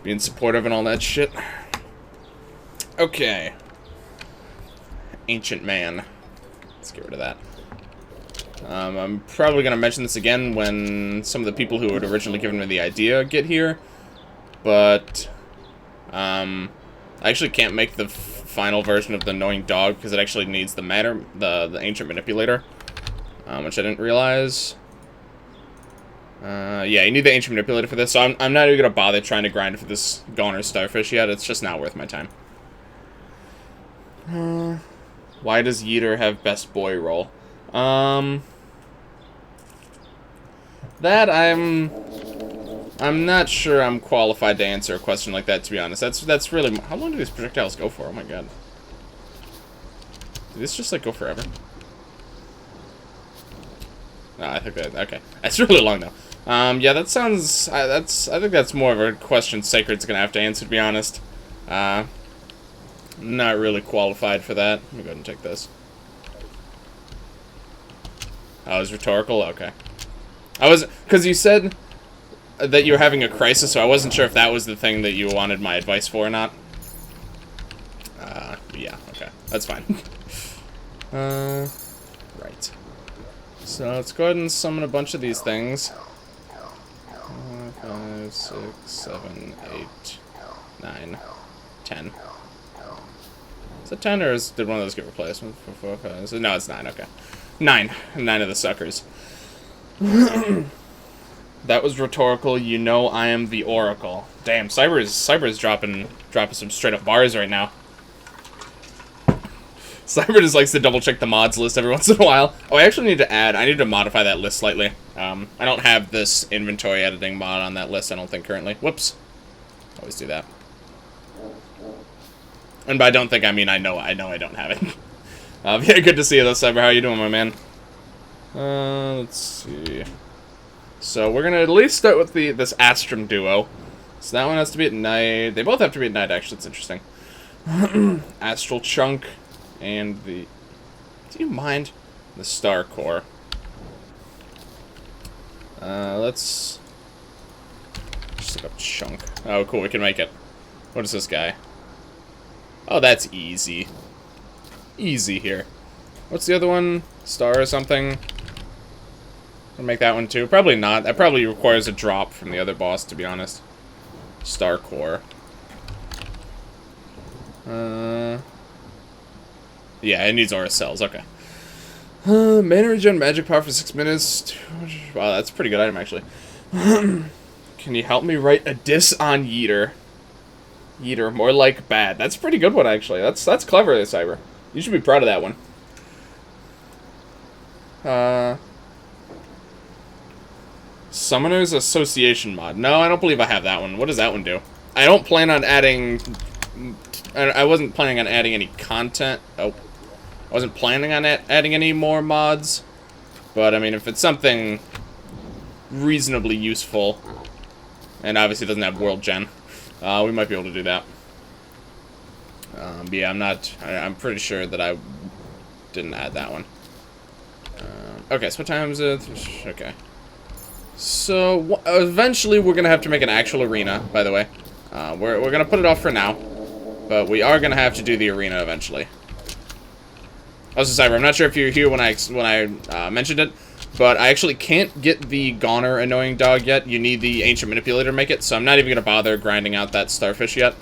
being supportive and all that shit. Okay. Ancient Man. Let's get rid of that. I'm probably going to mention this again when some of the people who had originally given me the idea get here. But, I actually can't make the final version of the Annoying Dog because it actually needs the Ancient Manipulator. Which I didn't realize. Yeah, you need the Ancient Manipulator for this, so I'm not even going to bother trying to grind for this Goner Starfish yet. It's just not worth my time. Why does Yeeter have best boy roll? That I'm not sure I'm qualified to answer a question like that, to be honest. That's really... How long do these projectiles go for? Oh my god. Did this just, like, go forever? No, I think that... Okay. That's really long, though. Yeah, that sounds... I think that's more of a question Sacred's gonna have to answer, to be honest. Not really qualified for that. Let me go ahead and take this. Oh, it was rhetorical? Okay. Because you said that you were having a crisis, so I wasn't sure if that was the thing that you wanted my advice for or not. Yeah, okay. That's fine. Right. So let's go ahead and summon a bunch of these things. 5, 6, 7, 8, 9, 10. Is it 10 or did one of those get replaced? 1, 4, 5, 6, no, it's 9, okay. 9 of the suckers. That was rhetorical. You know I am the Oracle. Damn, Cyber is dropping some straight up bars right now. Cyber just likes to double check the mods list every once in a while. Oh, I actually need to modify that list slightly. I don't have this inventory editing mod on that list, I don't think, currently. Whoops. Always do that. And by don't think, I mean I know I don't have it. Yeah, good to see you though, Cyber. How you doing, my man? Let's see. So we're gonna at least start with this Astrum duo. So that one has to be at night. They both have to be at night, actually. It's interesting. Astral Chunk and the... Do you mind? The Star Core. Let's just look up Chunk. Oh, cool. We can make it. What is this guy? Oh, that's easy. Easy here. What's the other one? Star or something? I'll make that one too. Probably not. That probably requires a drop from the other boss, to be honest. Star Core. Yeah, it needs aura cells. Okay. Mana regen magic power for 6 minutes. Wow, that's a pretty good item, actually. Can you help me write a diss on Yeeter? Yeeter, more like bad. That's a pretty good one, actually. That's clever, Cyber. You should be proud of that one. Summoners Association mod. No, I don't believe I have that one. What does that one do? I don't plan on adding... I wasn't planning on adding any content. Oh. I wasn't planning on adding any more mods. But, I mean, if it's something reasonably useful, and obviously doesn't have world gen, we might be able to do that. But yeah, I'm pretty sure that I didn't add that one. Okay, so what time is it? Okay. So, eventually we're going to have to make an actual arena, by the way. We're going to put it off for now. But we are going to have to do the arena eventually. Also, Cyber, I'm not sure if you were here when I mentioned it, but I actually can't get the Goner Annoying Dog yet. You need the Ancient Manipulator to make it, so I'm not even going to bother grinding out that Starfish yet.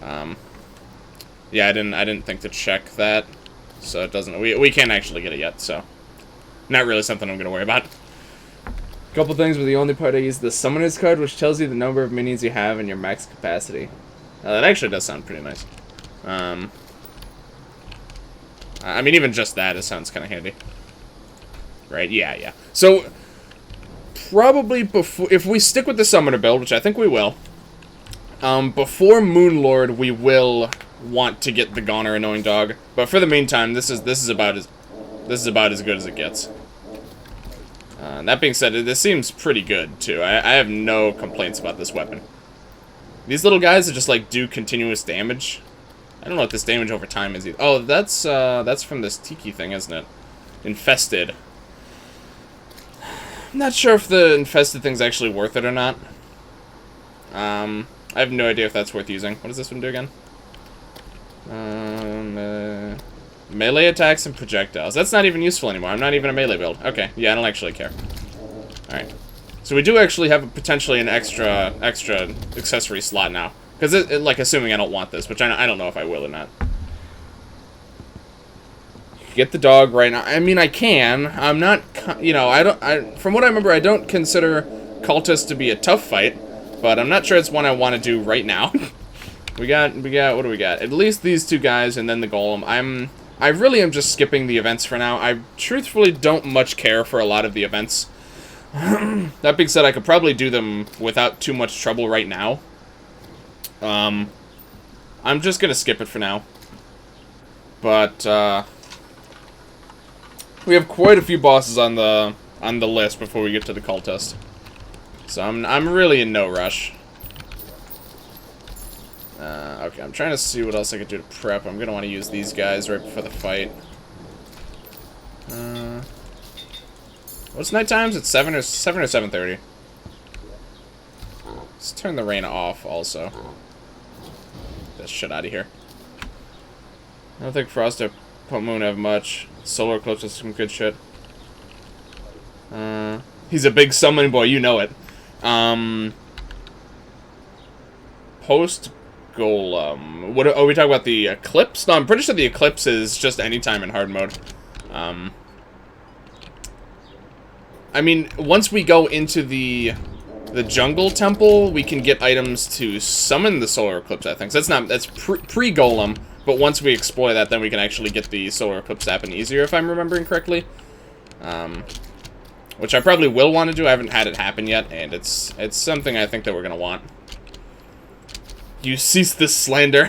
Yeah, I didn't think to check that, so it doesn't... We can't actually get it yet, so... Not really something I'm going to worry about. Couple things, but the only part I use the Summoner's card, which tells you the number of minions you have and your max capacity. That actually does sound pretty nice. I mean, even just that, it sounds kind of handy. Right, yeah. So, probably before... If we stick with the Summoner build, which I think we will, before Moonlord, we will want to get the Goner Annoying Dog. But for the meantime, this is about as good as it gets. That being said, this seems pretty good, too. I have no complaints about this weapon. These little guys that just, like, do continuous damage. I don't know what this damage over time is either. Oh, that's from this Tiki thing, isn't it? Infested. I'm not sure if the Infested thing's actually worth it or not. I have no idea if that's worth using. What does this one do again? Melee attacks and projectiles. That's not even useful anymore. I'm not even a melee build. Okay, yeah, I don't actually care. Alright. So we do actually have potentially an extra accessory slot now. Because, like, assuming I don't want this, which I don't know if I will or not. Get the dog right now. I mean, I can. I'm not, you know, from what I remember, I don't consider cultists to be a tough fight. But I'm not sure it's one I want to do right now. we got, what do we got? At least these two guys and then the golem. I really am just skipping the events for now. I truthfully don't much care for a lot of the events. That being said, I could probably do them without too much trouble right now. I'm just gonna skip it for now. But, we have quite a few bosses on the list before we get to the cultist. So I'm really in no rush. Okay, I'm trying to see what else I could do to prep. I'm gonna want to use these guys right before the fight. What's night times? It's 7 or 7:30. Let's turn the rain off also. Get that shit out of here. I don't think Frost or Moon have much. Solar Eclipse is some good shit. He's a big summoning boy, you know it. Post Golem. What are we talking about? The Eclipse? No, I'm pretty sure the Eclipse is just anytime in hard mode. I mean, once we go into the jungle temple, we can get items to summon the solar eclipse, I think. So that's pre-golem, but once we explore that, then we can actually get the solar eclipse to happen easier, if I'm remembering correctly. Which I probably will want to do. I haven't had it happen yet, and it's something I think that we're gonna want. You cease this slander.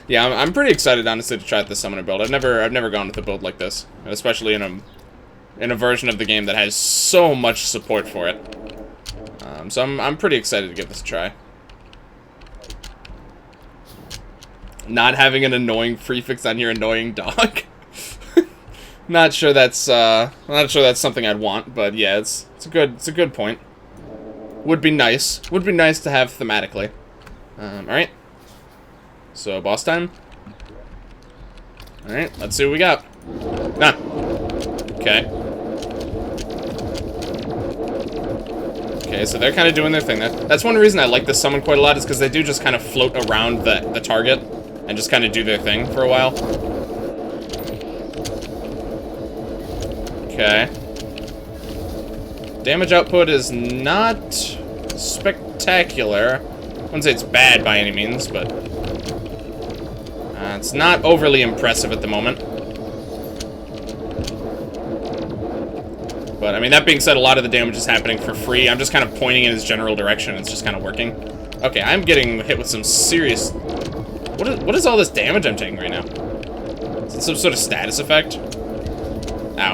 Yeah, I'm pretty excited, honestly, to try out the summoner build. I've never gone with a build like this, especially in a version of the game that has so much support for it. So I'm pretty excited to give this a try. Not having an annoying prefix on your annoying dog. Not sure that's something I'd want, but yeah, it's a good point. Would be nice. Would be nice to have thematically. Alright. So, boss time. Alright, let's see what we got. Ah. Okay. Okay, so they're kind of doing their thing there. That's one reason I like this summon quite a lot, is because they do just kind of float around the target and just kind of do their thing for a while. Okay. Damage output is not spectacular. I wouldn't say it's bad by any means, but it's not overly impressive at the moment. But, I mean, that being said, a lot of the damage is happening for free. I'm just kind of pointing in his general direction. It's just kind of working. Okay, I'm getting hit with some serious... What is all this damage I'm taking right now? Is it some sort of status effect? Ow.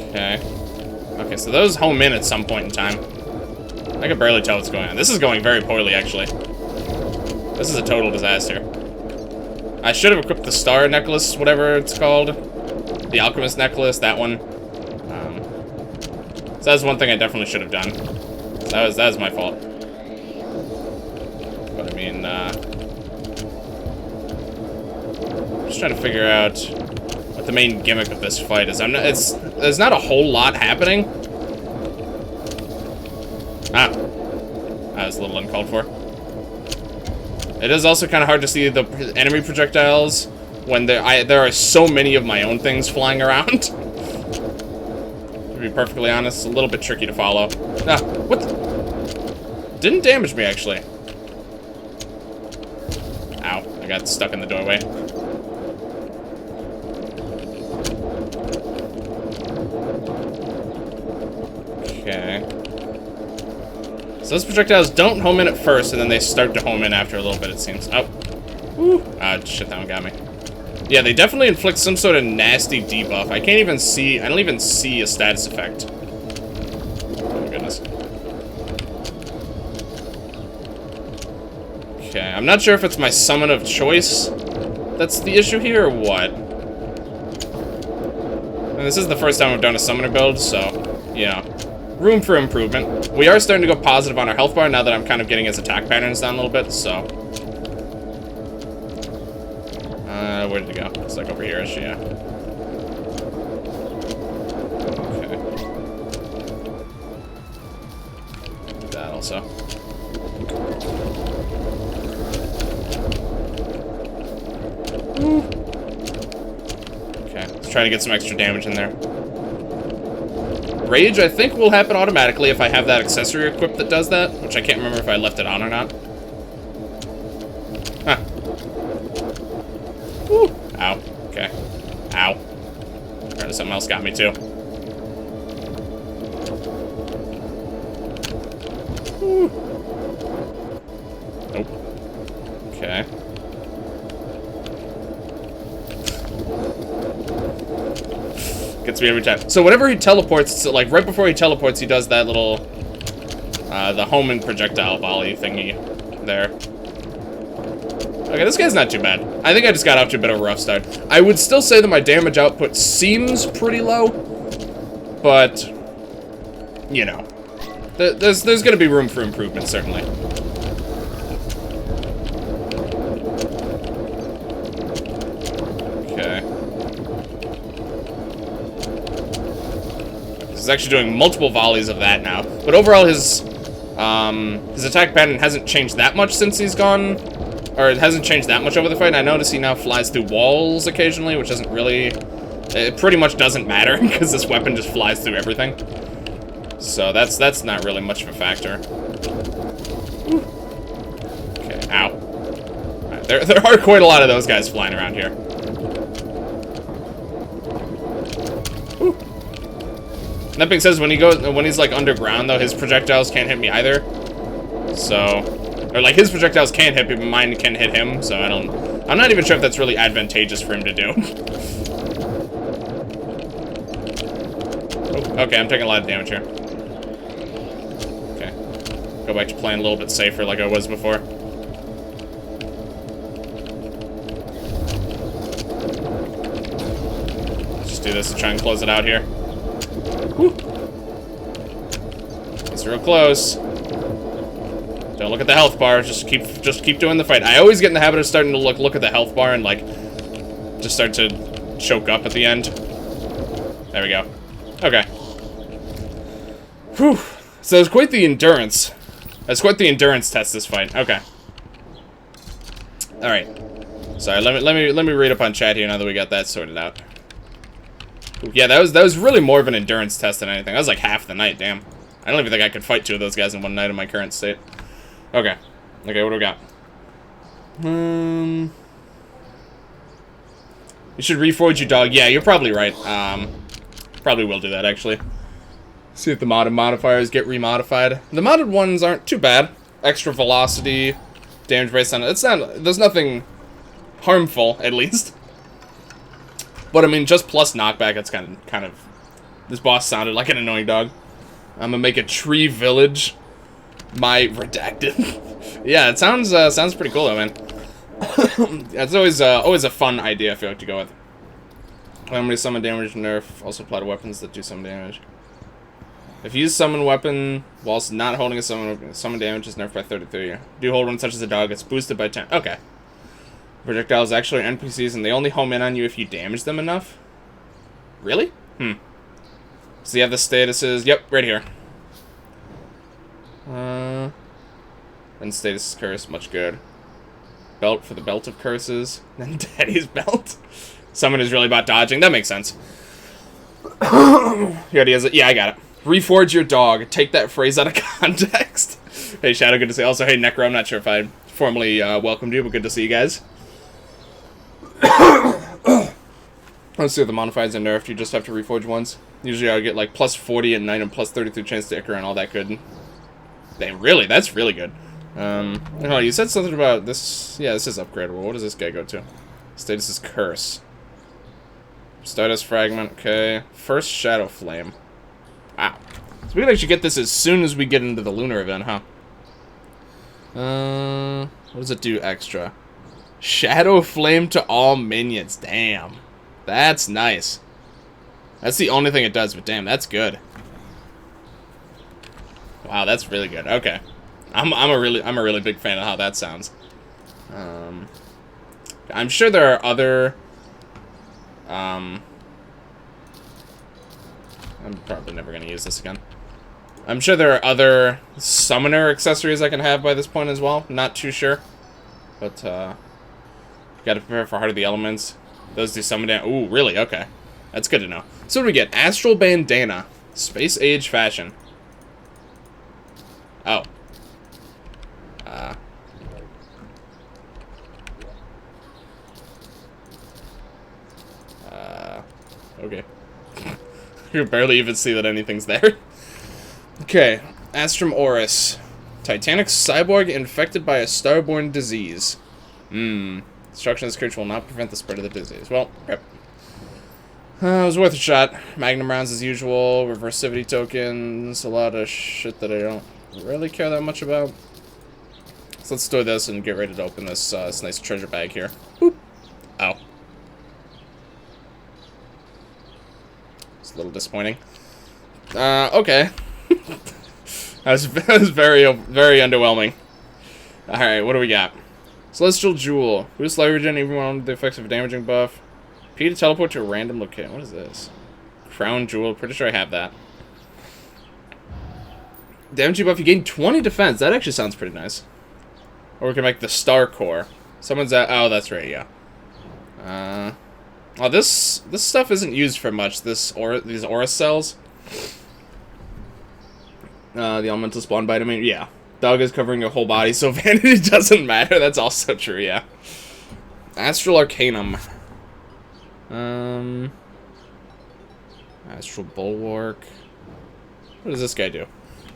Okay. Okay, so those home in at some point in time. I can barely tell what's going on. This is going very poorly, actually. This is a total disaster. I should have equipped the star necklace, whatever it's called. The alchemist necklace, that one. So that's one thing I definitely should have done. That was my fault. But I mean, just trying to figure out what the main gimmick of this fight is. There's not a whole lot happening. Ah, that was a little uncalled for. It is also kind of hard to see the enemy projectiles when there are so many of my own things flying around. To be perfectly honest, it's a little bit tricky to follow. Ah, what the? Didn't damage me, actually. Ow, I got stuck in the doorway. Okay. So those projectiles don't home in at first, and then they start to home in after a little bit, it seems. Oh. Woo. Ah, shit, that one got me. Yeah, they definitely inflict some sort of nasty debuff. I can't even see... I don't even see a status effect. Oh, my goodness. Okay, I'm not sure if it's my summon of choice that's the issue here, or what. this is the first time I've done a summoner build, so, you know, room for improvement. We are starting to go positive on our health bar now that I'm kind of getting his attack patterns down a little bit, so. Where did it go? It's like over here, yeah. Okay. That also. Woo. Okay, let's try to get some extra damage in there. Rage, I think, will happen automatically if I have that accessory equipped that does that, which I can't remember if I left it on or not. Huh. Woo. Ow. Okay. Ow. Apparently something else got me, too. Woo. Nope. Okay. Gets me every time. So whenever he teleports, so like right before he teleports, he does that little, the homing projectile volley thingy there. Okay, this guy's not too bad. I think I just got off to a bit of a rough start. I would still say that my damage output seems pretty low, but, you know, there's going to be room for improvement, certainly. Okay. He's actually doing multiple volleys of that now, but overall his attack pattern hasn't changed that much since he's gone. Or it hasn't changed that much over the fight. I notice he now flies through walls occasionally, which doesn't really... It pretty much doesn't matter, because this weapon just flies through everything. So that's not really much of a factor. Okay, ow. Right, there are quite a lot of those guys flying around here. Woo. That being said, when he's like underground, though, his projectiles can't hit me either. So... Or, like, his projectiles can hit me, but mine can hit him, so I'm not even sure if that's really advantageous for him to do. Oh, okay, I'm taking a lot of damage here. Okay. Go back to playing a little bit safer like I was before. Just do this to try and close it out here. Whew. It's real close. Don't look at the health bar. Just keep doing the fight. I always get in the habit of starting to look at the health bar and like just start to choke up at the end. There we go. Okay. Whew. So it's quite the endurance. It's quite the endurance test, this fight. Okay. All right. Sorry. Let me read up on chat here now that we got that sorted out. Ooh, yeah, that was really more of an endurance test than anything. That was like half the night. Damn. I don't even think I could fight two of those guys in one night in my current state. Okay. Okay, what do we got? You should reforge your dog. Yeah, you're probably right. Probably will do that, actually. See if the modded modifiers get remodified. The modded ones aren't too bad. Extra velocity, damage based on it. It's not, there's nothing harmful, at least. But, I mean, just plus knockback, it's kind of... This boss sounded like an annoying dog. I'm gonna make a tree village. My redacted. Yeah, it sounds pretty cool though, man. That's always a fun idea I feel like to go with. How many summon damage nerf also apply to weapons that do some damage. If you use summon weapon whilst not holding a summon damage is nerfed by 33. Do hold one such as a dog, it's boosted by 10. Okay. Projectiles actually are NPCs and they only home in on you if you damage them enough. Really? So you have the statuses. Yep, right here. And status curse, much good. Belt for the belt of curses. Then daddy's belt. Someone is really about dodging. That makes sense. Here it is. Yeah, I got it. Reforge your dog. Take that phrase out of context. Hey, Shadow, good to see you. Also, hey, Necro, I'm not sure if I formally welcomed you, but good to see you guys. Let's see if the modifiers are nerfed. You just have to reforge once. Usually I get like plus 40 at night and plus 33 chance to Icar and all that good. That's really good. Oh, you said something about this. Yeah, this is upgradable. What does this guy go to? Status is curse. Stardust fragment, okay. First shadow flame. Wow. So we can actually get this as soon as we get into the lunar event, huh? What does it do extra? Shadow flame to all minions. Damn. That's nice. That's the only thing it does, but damn, that's good. Wow, that's really good. Okay. I'm a really big fan of how that sounds. I'm sure there are other I'm probably never gonna use this again. I'm sure there are other summoner accessories I can have by this point as well. Not too sure. But gotta prepare for Heart of the Elements. Those do summon down. Ooh, really? Okay. That's good to know. So what do we get? Astral Bandana. Space Age Fashion. Oh. Okay. You can barely even see that anything's there. Okay. Astrum Aureus. Titanic cyborg infected by a starborn disease. Destruction of this creature will not prevent the spread of the disease. Well, yep. It was worth a shot. Magnum rounds as usual. Reversivity tokens. A lot of shit that I don't really care that much about. So let's store this and get ready to open this, this nice treasure bag here. Boop. Oh. It's a little disappointing. Okay. that was very underwhelming. Alright, what do we got? Celestial Jewel. Boost life regen even on the effects of a damaging buff. P to teleport to a random location. What is this? Crown Jewel. Pretty sure I have that. Damaging buff. You gain 20 defense. That actually sounds pretty nice. Or we can make the Star Core. Someone's at... Oh, that's right, yeah. Oh, this stuff isn't used for much. These aura cells. The elemental spawn bite. I mean, yeah. Dog is covering your whole body, so vanity doesn't matter. That's also true, yeah. Astral Arcanum. Astral Bulwark. What does this guy do?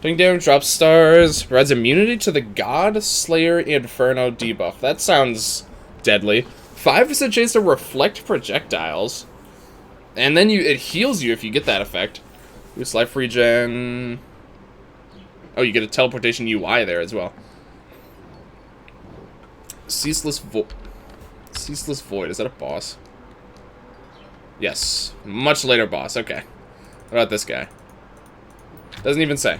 Doing damage, drops stars, provides immunity to the God Slayer Inferno debuff. That sounds deadly. 5% chance to reflect projectiles. And then it heals you if you get that effect. Boost life regen. Oh, you get a teleportation UI there as well. Ceaseless Void. Is that a boss? Yes. Much later boss. Okay. What about this guy? Doesn't even say.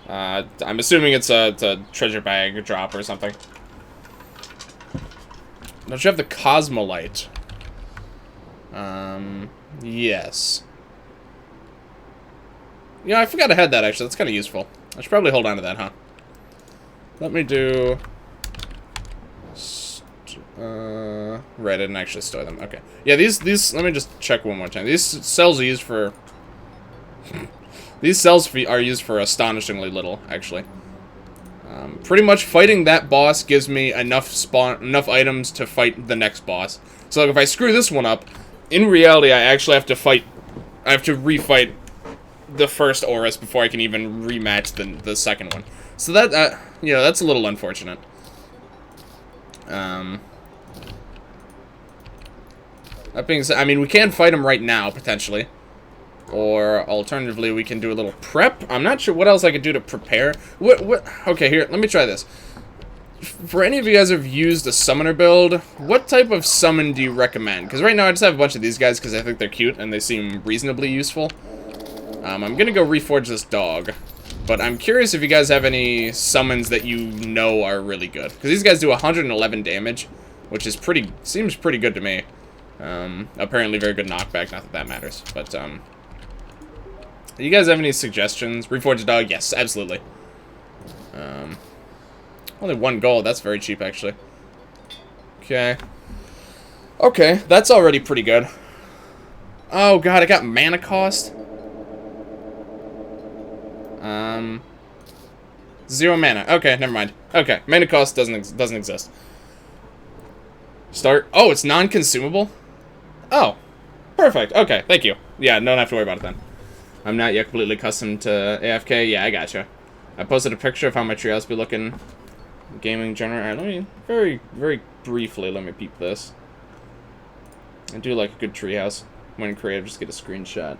I'm assuming it's a treasure bag drop or something. Don't you have the Cosmolite? Yes. Yeah, I forgot I had that, actually. That's kind of useful. I should probably hold on to that, huh? Let me do... Right, I didn't actually store them. Okay. Yeah, these... Let me just check one more time. These cells are used for... These cells are used for astonishingly little, actually. Pretty much fighting that boss gives me enough items to fight the next boss. So like, if I screw this one up, in reality, I actually have to fight... I have to refight the first Aureus before I can even rematch the second one. So that, you know, that's a little unfortunate. That being said, I mean, we can fight him right now, potentially. Or, alternatively, we can do a little prep. I'm not sure what else I could do to prepare. Okay, here, let me try this. For any of you guys who have used a summoner build, what type of summon do you recommend? Because right now I just have a bunch of these guys because I think they're cute and they seem reasonably useful. I'm going to go reforge this dog. But I'm curious if you guys have any summons that you know are really good. Because these guys do 111 damage, which is seems pretty good to me. Apparently very good knockback, not that that matters. But, do you guys have any suggestions? Reforge a dog? Yes, absolutely. Only 1 gold. That's very cheap, actually. Okay. Okay, that's already pretty good. Oh, God, I got mana cost. 0 mana. Okay, never mind. Okay, mana cost doesn't exist. Start. Oh, it's non-consumable? Oh, perfect. Okay, thank you. Yeah, don't have to worry about it then. I'm not yet completely accustomed to AFK. Yeah, I gotcha. I posted a picture of how my treehouse be looking. Gaming genre. Alright, let me very briefly let me peep this. I do like a good treehouse. When creative, just get a screenshot.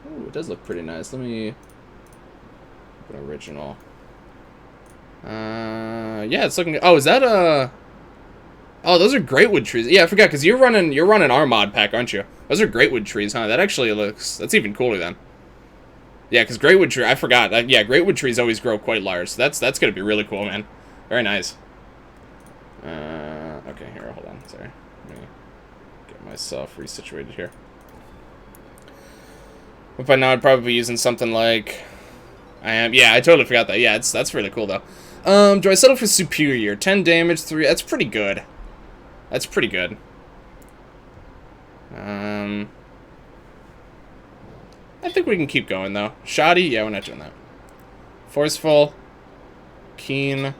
Ooh, it does look pretty nice. Let me open original. Yeah, it's looking. Oh, is that a? Oh, those are great wood trees. Yeah, I forgot because you're running our mod pack, aren't you? Those are greatwood trees, huh? That actually looks... That's even cooler, then. Yeah, because greatwood tree... I forgot. Yeah, greatwood trees always grow quite large. So that's going to be really cool, man. Very nice. Okay, here, hold on. Sorry. Let me get myself resituated here. If I know, I'd probably be using something like... I am... Yeah, I totally forgot that. Yeah, that's really cool, though. Do I settle for superior? 10 damage, 3... That's pretty good. That's pretty good. I think we can keep going, though. Shoddy? Yeah, we're not doing that. Forceful. Keen.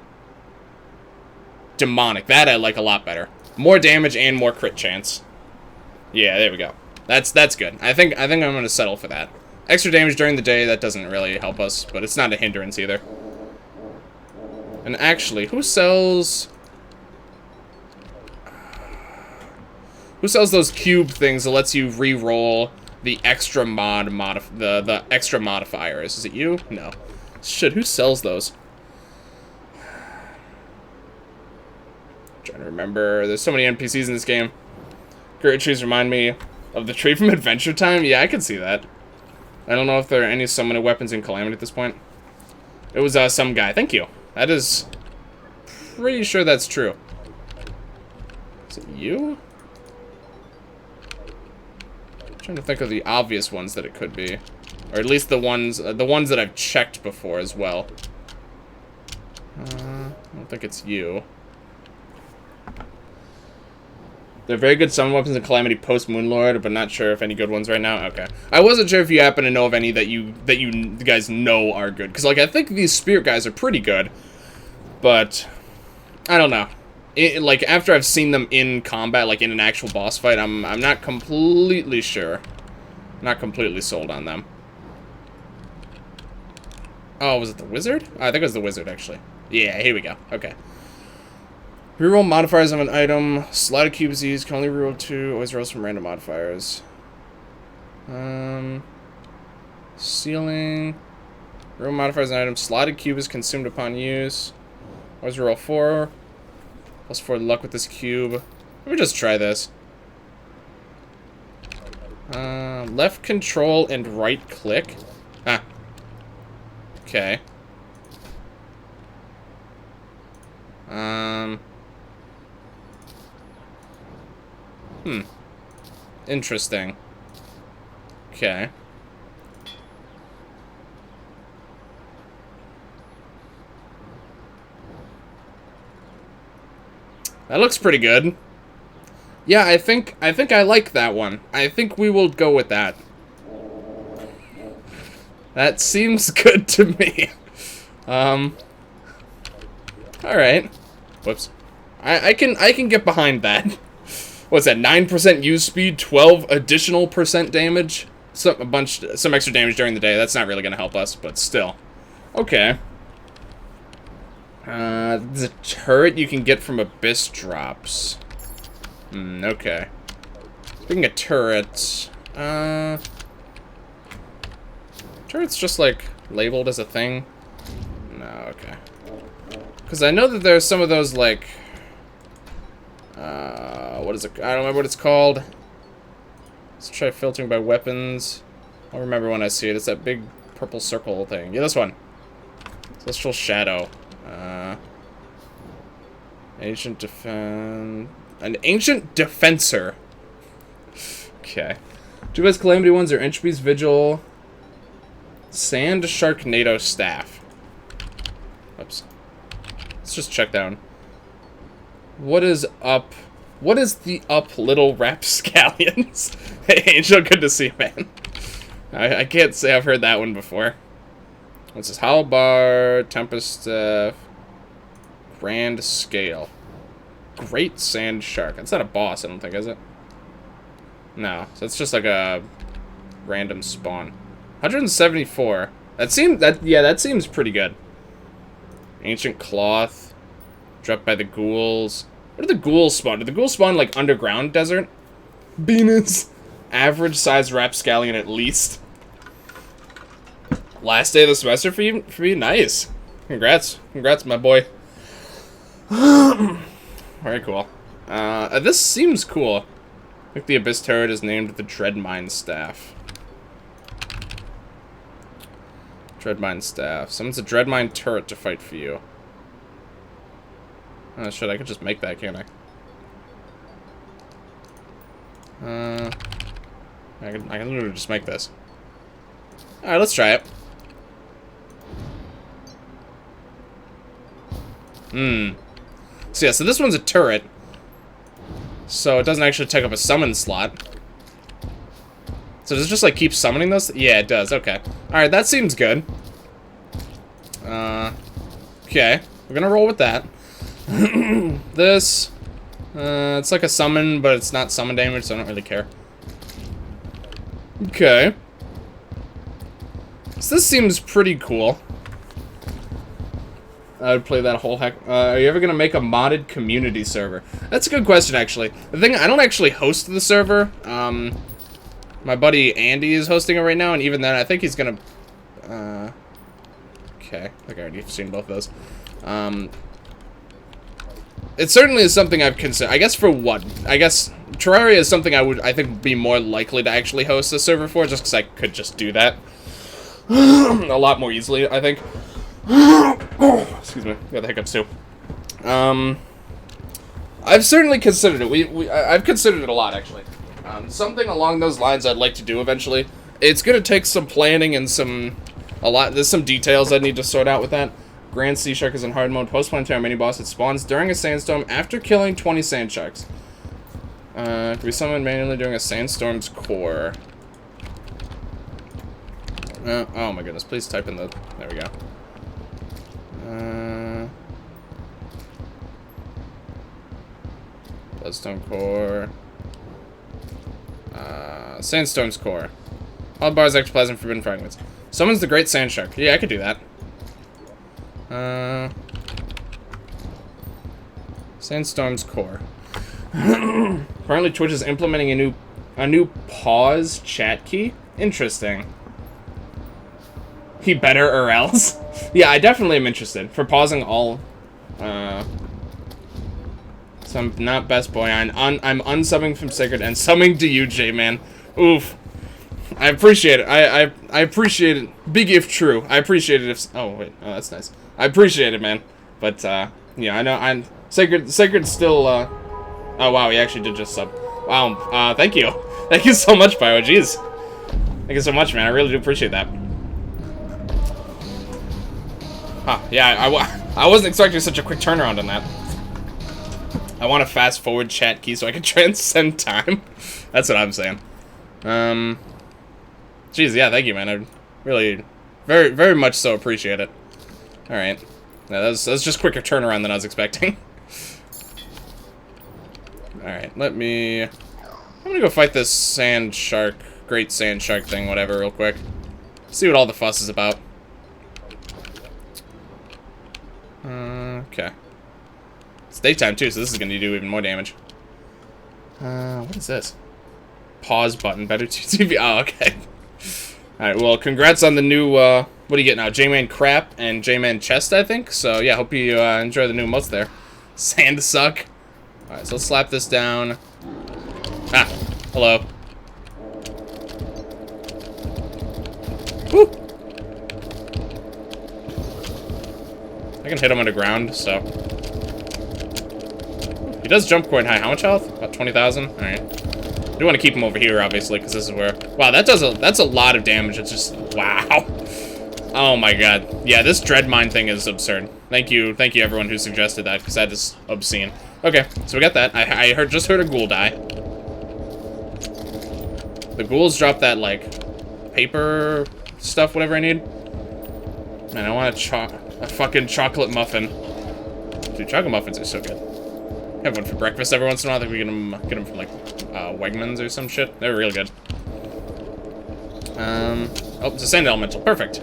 Demonic. That I like a lot better. More damage and more crit chance. Yeah, there we go. That's good. I think I'm going to settle for that. Extra damage during the day, that doesn't really help us, but it's not a hindrance either. And actually, who sells those cube things that lets you re-roll the extra the extra modifiers? Is it you? No. Shit, who sells those? I'm trying to remember. There's so many NPCs in this game. Great trees remind me of the tree from Adventure Time. Yeah, I can see that. I don't know if there are any summoning weapons in Calamity at this point. It was some guy. Thank you. That is pretty sure that's true. Is it you? I'm trying to think of the obvious ones that it could be, or at least the ones that I've checked before as well. I don't think it's you. They're very good summon weapons in Calamity post Moonlord, but not sure if any good ones right now. Okay, I wasn't sure if you happen to know of any that you guys know are good, because like I think these spirit guys are pretty good, but I don't know. Like after I've seen them in combat, like in an actual boss fight, I'm not completely sure. Not completely sold on them. Oh, was it the wizard? I think it was the wizard actually. Yeah, here we go. Okay. Reroll modifiers of an item. Slide of cubes used. Can only reroll 2. Always rolls from random modifiers. Sealing. Reroll modifiers of an item. Slotted cube is consumed upon use. Always reroll 4. Plus 4 luck with this cube. Let me just try this. Left control and right click. Ah. Okay. Interesting. Okay. That looks pretty good. Yeah, I think I like that one. I think we will go with that. That seems good to me. Alright. Whoops. I can get behind that. What's that? 9% use speed, 12 additional % damage? Some extra damage during the day. That's not really gonna help us, but still. Okay. The turret you can get from Abyss drops. Okay. Speaking of turrets, turret's just like labeled as a thing. No, okay. Because I know that there's some of those like, what is it? I don't remember what it's called. Let's try filtering by weapons. I'll remember when I see it. It's that big purple circle thing. Yeah, this one. Celestial Shadow. Ancient Defend... An Ancient Defensor. Okay. Two best Calamity ones are Entropy's Vigil. Sand Sharknado Staff. Oops. Let's just check down. What is up? What is the up, little rapscallions? Hey, Angel, good to see you, man. I can't say I've heard that one before. What's this? Halbar, Tempest Staff, Grand Scale. Great Sand Shark. That's not a boss, I don't think, is it? No, so it's just like a random spawn. 174. That seems pretty good. Ancient Cloth. Dropped by the ghouls. Where do the ghouls spawn? Do the ghouls spawn like underground desert? Venus. Average size rapscallion at least. Last day of the semester for you? Nice. Congrats. Congrats, my boy. Very cool. This seems cool. think the Abyss turret is named the Dreadmine Staff. Dreadmine Staff. Summons a Dreadmine turret to fight for you. Oh shit, I could just make that, can't I? I can literally just make this. Alright, let's try it. So yeah, so this one's a turret. So it doesn't actually take up a summon slot. So does it just like keep summoning those? Yeah, it does. Okay. Alright, that seems good. Okay. We're gonna roll with that. This. It's like a summon, but it's not summon damage, so I don't really care. Okay. So this seems pretty cool. I would play that whole heck. Are you ever gonna make a modded community server? That's a good question, actually. The thing, I don't actually host the server. My buddy Andy is hosting it right now, and even then, I think he's gonna. Okay, I think I already seen both of those. It certainly is something I've considered. I guess for what? I guess Terraria is something I think be more likely to actually host a server for, just because I could just do that a lot more easily, I think. Excuse me, got the hiccups too. I've certainly considered it. I've considered it a lot, actually. Something along those lines I'd like to do eventually. It's gonna take some planning and there's some details I need to sort out with that. Grand Sea Shark is in hard mode. Post-planetary mini-boss. It spawns during a sandstorm after killing 20 sand sharks. Can be summoned manually during a sandstorm's core. Oh my goodness, please type in the... There we go. Bloodstone core. Sandstorm's core. All bars, ectoplasm, forbidden fragments. Summons the Great Sand Shark. Yeah, I could do that. Sandstorm's core. Currently, Twitch is implementing a new pause chat key. Interesting. He better or else. Yeah, I definitely am interested for pausing all. So I'm not best boy. I'm unsubbing from Sacred and subbing to you, J-Man. Oof. I appreciate it. I appreciate it. Big if true. I appreciate it if... Oh, wait. Oh, that's nice. I appreciate it, man. But, yeah, I know I'm... Sacred still, Oh, wow, he actually did just sub. Wow, thank you. Thank you so much, Bio. Jeez. Thank you so much, man. I really do appreciate that. Huh, yeah, I wasn't expecting such a quick turnaround on that. I want a fast-forward chat key so I can transcend time. That's what I'm saying. Jeez, yeah, thank you, man. I really, very, very much so appreciate it. Alright. Yeah, that was just quicker turnaround than I was expecting. Alright, let me... I'm gonna go fight this sand shark, great sand shark thing, whatever, real quick. See what all the fuss is about. Okay. It's daytime, too, so this is gonna do even more damage. What is this? Pause button, better TV. Oh, okay. Alright, well, congrats on the new, what do you get now? J-Man Crap and J-Man Chest, I think? So, yeah, hope you enjoy the new emotes there. Sand suck. Alright, so let's slap this down. Ah, hello. Woo! I can hit him underground, so... He does jump quite high. How much health? About 20,000? Alright. I do want to keep him over here, obviously, because this is where... Wow, that's a lot of damage. It's just... Wow. Oh my god. Yeah, this Dreadmine thing is absurd. Thank you everyone who suggested that, because that is obscene. Okay, so we got that. I just heard a ghoul die. The ghouls drop that, like, paper stuff, whatever I need. Man, I want a fucking chocolate muffin. Dude, chocolate muffins are so good. Have one for breakfast every once in a while. I think we get them from, like, Wegmans or some shit. They're really good. Oh, it's a sand elemental. Perfect.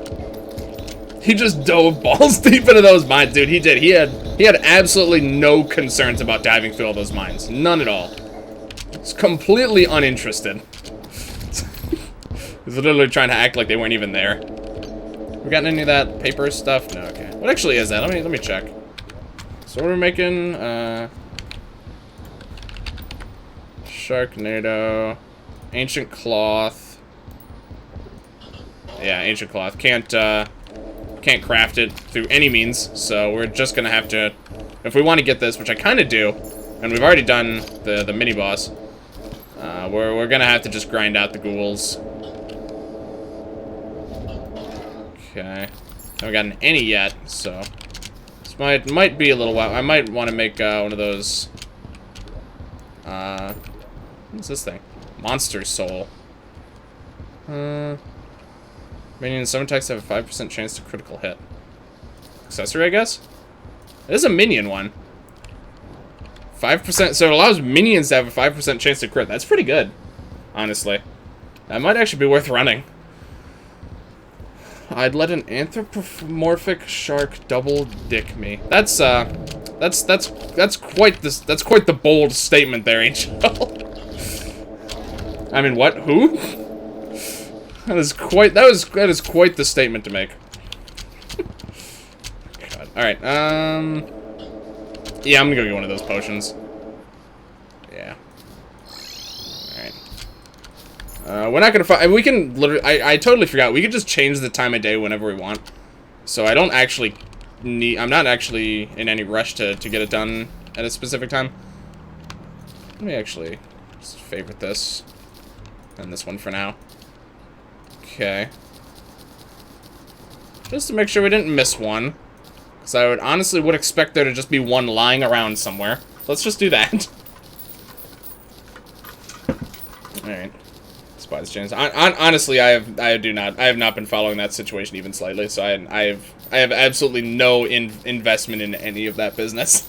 He just dove balls deep into those mines, dude. He did. He had absolutely no concerns about diving through all those mines. None at all. He's completely uninterested. He's literally trying to act like they weren't even there. We got any of that paper stuff? No, okay. What actually is that? Let me check. So what are we making? Sharknado. Ancient Cloth. Yeah, Ancient Cloth. Can't craft it through any means, so we're just gonna have to... If we want to get this, which I kind of do, and we've already done the mini-boss, we're gonna have to just grind out the ghouls. Okay. Haven't gotten any yet, so... This might be a little while. I might want to make one of those... What's this thing? Monster Soul. Minions, some attacks have a 5% chance to critical hit. Accessory, I guess? It is a minion one. 5%, so it allows minions to have a 5% chance to crit. That's pretty good, honestly. That might actually be worth running. I'd let an anthropomorphic shark double dick me. That's quite the bold statement there, Angel. I mean, what? Who? That is quite the statement to make. God. All right. Yeah, I'm gonna go get one of those potions. Yeah. All right. We're not gonna find. We can literally. I totally forgot. We could just change the time of day whenever we want. So I don't actually need. I'm not actually in any rush to get it done at a specific time. Let me actually just favorite this and this one for now. Okay. Just to make sure we didn't miss one. Because I honestly would expect there to just be one lying around somewhere. Let's just do that. Alright. Spies chance. Honestly, I have not been following that situation even slightly, so I have absolutely no investment in any of that business.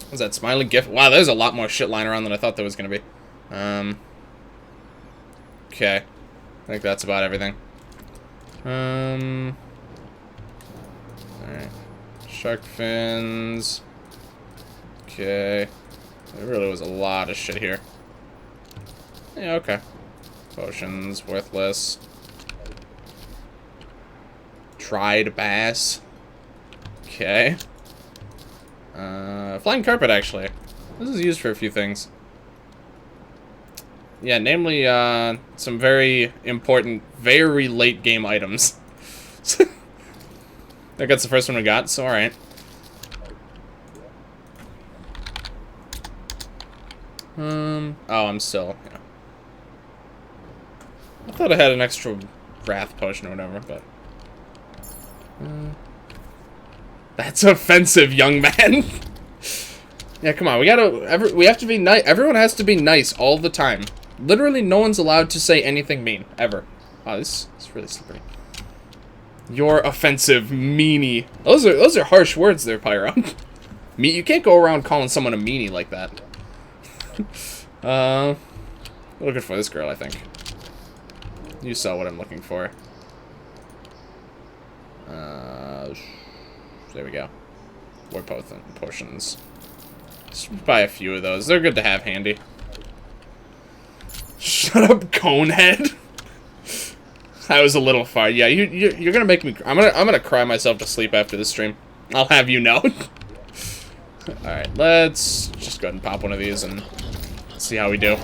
What's that smiling gift? Wow, there's a lot more shit lying around than I thought there was gonna be. Okay. I think that's about everything. Alright. Shark fins. Okay. There really was a lot of shit here. Yeah, okay. Potions, worthless. Tried bass. Okay. Flying carpet, actually. This is used for a few things. Yeah, namely, some very important, very late game items. I think that's the first one we got, so alright. Oh, I'm still, yeah. I thought I had an extra wrath potion or whatever, but... That's offensive, young man! Yeah, come on, we have to be nice. Everyone has to be nice all the time. Literally, no one's allowed to say anything mean, ever. Oh, this is really slippery. You're offensive, meanie. Those are harsh words there, Pyro. You can't go around calling someone a meanie like that. Looking for this girl, I think. You saw what I'm looking for. There we go. We're both in potions. Just buy a few of those. They're good to have handy. Shut up, Conehead. That was a little far. Yeah, you're gonna make me. I'm gonna cry myself to sleep after this stream. I'll have you know. All right, let's just go ahead and pop one of these and see how we do.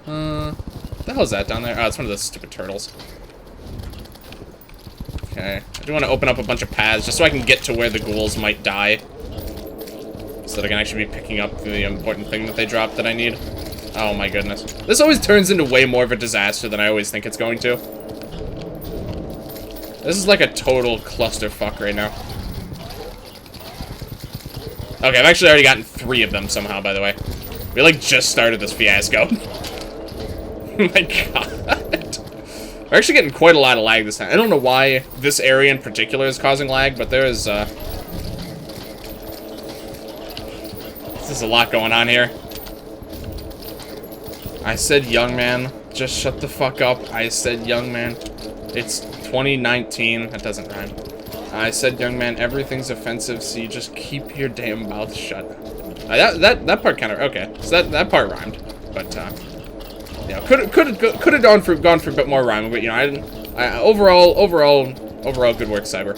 What the hell is that down there? Oh, it's one of those stupid turtles. Okay, I do want to open up a bunch of paths just so I can get to where the ghouls might die. So that I can actually be picking up the important thing that they dropped that I need. Oh my goodness. This always turns into way more of a disaster than I always think it's going to. This is like a total clusterfuck right now. Okay, I've actually already gotten 3 of them somehow, by the way. We like just started this fiasco. Oh my god. We're actually getting quite a lot of lag this time. I don't know why this area in particular is causing lag, but there is, there's a lot going on here. I said young man. Just shut the fuck up. I said young man. It's 2019. That doesn't rhyme. I said young man, everything's offensive, so you just keep your damn mouth shut. That part kind of... Okay, so that part rhymed. But, yeah, could have gone for a bit more rhyming, but, you know, overall, good work, Cyber.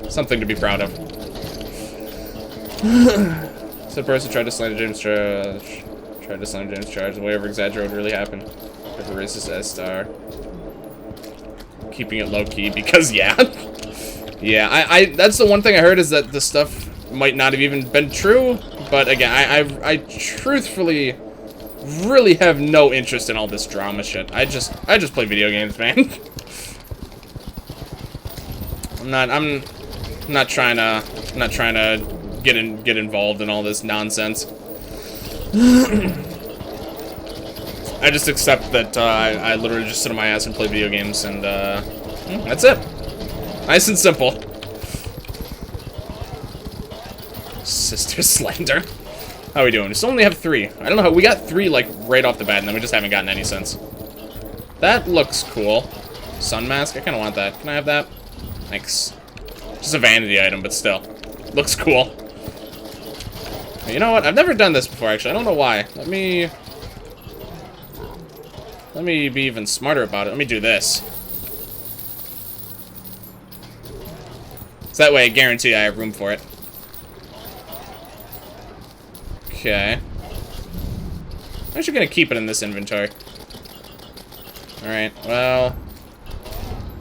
Something to be proud of. So the person tried to slander James Charge. Tried to slander James Charge. The way over exaggerate would really happen. If a racist S star. Keeping it low key because yeah. Yeah, I that's the one thing I heard is that the stuff might not have even been true. But again, I truthfully really have no interest in all this drama shit. I just play video games, man. I'm not trying to get involved in all this nonsense. I just accept that I literally just sit on my ass and play video games, and that's it. Nice and simple. Sister Slender. How are we doing? We still only have 3. I don't know how we got 3 like right off the bat, and then we just haven't gotten any since. That looks cool. Sun mask. I kind of want that. Can I have that? Thanks. Just a vanity item, but still, looks cool. You know what? I've never done this before, actually. I don't know why. Let me be even smarter about it. Let me do this. So that way I guarantee I have room for it. Okay. I'm actually gonna keep it in this inventory. Alright, well...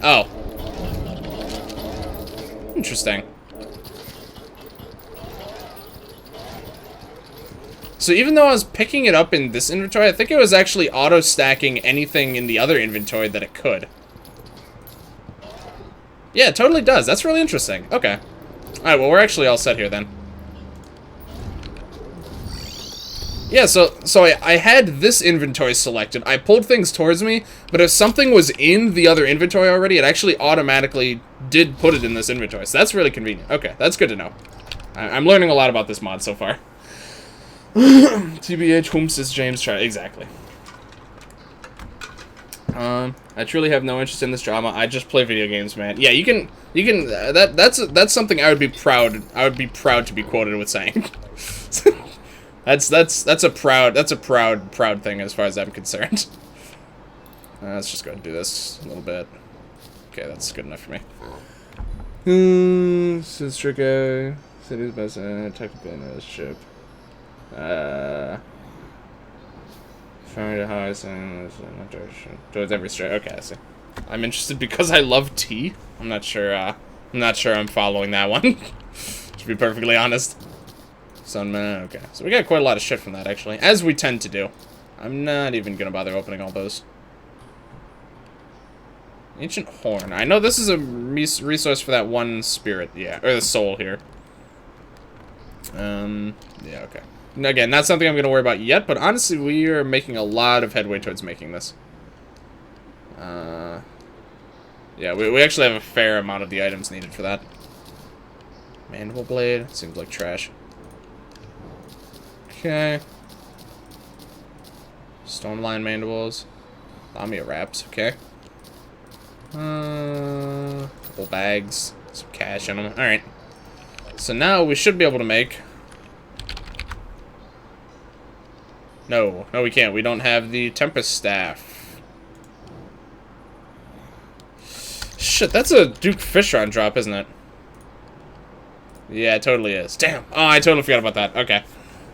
Oh. Interesting. So even though I was picking it up in this inventory, I think it was actually auto-stacking anything in the other inventory that it could. Yeah, it totally does. That's really interesting. Okay. Alright, well, we're actually all set here, then. Yeah, so I had this inventory selected. I pulled things towards me, but if something was in the other inventory already, it actually automatically did put it in this inventory. So that's really convenient. Okay, that's good to know. I'm learning a lot about this mod so far. TBH, whomst is James Charles? Exactly. I truly have no interest in this drama. I just play video games, man. Yeah, you can. That's something I would be proud. I would be proud to be quoted with saying. that's a proud thing as far as I'm concerned. Let's just go ahead and do this a little bit. Okay, that's good enough for me. Since Trico, city's best technical relationship. Found a house and not direction towards every straight. Okay, I see. I'm interested because I love tea. I'm not sure I'm following that one. To be perfectly honest. Sunman. Okay, so we got quite a lot of shit from that actually, as we tend to do. I'm not even gonna bother opening all those. Ancient horn. I know this is a resource for that one spirit. Yeah, or the soul here. Yeah. Okay. Again, not something I'm going to worry about yet, but honestly, we are making a lot of headway towards making this. Yeah, we actually have a fair amount of the items needed for that. Mandible blade. Seems like trash. Okay. Stormline mandibles. Lamia wraps. Okay. Couple bags. Some cash in them. Alright. So now we should be able to make... No, we can't. We don't have the Tempest Staff. Shit, that's a Duke Fishron drop, isn't it? Yeah, it totally is. Damn. Oh, I totally forgot about that. Okay.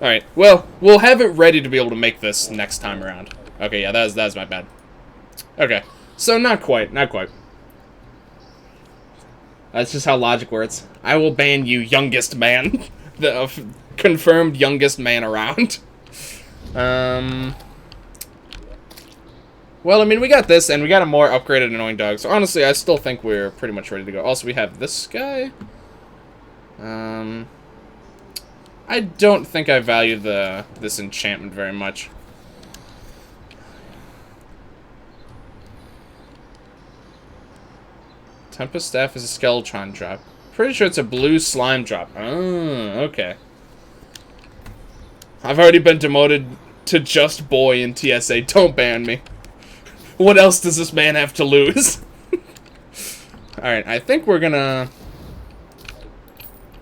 Alright. Well, we'll have it ready to be able to make this next time around. Okay, yeah, that was my bad. Okay. So, not quite. That's just how logic works. I will ban you, youngest man. The confirmed youngest man around. Well, I mean, we got this, and we got a more upgraded annoying dog, so honestly, I still think we're pretty much ready to go. Also, we have this guy. I don't think I value this enchantment very much. Tempest Staff is a Skeletron drop. Pretty sure it's a blue slime drop. Oh, okay. I've already been demoted to just boy in TSA. Don't ban me. What else does this man have to lose? Alright, I think we're gonna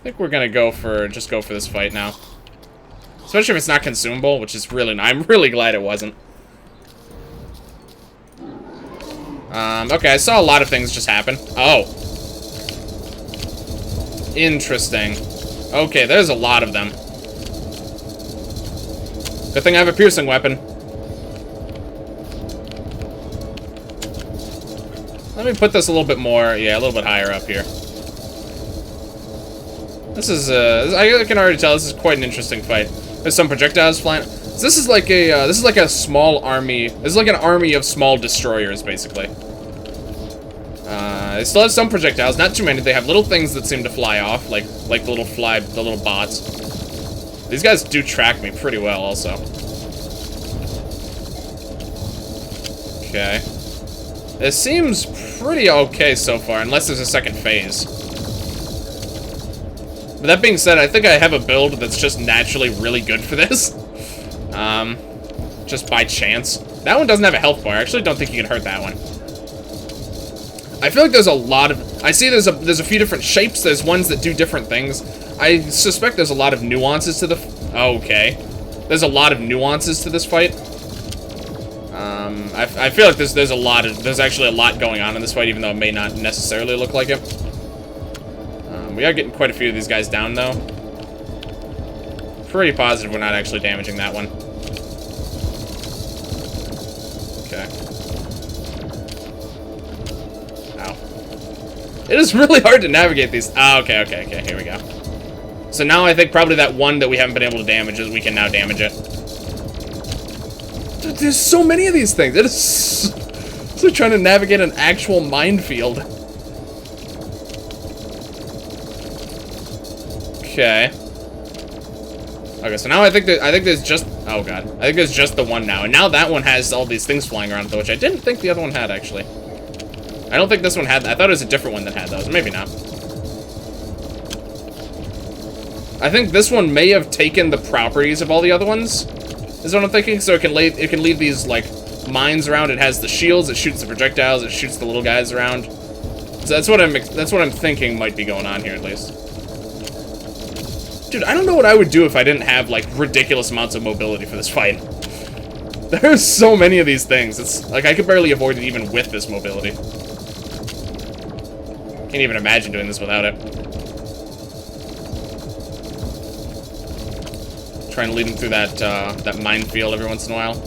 go for this fight now. Especially if it's not consumable, which is really I'm really glad it wasn't. Okay, I saw a lot of things just happen. Oh. Interesting. Okay, there's a lot of them. Good thing I have a piercing weapon. Let me put this a little bit more, yeah, a little bit higher up here. This is, I can already tell this is quite an interesting fight. There's some projectiles flying. So this is like a small army. This is like an army of small destroyers, basically. They still have some projectiles, not too many. They have little things that seem to fly off, like the little bots. These guys do track me pretty well, also. Okay. It seems pretty okay so far, unless there's a second phase. But that being said, I think I have a build that's just naturally really good for this. Just by chance. That one doesn't have a health bar. I actually don't think you can hurt that one. I feel like there's a lot of... I see there's a few different shapes. There's ones that do different things. I suspect there's a lot of nuances to the... Okay. There's a lot of nuances to this fight. I feel like there's actually a lot going on in this fight, even though it may not necessarily look like it. We are getting quite a few of these guys down, though. Pretty positive we're not actually damaging that one. Okay. Ow. It is really hard to navigate these. Ah, okay, here we go. So now I think probably that one that we haven't been able to damage is we can now damage it. Dude, there's so many of these things. It is it's like trying to navigate an actual minefield. Okay. Okay, so now I think there's just... Oh, God. I think there's just the one now. And now that one has all these things flying around, though, which I didn't think the other one had, actually. I don't think this one had... I thought it was a different one that had those. Maybe not. I think this one may have taken the properties of all the other ones, is what I'm thinking. So it can leave these, like, mines around. It has the shields. It shoots the projectiles. It shoots the little guys around. So that's what I'm thinking might be going on here, at least. Dude, I don't know what I would do if I didn't have, like, ridiculous amounts of mobility for this fight. There's so many of these things. It's, like, I could barely avoid it even with this mobility. Can't even imagine doing this without it. Trying to lead him through that minefield every once in a while.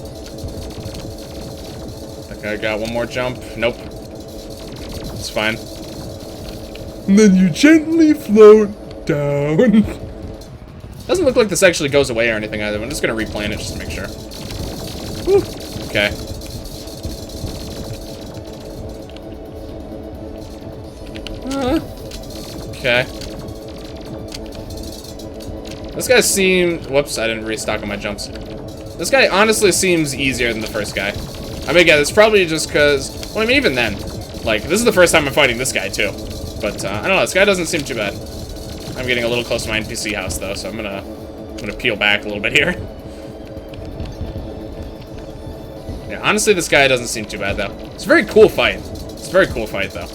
Okay, I got one more jump. Nope. It's fine. And then you gently float down. Doesn't look like this actually goes away or anything either. I'm just gonna replan it just to make sure. Whew. Okay. Okay. This guy seems... Whoops, I didn't restock on my jumps. This guy honestly seems easier than the first guy. I mean, yeah, it's probably just because... Well, I mean, even then. Like, this is the first time I'm fighting this guy, too. But, I don't know, this guy doesn't seem too bad. I'm getting a little close to my NPC house, though, so I'm gonna peel back a little bit here. Yeah, honestly, this guy doesn't seem too bad, though. It's a very cool fight. It's a very cool fight, though.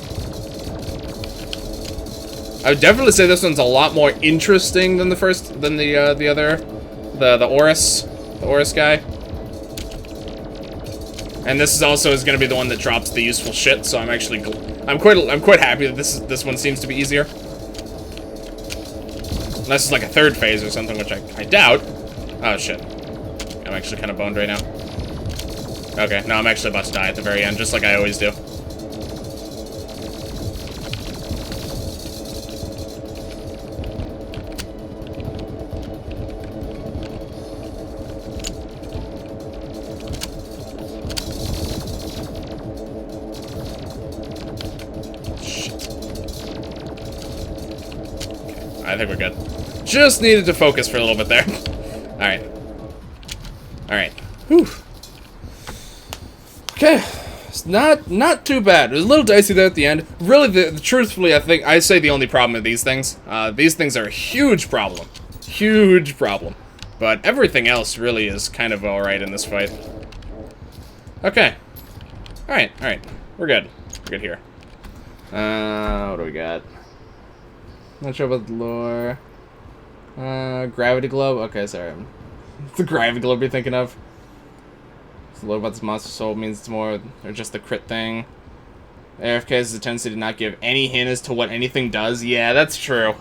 I would definitely say this one's a lot more interesting than the Aureus guy. And this is also going to be the one that drops the useful shit, so I'm quite happy that this one seems to be easier. Unless it's like a third phase or something, which I doubt. Oh, shit. I'm actually kind of boned right now. Okay, no, I'm actually about to die at the very end, just like I always do. Shit. Okay, I think we're good. Just needed to focus for a little bit there. Alright. Alright. Whew. Okay. It's not too bad. It was a little dicey there at the end. Really, truthfully, I say the only problem with these things are a huge problem. Huge problem. But everything else really is kind of alright in this fight. Okay. Alright. We're good. We're good here. What do we got? Not sure about the lore. Gravity Globe? Okay, sorry. The Gravity Globe you're thinking of. It's a little about this monster soul means it's more, or just the crit thing. AFK has a tendency to not give any hint as to what anything does. Yeah, that's true.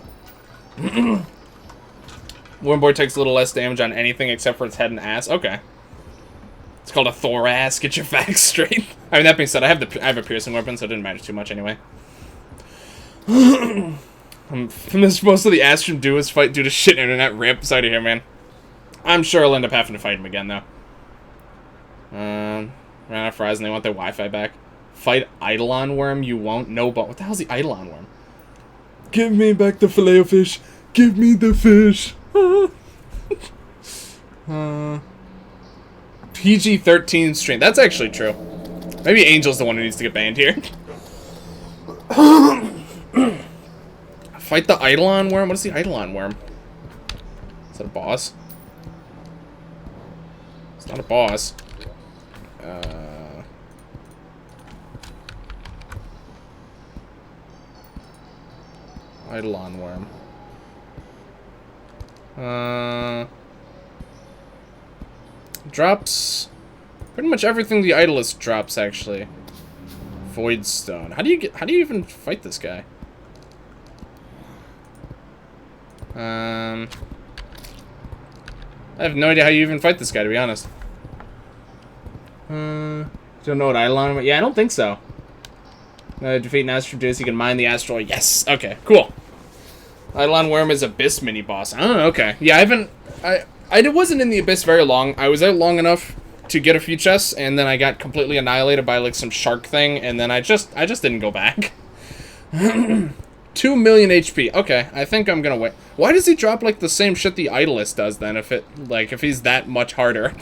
Wormboard takes a little less damage on anything except for its head and ass. Okay. It's called a thorax. Get your facts straight. I mean, that being said, I have a piercing weapon, so it didn't matter too much anyway. Most of the Astrum do is fight due to shit internet. Rip. Sorry to hear, man. I'm sure I'll end up having to fight him again, though. Ran out of fries and they want their Wi-Fi back. Fight Eidolon Worm, you won't? No, but what the hell's the Eidolon Worm? Give me back the Filet-O-Fish. Give me the fish. PG-13 strain. That's actually true. Maybe Angel's the one who needs to get banned here. Fight the Eidolon Worm? What is the Eidolon Worm? Is that a boss? It's not a boss. Eidolon Worm. Drops pretty much everything the Idolist drops, actually. Void Stone. How do you even fight this guy? I have no idea how you even fight this guy, to be honest. Don't know what Eidolon. Yeah, I don't think so. Defeat an Astral Juice, you can mine the Astral. Yes. Okay. Cool. Eidolon Worm is Abyss mini boss. Oh, okay. Yeah, I wasn't in the Abyss very long. I was out long enough to get a few chests, and then I got completely annihilated by like some shark thing, and then I just didn't go back. 2 million HP. Okay, I think I'm gonna wait. Why does he drop like the same shit the Idolist does then? If he's that much harder,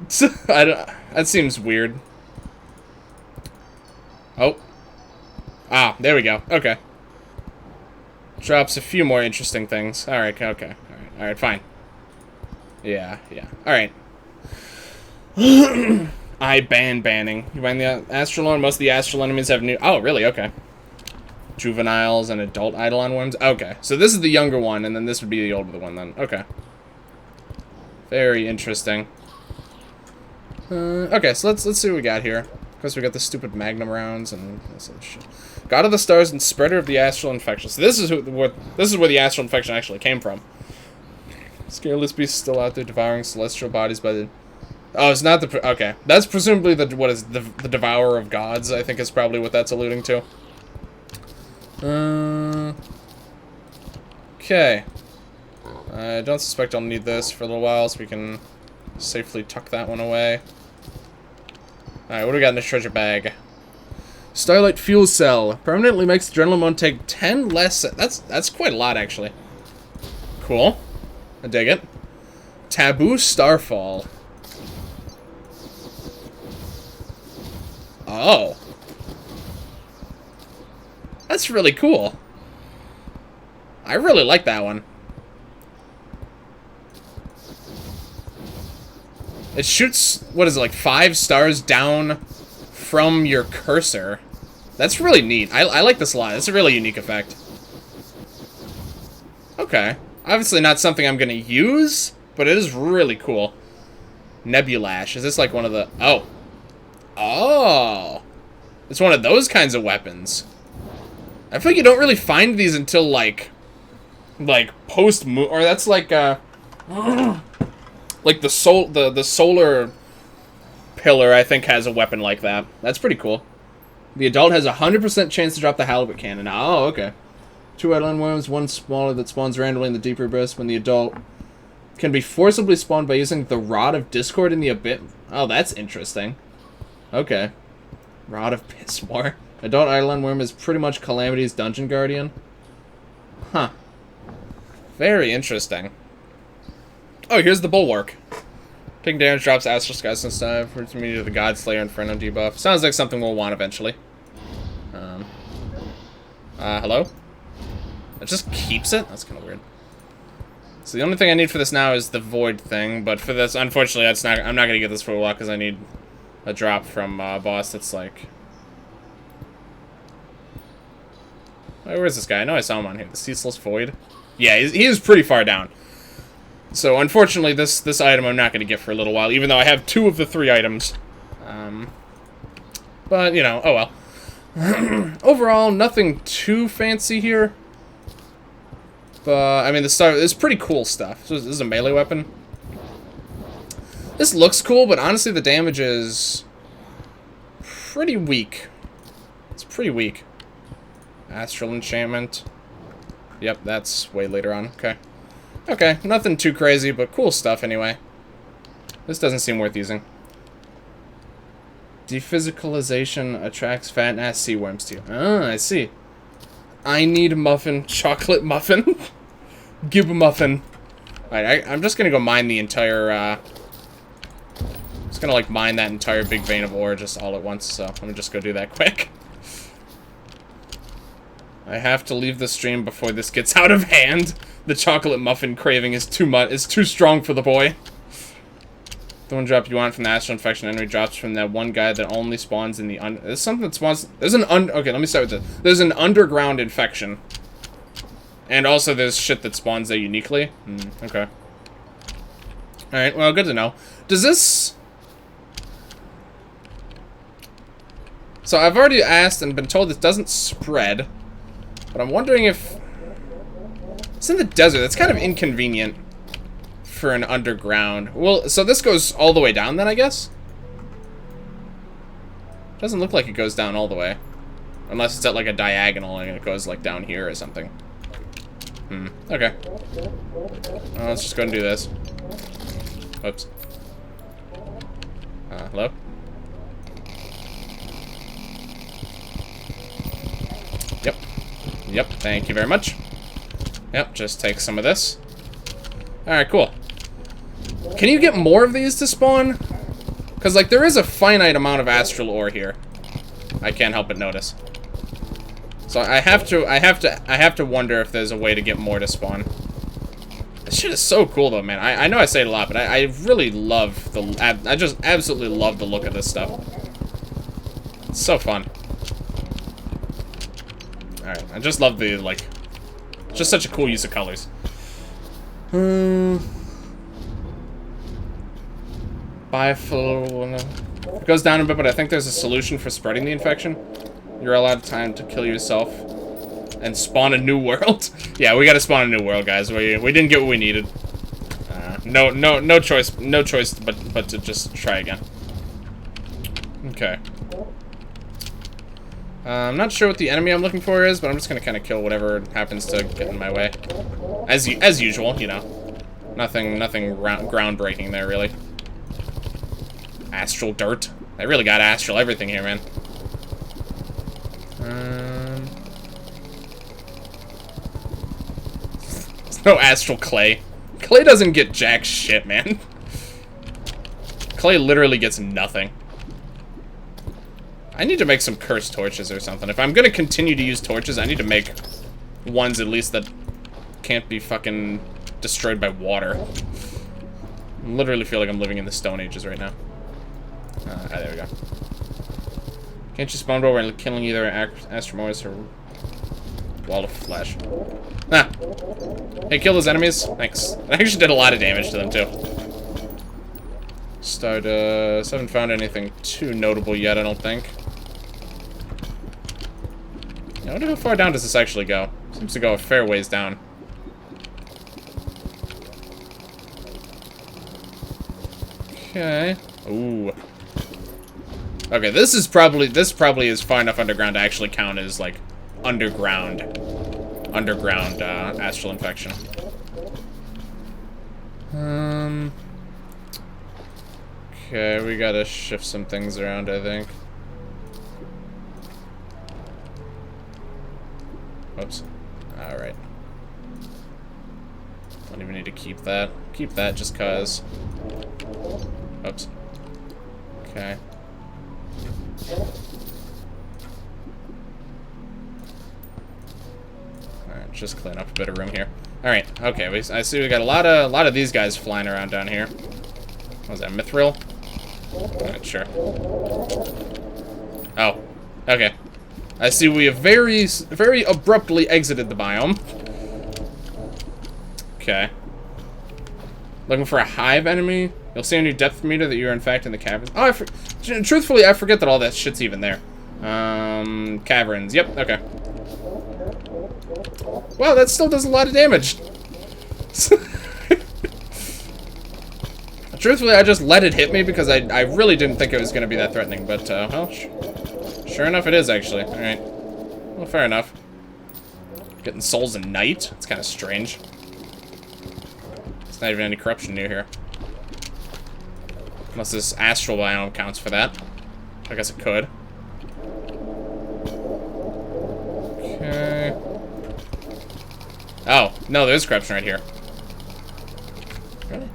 that seems weird. Oh, there we go. Okay, drops a few more interesting things. All right, okay, all right, fine. Yeah. All right. Banning. You ban the Astral. Most of the Astral enemies have new. Oh, really? Okay. Juveniles and adult Eidolon Worms. Okay, so this is the younger one, and then this would be the older one then. Okay. Very interesting. Okay, so let's see what we got here. Of course, we got the stupid Magnum rounds and this other shit. God of the Stars and Spreader of the Astral Infection. So this is where the Astral Infection actually came from. Scaleless beast still out there devouring celestial bodies by the. Oh, it's not the. Okay, that's presumably the Devourer of Gods. I think is probably what that's alluding to. Okay. I don't suspect I'll need this for a little while, so we can safely tuck that one away. Alright, what do we got in the treasure bag? Starlight Fuel Cell. Permanently makes the adrenaline mode take 10 less... That's quite a lot, actually. Cool. I dig it. Taboo Starfall. Oh. That's really cool. I really like that one. It shoots, what is it, like 5 stars down from your cursor. That's really neat. I like this a lot. It's a really unique effect. Okay. Obviously not something I'm going to use, but it is really cool. Nebulash. Is this like one of the... Oh. Oh. It's one of those kinds of weapons. I feel like you don't really find these until, like post-moon... Or that's like, like the solar pillar, I think, has a weapon like that. That's pretty cool. The adult has a 100% chance to drop the halibut cannon. Oh, okay. 2 Eidolon worms, 1 smaller that spawns randomly in the deeper abyss when the adult can be forcibly spawned by using the Rod of Discord in the abyss. Oh, that's interesting. Okay. Rod of Pissmore. Adult Eidolon worm is pretty much Calamity's dungeon guardian. Huh. Very interesting. Oh, here's the Bulwark. Taking damage drops Astral Skies and stuff. Roots immediately to the Godslayer Inferno debuff. Sounds like something we'll want eventually. Hello? It just keeps it? That's kind of weird. So the only thing I need for this now is the Void thing, but for this, unfortunately, that's not. I'm not gonna get this for a while because I need a drop from a boss that's like. Wait, where's this guy? I know I saw him on here. The Ceaseless Void. Yeah, he is pretty far down. So unfortunately, this item I'm not gonna get for a little while, even though I have 2 of the 3 items. But you know, oh well. Overall, nothing too fancy here. But, I mean, the stuff is pretty cool stuff. So this is a melee weapon. This looks cool, but honestly, the damage is pretty weak. It's pretty weak. Astral Enchantment. Yep, that's way later on. Okay. Okay, nothing too crazy, but cool stuff anyway. This doesn't seem worth using. Dephysicalization attracts fat-ass sea worms to you. Ah, I see. I need a muffin. Chocolate muffin. Give a muffin. Alright, I'm just gonna go mine the entire, just gonna, like, mine that entire big vein of ore just all at once, so let me just go do that quick. I have to leave the stream before this gets out of hand. The chocolate muffin craving is too strong for the boy. The one drop you want from the Astral Infection enemy drops from that one guy that only spawns in the there's something that spawns. There's an okay, let me start with this. There's an underground infection. And also there's shit that spawns there uniquely. Okay. Alright, well, good to know. Does this... So I've already asked and been told this doesn't spread. But I'm wondering if... It's in the desert. That's kind of inconvenient for an underground. Well, so this goes all the way down then, I guess? Doesn't look like it goes down all the way. Unless it's at like a diagonal and it goes like down here or something. Okay. Let's just go and do this. Oops. Hello? Yep. Yep, thank you very much. Yep, just take some of this. Alright, cool. Can you get more of these to spawn? Because, like, there is a finite amount of astral ore here. I can't help but notice. So I have to wonder if there's a way to get more to spawn. This shit is so cool, though, man. I know I say it a lot, but I really love the... I just absolutely love the look of this stuff. It's so fun. Alright, I just love the, like... Just such a cool use of colors. Bifil... It goes down a bit, but I think there's a solution for spreading the infection. You're allowed time to kill yourself and spawn a new world. Yeah, we gotta spawn a new world, guys. We didn't get what we needed. No choice but to just try again. Okay. I'm not sure what the enemy I'm looking for is, but I'm just gonna kind of kill whatever happens to get in my way. As usual, you know. Nothing groundbreaking there, really. Astral dirt. I really got astral everything here, man. There's no astral clay. Clay doesn't get jack shit, man. Clay literally gets nothing. I need to make some cursed torches or something. If I'm gonna continue to use torches, I need to make ones at least that can't be fucking destroyed by water. I literally feel like I'm living in the Stone Ages right now. There we go. Can't you spawn while killing either Astrum Aureus or Wall of Flesh? Ah. Hey, kill those enemies. Thanks. I actually did a lot of damage to them, too. Haven't found anything too notable yet, I don't think. I wonder how far down does this actually go? Seems to go a fair ways down. Okay. Ooh. Okay, this probably is far enough underground to actually count as, like, underground Astral Infection. Okay, we gotta shift some things around, I think. Oops. Alright. Don't even need to keep that. Keep that just cause. Oops. Okay. Alright, just clean up a bit of room here. Alright, okay, I see we got a lot of these guys flying around down here. What was that, Mithril? Not sure. Oh, okay. I see we have very abruptly exited the biome. Okay. Looking for a hive enemy? You'll see on your depth meter that you're in fact in the caverns. Oh, truthfully, I forget that all that shit's even there. Caverns. Yep, okay. Wow, that still does a lot of damage. Truthfully, I just let it hit me because I really didn't think it was going to be that threatening. But, well, sure enough it is, actually. Alright. Well, fair enough. Getting souls in night? It's kind of strange. There's not even any corruption near here. Unless this astral biome counts for that. I guess it could. Okay. Oh, no, there's corruption right here. Really?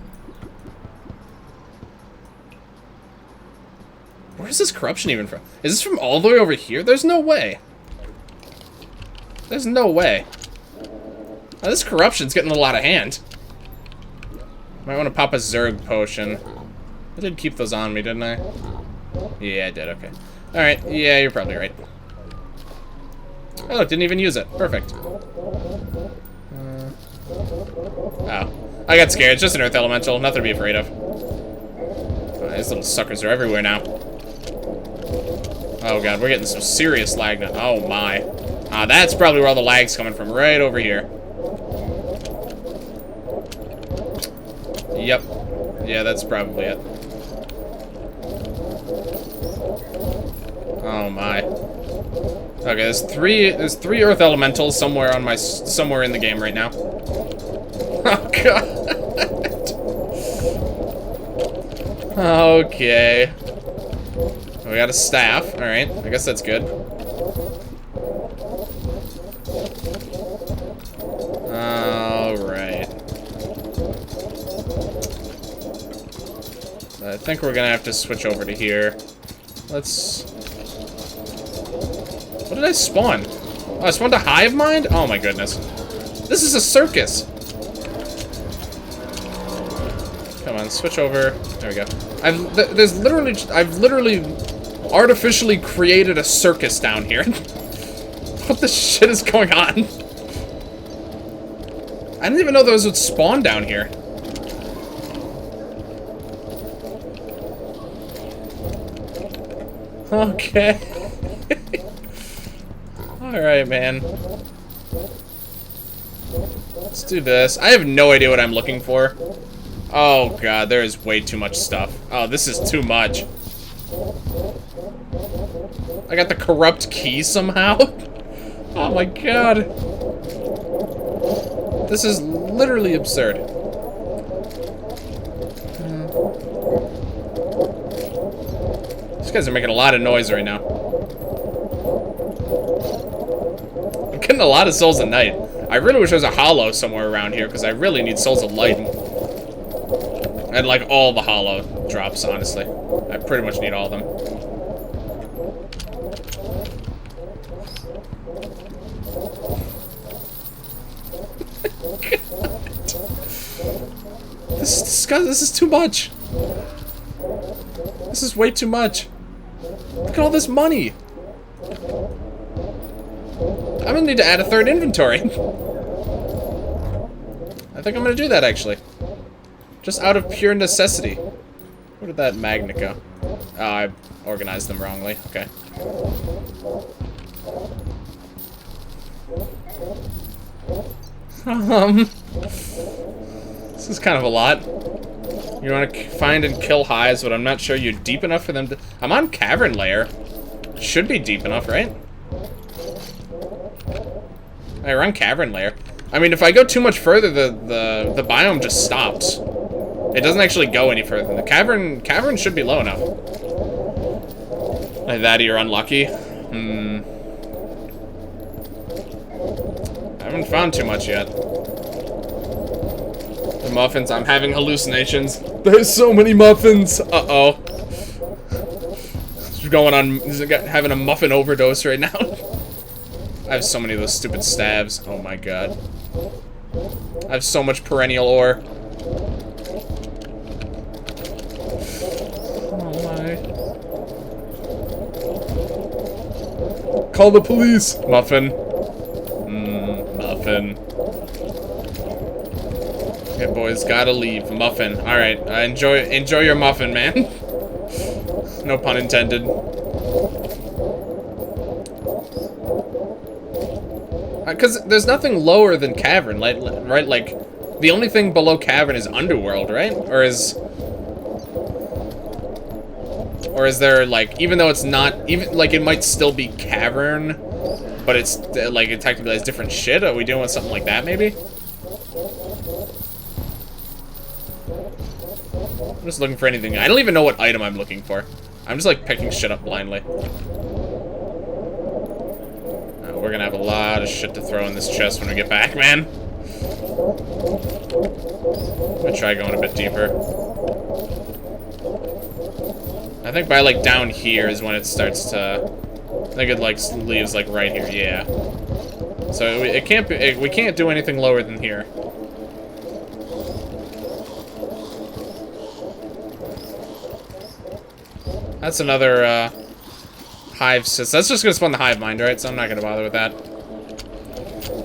Where's this corruption even from? Is this from all the way over here? There's no way. There's no way. Oh, this corruption's getting a lot of hand. Might want to pop a Zerg potion. I did keep those on me, didn't I? Yeah, I did, okay. Alright, yeah, you're probably right. Oh, look, didn't even use it. Perfect. Oh. I got scared. It's just an earth elemental. Nothing to be afraid of. Oh, these little suckers are everywhere now. Oh god, we're getting some serious lag now. Oh my. That's probably where all the lag's coming from. Right over here. Yep. Yeah, that's probably it. Oh my. Okay, there's three earth elementals somewhere on somewhere in the game right now. Oh god. Okay. We got a staff. Alright, I guess that's good. Alright. I think we're gonna have to switch over to here. Let's... What did I spawn? Oh, I spawned a hive mind? Oh my goodness. This is a circus. Come on, switch over. There we go. I've literally artificially created a circus down here. What the shit is going on? I didn't even know those would spawn down here. Okay. Alright, man. Let's do this. I have no idea what I'm looking for. Oh god, there is way too much stuff. Oh, this is too much. I got the corrupt key somehow? Oh my god. This is literally absurd. These guys are making a lot of noise right now. I'm getting a lot of souls at night. I really wish there was a hollow somewhere around here, because I really need souls of light. And like all the hollow drops, honestly. I pretty much need all of them. This is disgusting. This is too much. This is way too much. Look at all this money. I'm gonna need to add a third inventory. I think I'm gonna do that, actually. Just out of pure necessity. Where did that magnet go? Oh, I organized them wrongly. Okay. This is kind of a lot. You want to find and kill hives, but I'm not sure you're deep enough for them to... I'm on Cavern Layer. Should be deep enough, right? We're on Cavern Layer. I mean, if I go too much further, the biome just stops. It doesn't actually go any further. The cavern should be low enough. Like that, you're unlucky. I haven't found too much yet. The muffins, I'm having hallucinations. There's so many muffins. Uh-oh. Going on, having a muffin overdose right now. I have so many of those stupid stabs. Oh my god. I have so much perennial ore. Oh my. Call the police. Muffin. Muffin. Okay, boys, gotta leave. Muffin. Alright, enjoy your muffin, man. No pun intended. Because there's nothing lower than cavern, right? Like, the only thing below cavern is underworld, right? Or is there, like, even though it's not, even, like, it might still be cavern, but it's, like, it technically has different shit? Are we doing something like that, maybe? I'm just looking for anything. I don't even know what item I'm looking for. I'm just, like, picking shit up blindly. We're gonna have a lot of shit to throw in this chest when we get back, man. I'm gonna try going a bit deeper. I think by, like, down here is when it starts to... I think it, like, leaves, like, right here, yeah. So it can't be... we can't do anything lower than here. That's another, hive sys. That's just gonna spawn the hive mind, right? So I'm not gonna bother with that.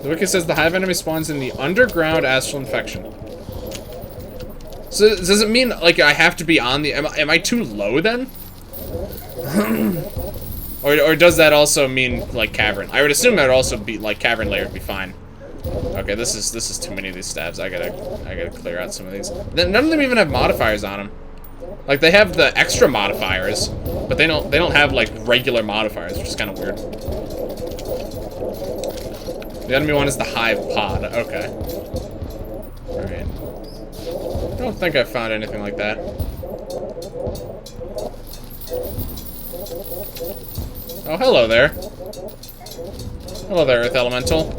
The wiki says the hive enemy spawns in the underground Astral Infection. So does it mean, like, I have to be on the... Am I too low, then? or does that also mean, like, cavern? I would assume that would also be, like, cavern layer would be fine. Okay, this is too many of these stabs. I gotta clear out some of these. None of them even have modifiers on them. Like, they have the extra modifiers, but they don't have, like, regular modifiers, which is kind of weird. The enemy one is the hive pod. Okay. Alright. I don't think I've found anything like that. Oh, hello there. Hello there, Earth Elemental.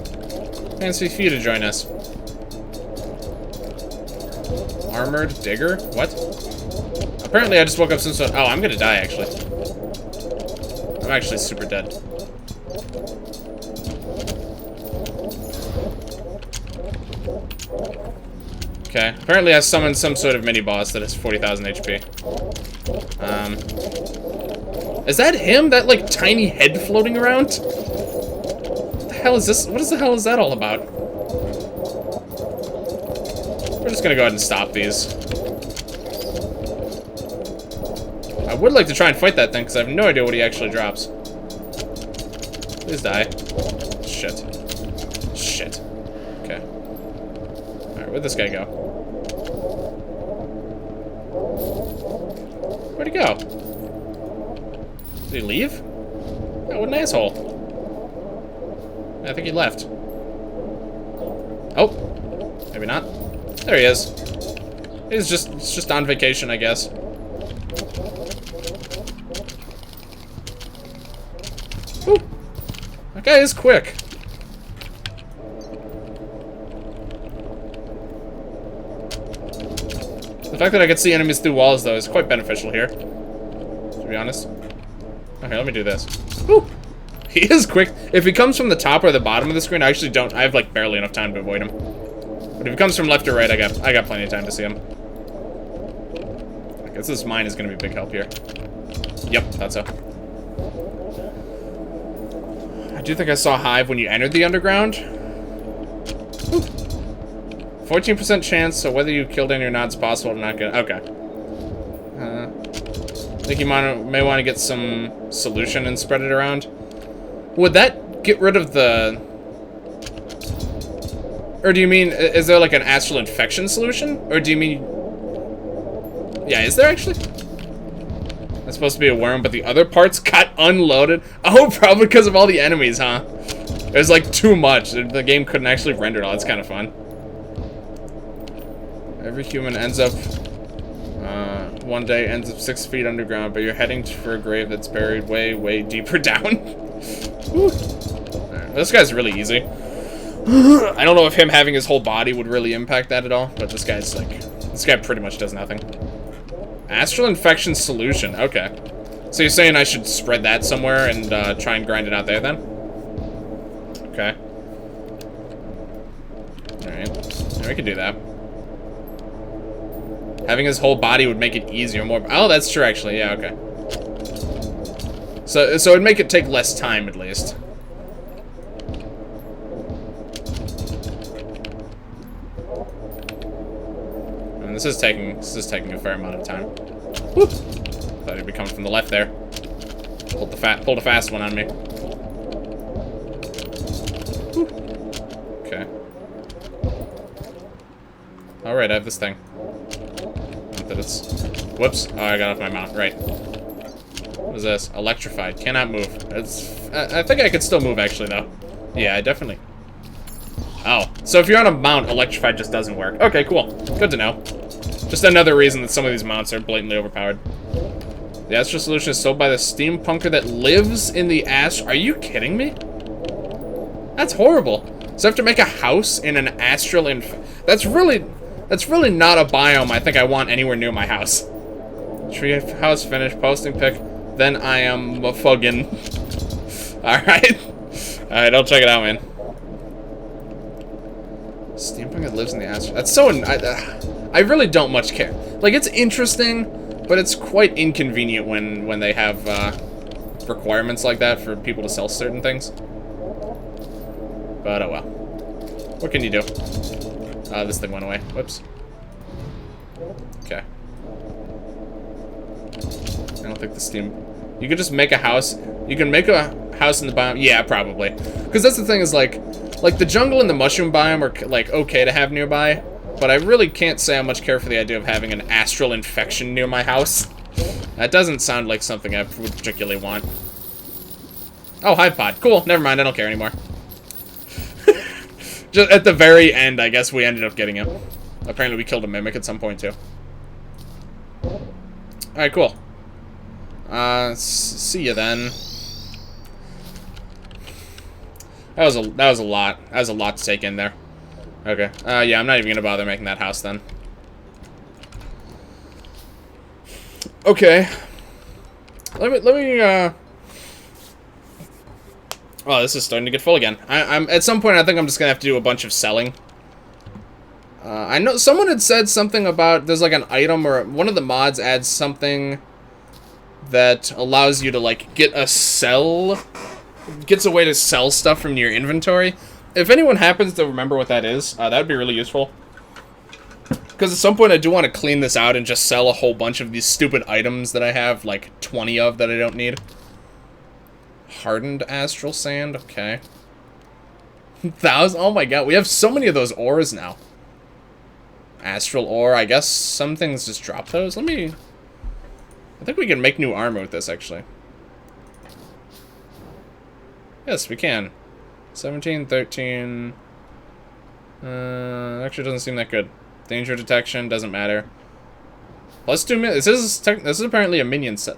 Fancy for you to join us. Armored digger? What? Apparently I just woke up since... Oh, I'm gonna die, actually. I'm actually super dead. Okay. Apparently I summoned some sort of mini-boss that has 40,000 HP. Is that him? That, like, tiny head floating around? What the hell is this? What the hell is that all about? We're just gonna go ahead and stop these. I would like to try and fight that thing, because I have no idea what he actually drops. Please die. Shit. Shit. Okay. Alright, where'd this guy go? Where'd he go? Did he leave? Oh, what an asshole. I think he left. Oh. Maybe not. There he is. He's just on vacation, I guess. Whew. That guy is quick. The fact that I can see enemies through walls, though, is quite beneficial here. To be honest. Okay, let me do this. Whew. He is quick. If he comes from the top or the bottom of the screen, I actually don't... I have, like, barely enough time to avoid him. But if he comes from left or right, I got plenty of time to see him. I guess this mine is going to be a big help here. Yep, thought so. I do think I saw Hive when you entered the underground. 14% chance, so whether you killed any or not is possible. I'm not gonna... Okay. I think you may want to get some solution and spread it around. Would that get rid of the... Or do you mean... Is there like an Astral Infection solution? Or do you mean... Yeah, is there actually? That's supposed to be a worm, but the other parts got unloaded. Oh, probably because of all the enemies, huh? There's like too much. The game couldn't actually render it all. It's kind of fun. Every human ends up... one day ends up 6 feet underground, but you're heading for a grave that's buried way, way deeper down. Right, this guy's really easy. I don't know if him having his whole body would really impact that at all, but this guy's like... This guy pretty much does nothing. Astral Infection solution, okay. So you're saying I should spread that somewhere and try and grind it out there then? Okay. Alright. Yeah, we can do that. Having his whole body would make it easier, more... Oh, that's true, actually. Yeah, okay. So it'd make it take less time, at least. And this is taking a fair amount of time. Whoop! Thought he'd be coming from the left there. Pulled a fast one on me. Whoop. Alright, I have this thing. Not that it's... Whoops. Oh, I got off my mount. Right. What is this? Electrified. Cannot move. It's... I think I could still move, actually, though. Yeah, I definitely... Oh. So if you're on a mount, electrified just doesn't work. Okay, cool. Good to know. Just another reason that some of these mounts are blatantly overpowered. The Astral solution is sold by the steampunker that lives in the Astral... Are you kidding me? That's horrible. So I have to make a house in an Astral That's really not a biome I think I want anywhere near my house. Tree house finished, posting pic. Then I am a fuggin'. Alright. Alright, I'll check it out, man. Steampunk that lives in the Astral. That's so... I really don't much care. Like, it's interesting, but it's quite inconvenient when they have requirements like that for people to sell certain things. But oh well. What can you do? This thing went away. Whoops. Okay. I don't think the steam... You could just make a house. You can make a house in the biome. Yeah, probably. Because that's the thing is, like the jungle and the mushroom biome are, like, okay to have nearby. But I really can't say I much care for the idea of having an Astral Infection near my house. That doesn't sound like something I would particularly want. Oh, hive pod. Cool. Never mind. I don't care anymore. Just at the very end, I guess we ended up getting him. Apparently we killed a mimic at some point, too. Alright, cool. See you then. That was a lot. That was a lot to take in there. Okay. Yeah, I'm not even gonna bother making that house then. Okay. Let me Oh, this is starting to get full again. I'm at some point I think I'm just gonna have to do a bunch of selling. I know someone had said something about there's like an item or one of the mods adds something that allows you to like gets a way to sell stuff from your inventory. If anyone happens to remember what that is, that would be really useful. Because at some point I do want to clean this out and just sell a whole bunch of these stupid items that I have, like 20 of that I don't need. Hardened astral sand, okay. 1,000, oh my god, we have so many of those ores now. Astral ore, I guess some things just drop those. I think we can make new armor with this, actually. Yes, we can. 17, 13... actually doesn't seem that good. Danger detection, doesn't matter. Let's do... This is apparently a minion set.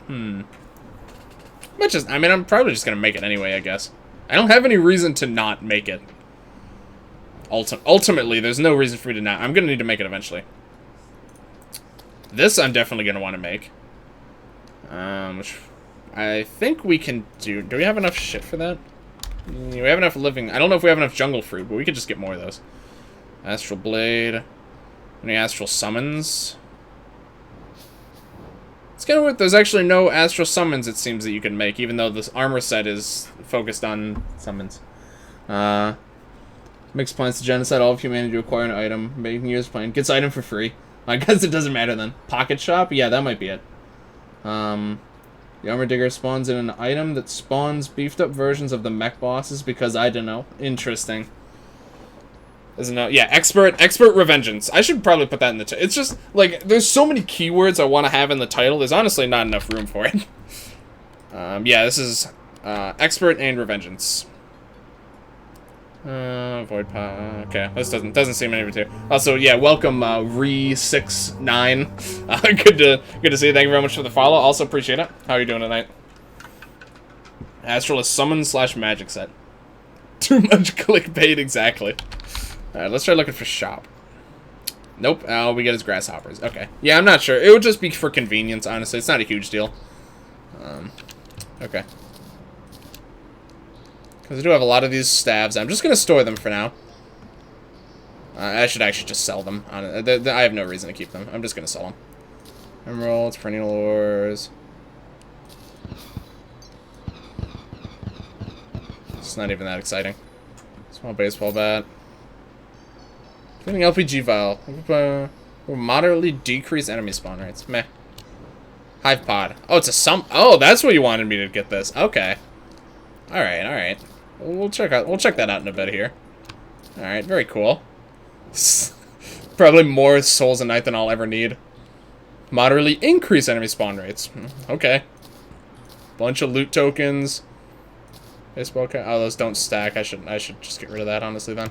Which is... I mean, I'm probably just gonna make it anyway, I guess. I don't have any reason to not make it. Ultimately, there's no reason for me to not... I'm gonna need to make it eventually. This I'm definitely gonna want to make. Which... I think we can do... Do we have enough shit for that? We have enough living... I don't know if we have enough jungle fruit, but we could just get more of those. Astral blade. Any astral summons? It's kind of weird. There's actually no astral summons, it seems, that you can make, even though this armor set is focused on summons. Makes plans to genocide all of humanity to acquire an item. Making use plan. Gets item for free. I guess it doesn't matter then. Pocket shop? Yeah, that might be it. The armor digger spawns in an item that spawns beefed up versions of the mech bosses because I don't know. Interesting. Isn't it? Yeah, expert revengeance. I should probably put that in the title. It's just like there's so many keywords I want to have in the title. There's honestly not enough room for it. Yeah, this is expert and revengeance. Void pod. Okay, this doesn't seem any of it too. Also, yeah, welcome Re69. Good to see you. Thank you very much for the follow. Also appreciate it. How are you doing tonight? Astral is summon / magic set. Too much clickbait, exactly. Alright, let's try looking for shop. Nope, all we get is grasshoppers. Okay. Yeah, I'm not sure. It would just be for convenience, honestly. It's not a huge deal. Okay. Because I do have a lot of these staves. I'm just going to store them for now. I should actually just sell them. I have no reason to keep them. I'm just going to sell them. Emeralds, perennial ores. It's not even that exciting. Small baseball bat. Getting LPG vial. Will moderately decrease enemy spawn rates. Meh. Hive pod. Oh, it's a Oh, that's what you wanted me to get this. Okay. Alright, alright. We'll check that out in a bit here. Alright, very cool. Probably more Souls and Night than I'll ever need. Moderately increase enemy spawn rates. Okay. Bunch of loot tokens. Baseball card. Oh, those don't stack. I should just get rid of that, honestly, then.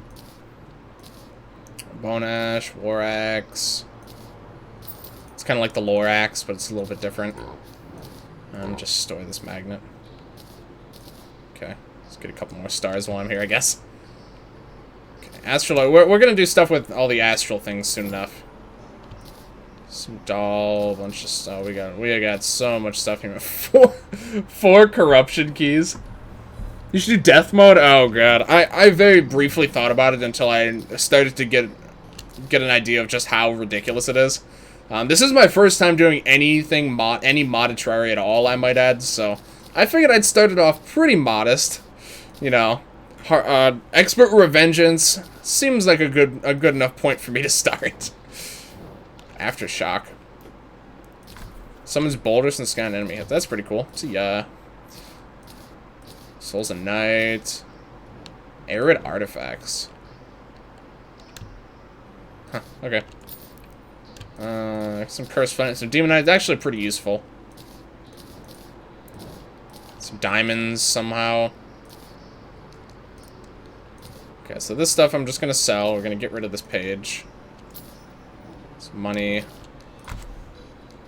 Bone Ash, War Axe. It's kind of like the Lore Axe, but it's a little bit different. Just store this magnet. Okay. Let's get a couple more stars while I'm here, I guess. Okay. Astral. We're gonna do stuff with all the astral things soon enough. Some doll, a bunch of stuff. We got so much stuff here. Four corruption keys. You should do death mode? Oh god. I very briefly thought about it until I started to get an idea of just how ridiculous it is. This is my first time doing any modded Terraria at all, I might add, so I figured I'd start it off pretty modest. You know, expert revengeance seems like a good enough point for me to start. Aftershock. Summons boulders and scan enemy. That's pretty cool. See, Souls of Night. Arid artifacts. Huh, okay. Some Curse Flint, some Demonite. Actually pretty useful. Some diamonds somehow. Okay, so this stuff I'm just gonna sell. We're gonna get rid of this page. Some money.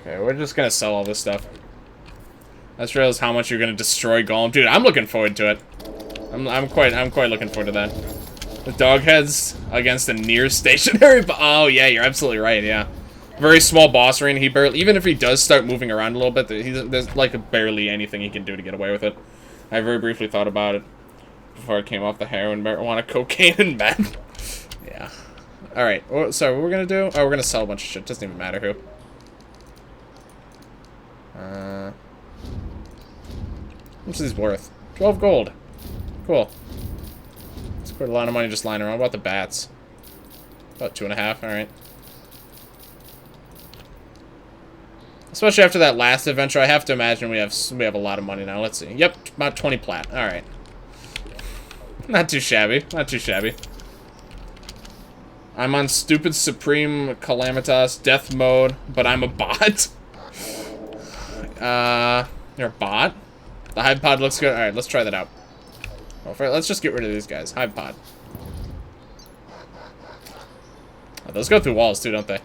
Okay, we're just gonna sell all this stuff. I just realized how much you're gonna destroy Golem. Dude, I'm looking forward to it. I'm quite looking forward to that. The dog heads against a near stationary. Oh yeah, you're absolutely right. Yeah, very small boss arena. He barely, even if he does start moving around a little bit, there's like barely anything he can do to get away with it. I very briefly thought about it before I came off the heroin, marijuana, cocaine, and meth. Yeah. All right. So what we're gonna do? Oh, we're gonna sell a bunch of shit. Doesn't even matter who. How much is these worth? 12 gold. Cool. It's quite a lot of money just lying around. What about the bats? About 2.5. All right. Especially after that last adventure, I have to imagine we have a lot of money now. Let's see. Yep, about 20 plat. All right. Not too shabby. Not too shabby. I'm on stupid Supreme Calamitas death mode, but I'm a bot. You're a bot? The Hive Pod looks good. Alright, let's try that out. Well, let's just get rid of these guys. Hive Pod. Oh, those go through walls too, don't they?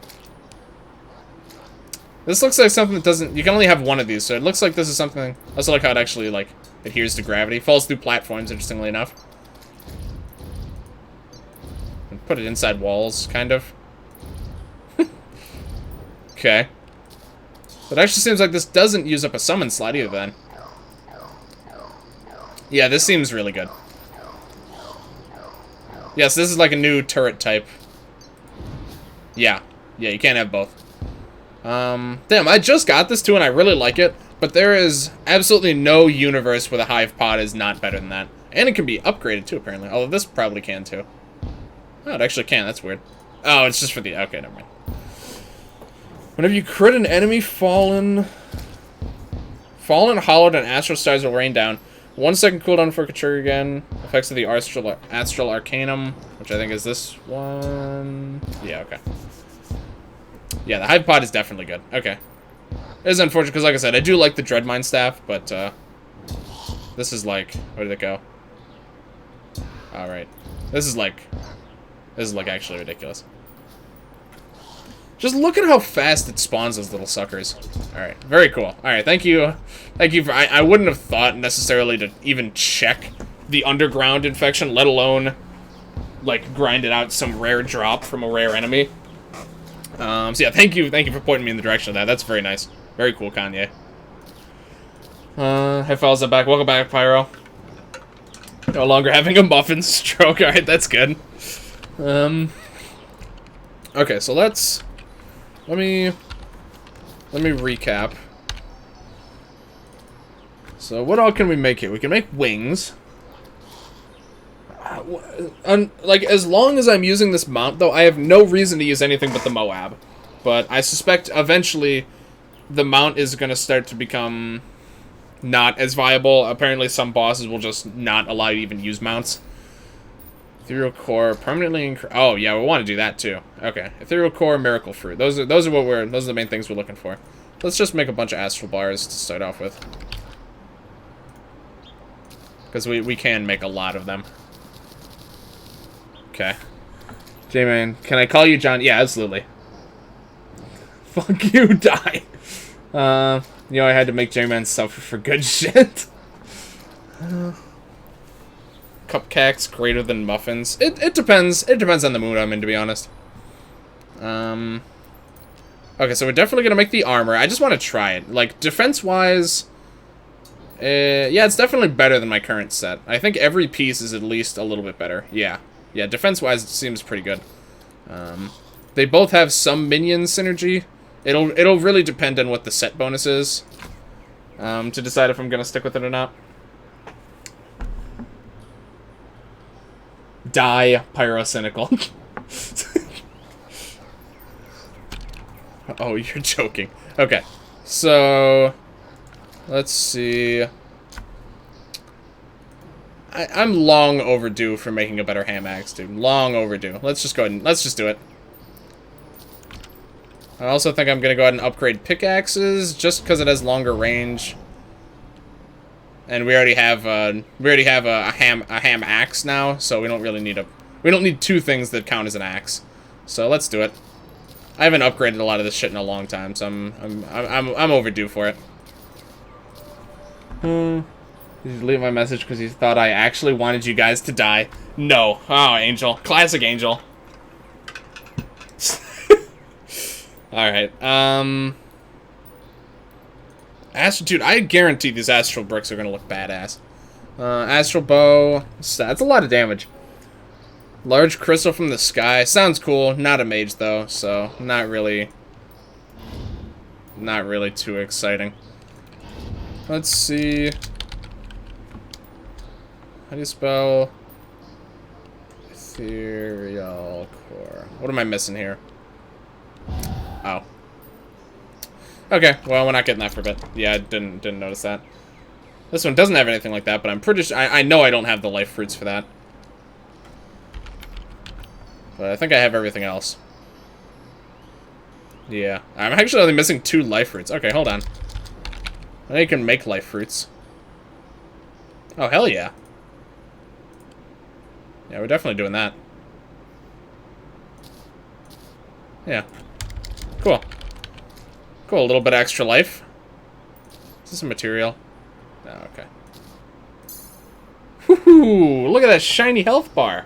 This looks like something that doesn't... You can only have one of these, so it looks like this is something... I also like how it actually, like, adheres to gravity. Falls through platforms, interestingly enough. And put it inside walls, kind of. Okay. But it actually seems like this doesn't use up a summon slot either, then. Yeah, this seems really good. Yes, this is like a new turret type. Yeah. Yeah, you can't have both. Damn, I just got this too, and I really like it. But there is absolutely no universe where the Hive Pod is not better than that. And it can be upgraded too, apparently. Although this probably can too. Oh, it actually can. That's weird. Oh, it's just for the... Okay, never mind. Whenever you crit an enemy, fallen, hollowed, and astral stars will rain down. 1 second cooldown for trigger again. Effects of the Astral Arcanum, which I think is this one. Yeah, okay. Yeah, the Hive Pod is definitely good. Okay. It is unfortunate because, like I said, I do like the Dreadmine Staff, but this is like... Where did it go? Alright. This is like actually ridiculous. Just look at how fast it spawns those little suckers. Alright, very cool. Alright, thank you. Thank you for... I wouldn't have thought necessarily to even check the underground infection, let alone, like, grind it out some rare drop from a rare enemy. So yeah, thank you for pointing me in the direction of that. That's very nice. Very cool, Kanye. Hey fellas, I'm back. Welcome back, Pyro. No longer having a muffin stroke. Alright, that's good. Okay, so let me recap. So what all can we make here? We can make wings. Like, as long as I'm using this mount, though, I have no reason to use anything but the Moab. But I suspect eventually the mount is going to start to become not as viable. Apparently some bosses will just not allow you to even use mounts. Ethereal Core, permanently increase. Oh, yeah, we want to do that, too. Okay. Ethereal Core, Miracle Fruit. Those are the main things we're looking for. Let's just make a bunch of Astral Bars to start off with. Because we can make a lot of them. Okay. J-Man, can I call you John? Yeah, absolutely. Fuck you, die. You know, I had to make J-Man suffer for good shit. Cupcakes greater than muffins. It depends. It depends on the mood I'm in, to be honest. Okay, so we're definitely gonna make the armor. I just want to try it. Like, defense-wise, yeah, it's definitely better than my current set. I think every piece is at least a little bit better. Yeah. Yeah, defense-wise, it seems pretty good. They both have some minion synergy. It'll really depend on what the set bonus is, to decide if I'm gonna stick with it or not. Die, Pyrocynical. Oh, you're joking. Okay, so let's see. I'm long overdue for making a better ham axe, dude. Long overdue. Let's just go ahead and let's just do it. I also think I'm gonna go ahead and upgrade pickaxes just because it has longer range. And we already have a ham axe now, so we don't really need we don't need two things that count as an axe. So let's do it. I haven't upgraded a lot of this shit in a long time, so I'm overdue for it. Did you leave my message because you thought I actually wanted you guys to die? No. Oh, Angel. Classic Angel. Alright, dude, I guarantee these astral bricks are gonna look badass. Astral bow. That's a lot of damage. Large crystal from the sky. Sounds cool. Not a mage, though, so not really too exciting. Let's see. How do you spell ethereal core? What am I missing here? Oh. Okay, well, we're not getting that for a bit. Yeah, I didn't notice that. This one doesn't have anything like that, but I'm pretty sure... I know I don't have the life fruits for that. But I think I have everything else. Yeah. I'm actually only missing 2 life fruits. Okay, hold on. I think you can make life fruits. Oh, hell yeah. Yeah, we're definitely doing that. Yeah. Cool. Cool, a little bit of extra life. Is this a material? No, okay. Woohoo! Look at that shiny health bar.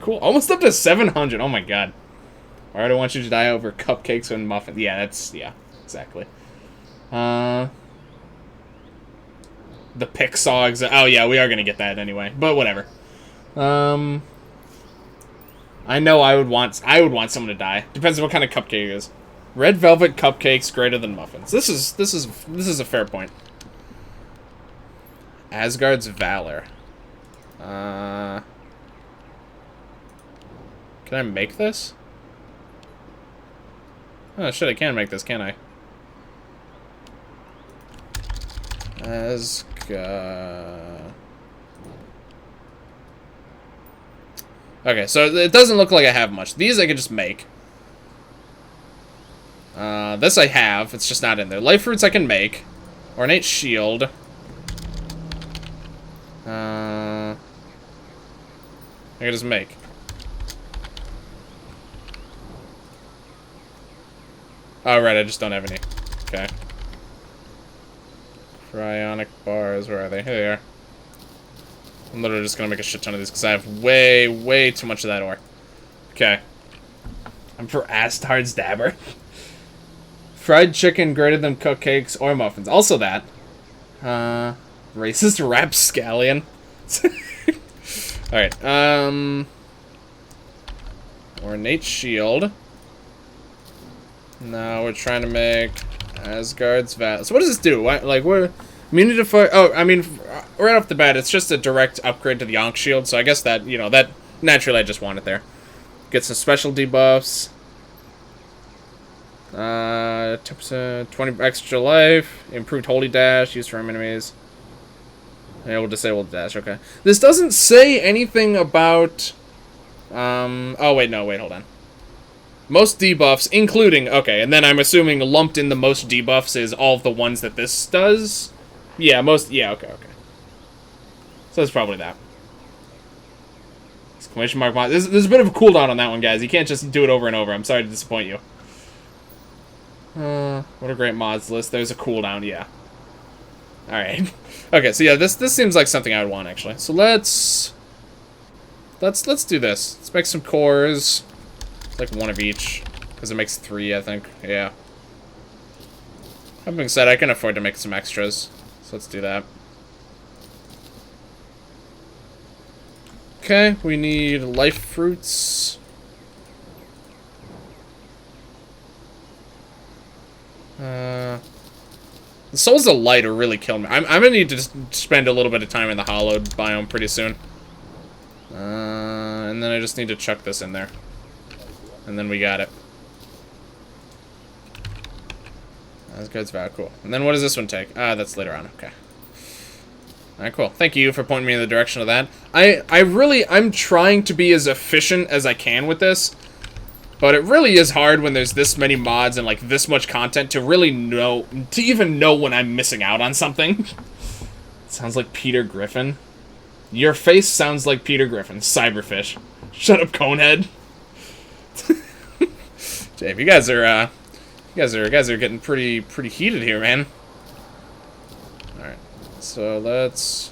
Cool. Almost up to 700. Oh my god. Why do I want you to die over cupcakes and muffins? Yeah, that's... Yeah, exactly. The Pixaw... Oh yeah, we are gonna get that anyway. But whatever. I know I would want someone to die. Depends on what kind of cupcake it is. Red velvet cupcakes greater than muffins. This is a fair point. Asgard's Valor. Can I make this? Oh shit, I can make this, can I? Asgard. Okay, so it doesn't look like I have much. These I can just make. This I have. It's just not in there. Life fruits I can make. Ornate shield. I can just make. Oh, right, I just don't have any. Okay. Cryonic bars, where are they? Here they are. I'm literally just gonna make a shit ton of these because I have way, way too much of that ore. Okay. I'm for Astard's Dabber. Fried chicken greater than cupcakes or muffins. Also that. Racist rapscallion. Alright, ornate shield. Now we're trying to make Asgard's Valor. So what does this do? Like, what... Immunity to fire... Oh, I mean, right off the bat, it's just a direct upgrade to the Ankh shield, so I guess that, you know, that... Naturally, I just want it there. Get some special debuffs. 10%, 20 extra life. Improved holy dash, used for enemies. Yeah, we'll disable the dash, okay. This doesn't say anything about Oh, wait, no, wait, hold on. Most debuffs, including... Okay, and then I'm assuming lumped in the most debuffs is all of the ones that this does? Yeah, most... Yeah, okay. So that's probably that. Exclamation mark mod. There's a bit of a cooldown on that one, guys. You can't just do it over and over. I'm sorry to disappoint you. What a great mods list. There's a cooldown, yeah. Alright. Okay, so yeah, this seems like something I would want, actually. So let's do this. Let's make some cores. It's like one of each. Because it makes 3, I think. Yeah. That being said, I can afford to make some extras. So let's do that. Okay, we need life fruits. The Souls of Light are really killing me. I'm gonna need to just spend a little bit of time in the hollowed biome pretty soon. And then I just need to chuck this in there. And then we got it. That's good, it's very cool. And then what does this one take? That's later on, okay. Alright, cool. Thank you for pointing me in the direction of that. I'm trying to be as efficient as I can with this. But it really is hard when there's this many mods and, like, this much content to really know... To even know when I'm missing out on something. Sounds like Peter Griffin. Your face sounds like Peter Griffin. Cyberfish. Shut up, Conehead. Dave, you guys are getting pretty heated here, man. Alright. So let's...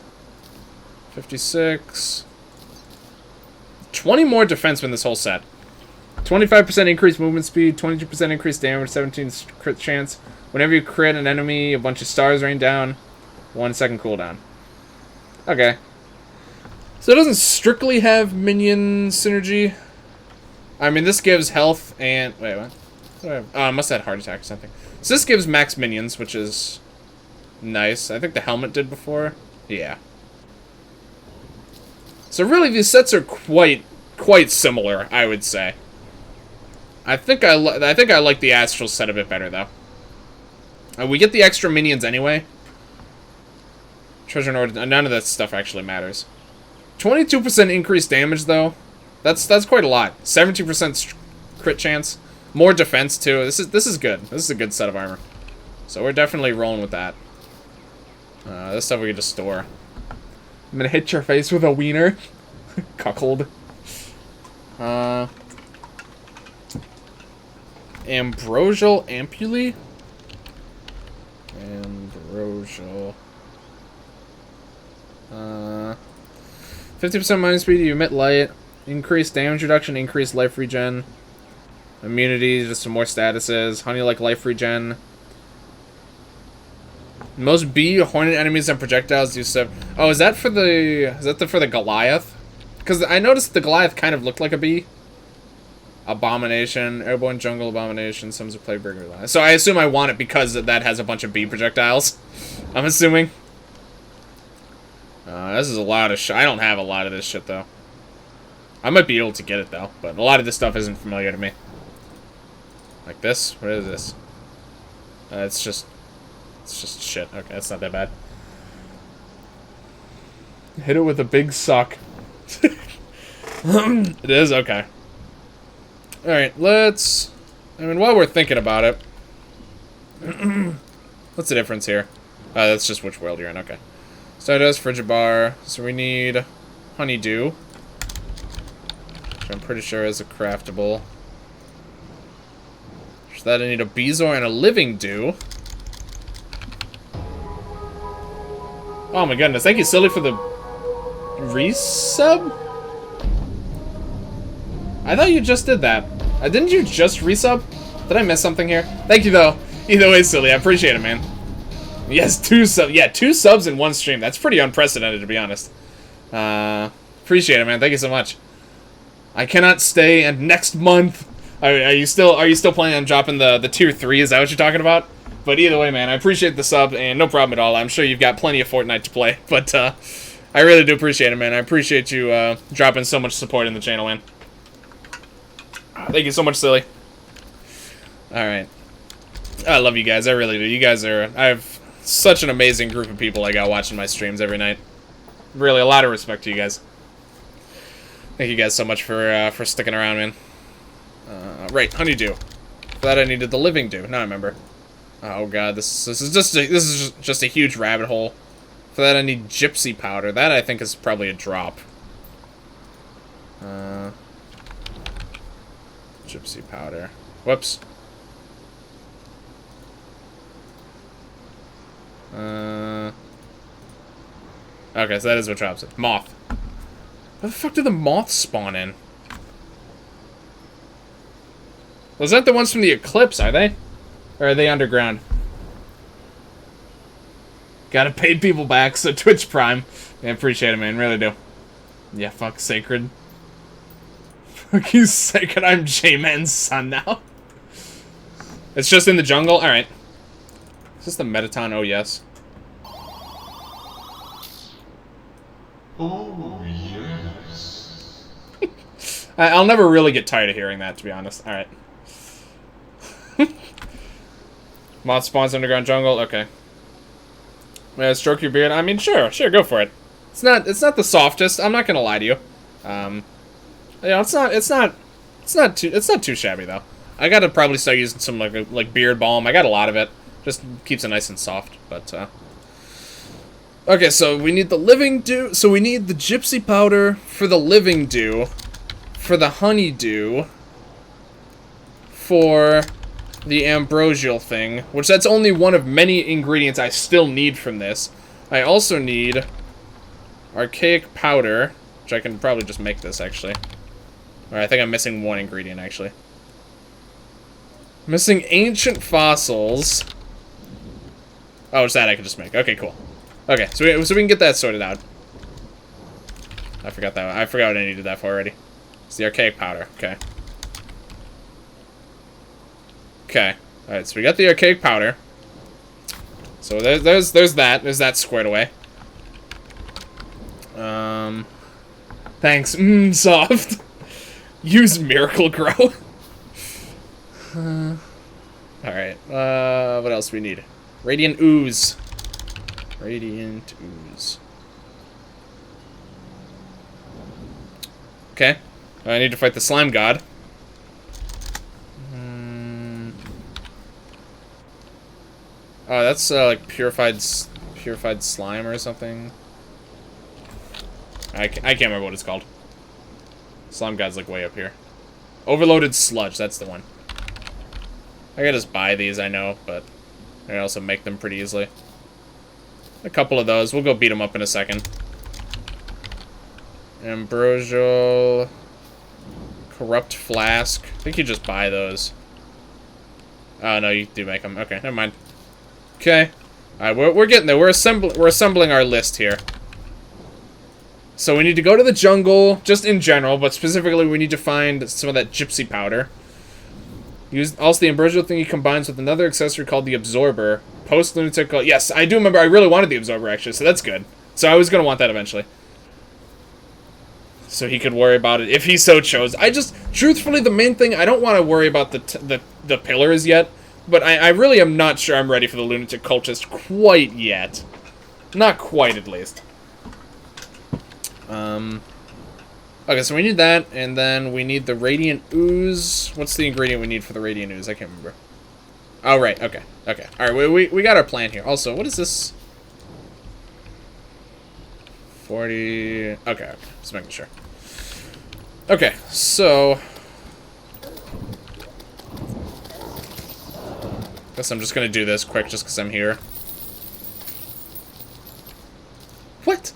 56... 20 more defense in this whole set. 25% increased movement speed, 22% increased damage, 17 crit chance. Whenever you crit an enemy, a bunch of stars rain down. 1 second cooldown. Okay. So it doesn't strictly have minion synergy. I mean, this gives health and... Wait, what? Oh, I must have had a heart attack or something. So this gives max minions, which is nice. I think the helmet did before. Yeah. So really, these sets are quite similar, I would say. I think I like the Astral set a bit better, though. We get the extra minions anyway. Treasure Nord, none of that stuff actually matters. 22% increased damage, though. That's quite a lot. 17% crit chance. More defense, too. This is good. This is a good set of armor. So we're definitely rolling with that. This stuff we can just store. I'm gonna hit your face with a wiener. Cuckold. Ambrosial Ampule? Ambrosial. 50% minus speed, you emit light. Increased damage reduction, increased life regen. Immunity, just some more statuses. Honey-like life regen. Most bee hornet enemies and projectiles do stuff. Oh, is that for the Goliath? Because I noticed the Goliath kind of looked like a bee. Abomination, airborne jungle abomination, sums of Plaguebringer Goliath. So I assume I want it because that has a bunch of bee projectiles. I'm assuming. This is a lot of shit. I don't have a lot of this shit though. I might be able to get it though, but a lot of this stuff isn't familiar to me. Like this? What is this? It's just shit. Okay, that's not that bad. Hit it with a big suck. It is? Okay. Alright, let's... I mean, while we're thinking about it... What's the difference here? That's just which world you're in, okay. Stardust, Frigid Bar. So we need Honeydew. Which I'm pretty sure is a craftable. For that I need a Bezoar and a Living Dew. Oh my goodness, thank you Silly for the resub? I thought you just did that. Didn't you just resub? Did I miss something here? Thank you though. Either way, Silly, I appreciate it, man. Yes, 2 subs. Yeah, 2 subs in one stream. That's pretty unprecedented, to be honest. Appreciate it, man. Thank you so much. I cannot stay, and next month... Are you still planning on dropping the tier 3? Is that what you're talking about? But either way, man, I appreciate the sub, and no problem at all. I'm sure you've got plenty of Fortnite to play, but I really do appreciate it, man. I appreciate you dropping so much support in the channel, man. Thank you so much, Silly. Alright. I love you guys. I really do. You guys are... I have such an amazing group of people I got watching my streams every night. Really, a lot of respect to you guys. Thank you guys so much for sticking around, man. Right, honeydew. For that I needed the living dew. Now I remember. Oh god, this is just a huge rabbit hole. For that I need gypsy powder. That I think is probably a drop. Gypsy powder. Whoops. Okay, so that is what drops it. Moth. Where the fuck do the moths spawn in? Those aren't the ones from the eclipse, are they? Or are they underground? Gotta pay people back, so Twitch Prime. Yeah, appreciate it, man. Really do. Yeah, fuck Sacred. Fuck you, Sacred. I'm J-Man's son now. It's just in the jungle? Alright. Is this the Metaton? Oh, yes. Oh, yes. I'll never really get tired of hearing that, to be honest. Alright. Moth spawns underground jungle? Okay. Stroke your beard? I mean, sure, go for it. It's not the softest, I'm not gonna lie to you. You know, it's not too shabby, though. I gotta probably start using some, like beard balm. I got a lot of it. Just keeps it nice and soft, but, okay, so we need the living dew. So we need the gypsy powder for the living dew, for the honeydew, for the ambrosial thing, which that's only one of many ingredients I still need from this. I also need archaic powder, which I can probably just make this, actually. Alright, I think I'm missing one ingredient, actually. Missing ancient fossils. Oh, it's that I can just make. Okay, cool. Okay, so we can get that sorted out. I forgot that. I forgot what I needed that for already. It's the archaic powder. Okay. Okay. All right. So we got the archaic powder. So there's that. There's that squared away. Thanks. Soft. Use Miracle Grow. All right. What else do we need? Radiant Ooze. Radiant Ooze. Okay. I need to fight the Slime God. Oh, that's like purified slime or something. I can't remember what it's called. Slime God's like way up here. Overloaded Sludge, that's the one. I gotta just buy these, I know, but I can also make them pretty easily. A couple of those. We'll go beat them up in a second. Ambrosial. Corrupt Flask. I think you just buy those. Oh, no, you do make them. Okay, never mind. Okay. Alright, we're getting there. We're assembling our list here. So we need to go to the jungle, just in general, but specifically we need to find some of that gypsy powder. Also, the ambrosial thing he combines with another accessory called the Absorber. Post-lunatic... Yes, I do remember. I really wanted the Absorber, actually, so that's good. So I was going to want that eventually. So he could worry about it if he so chose. Truthfully, the main thing, I don't want to worry about the pillars yet. But I really am not sure I'm ready for the Lunatic Cultist quite yet. Not quite, at least. Okay, so we need that, and then we need the Radiant Ooze. What's the ingredient we need for the Radiant Ooze? I can't remember. Oh, right, okay. Okay. Alright, we got our plan here. Also, what is this? 40... Okay, just making sure. Okay, so... Guess I'm just gonna do this quick just because I'm here. What?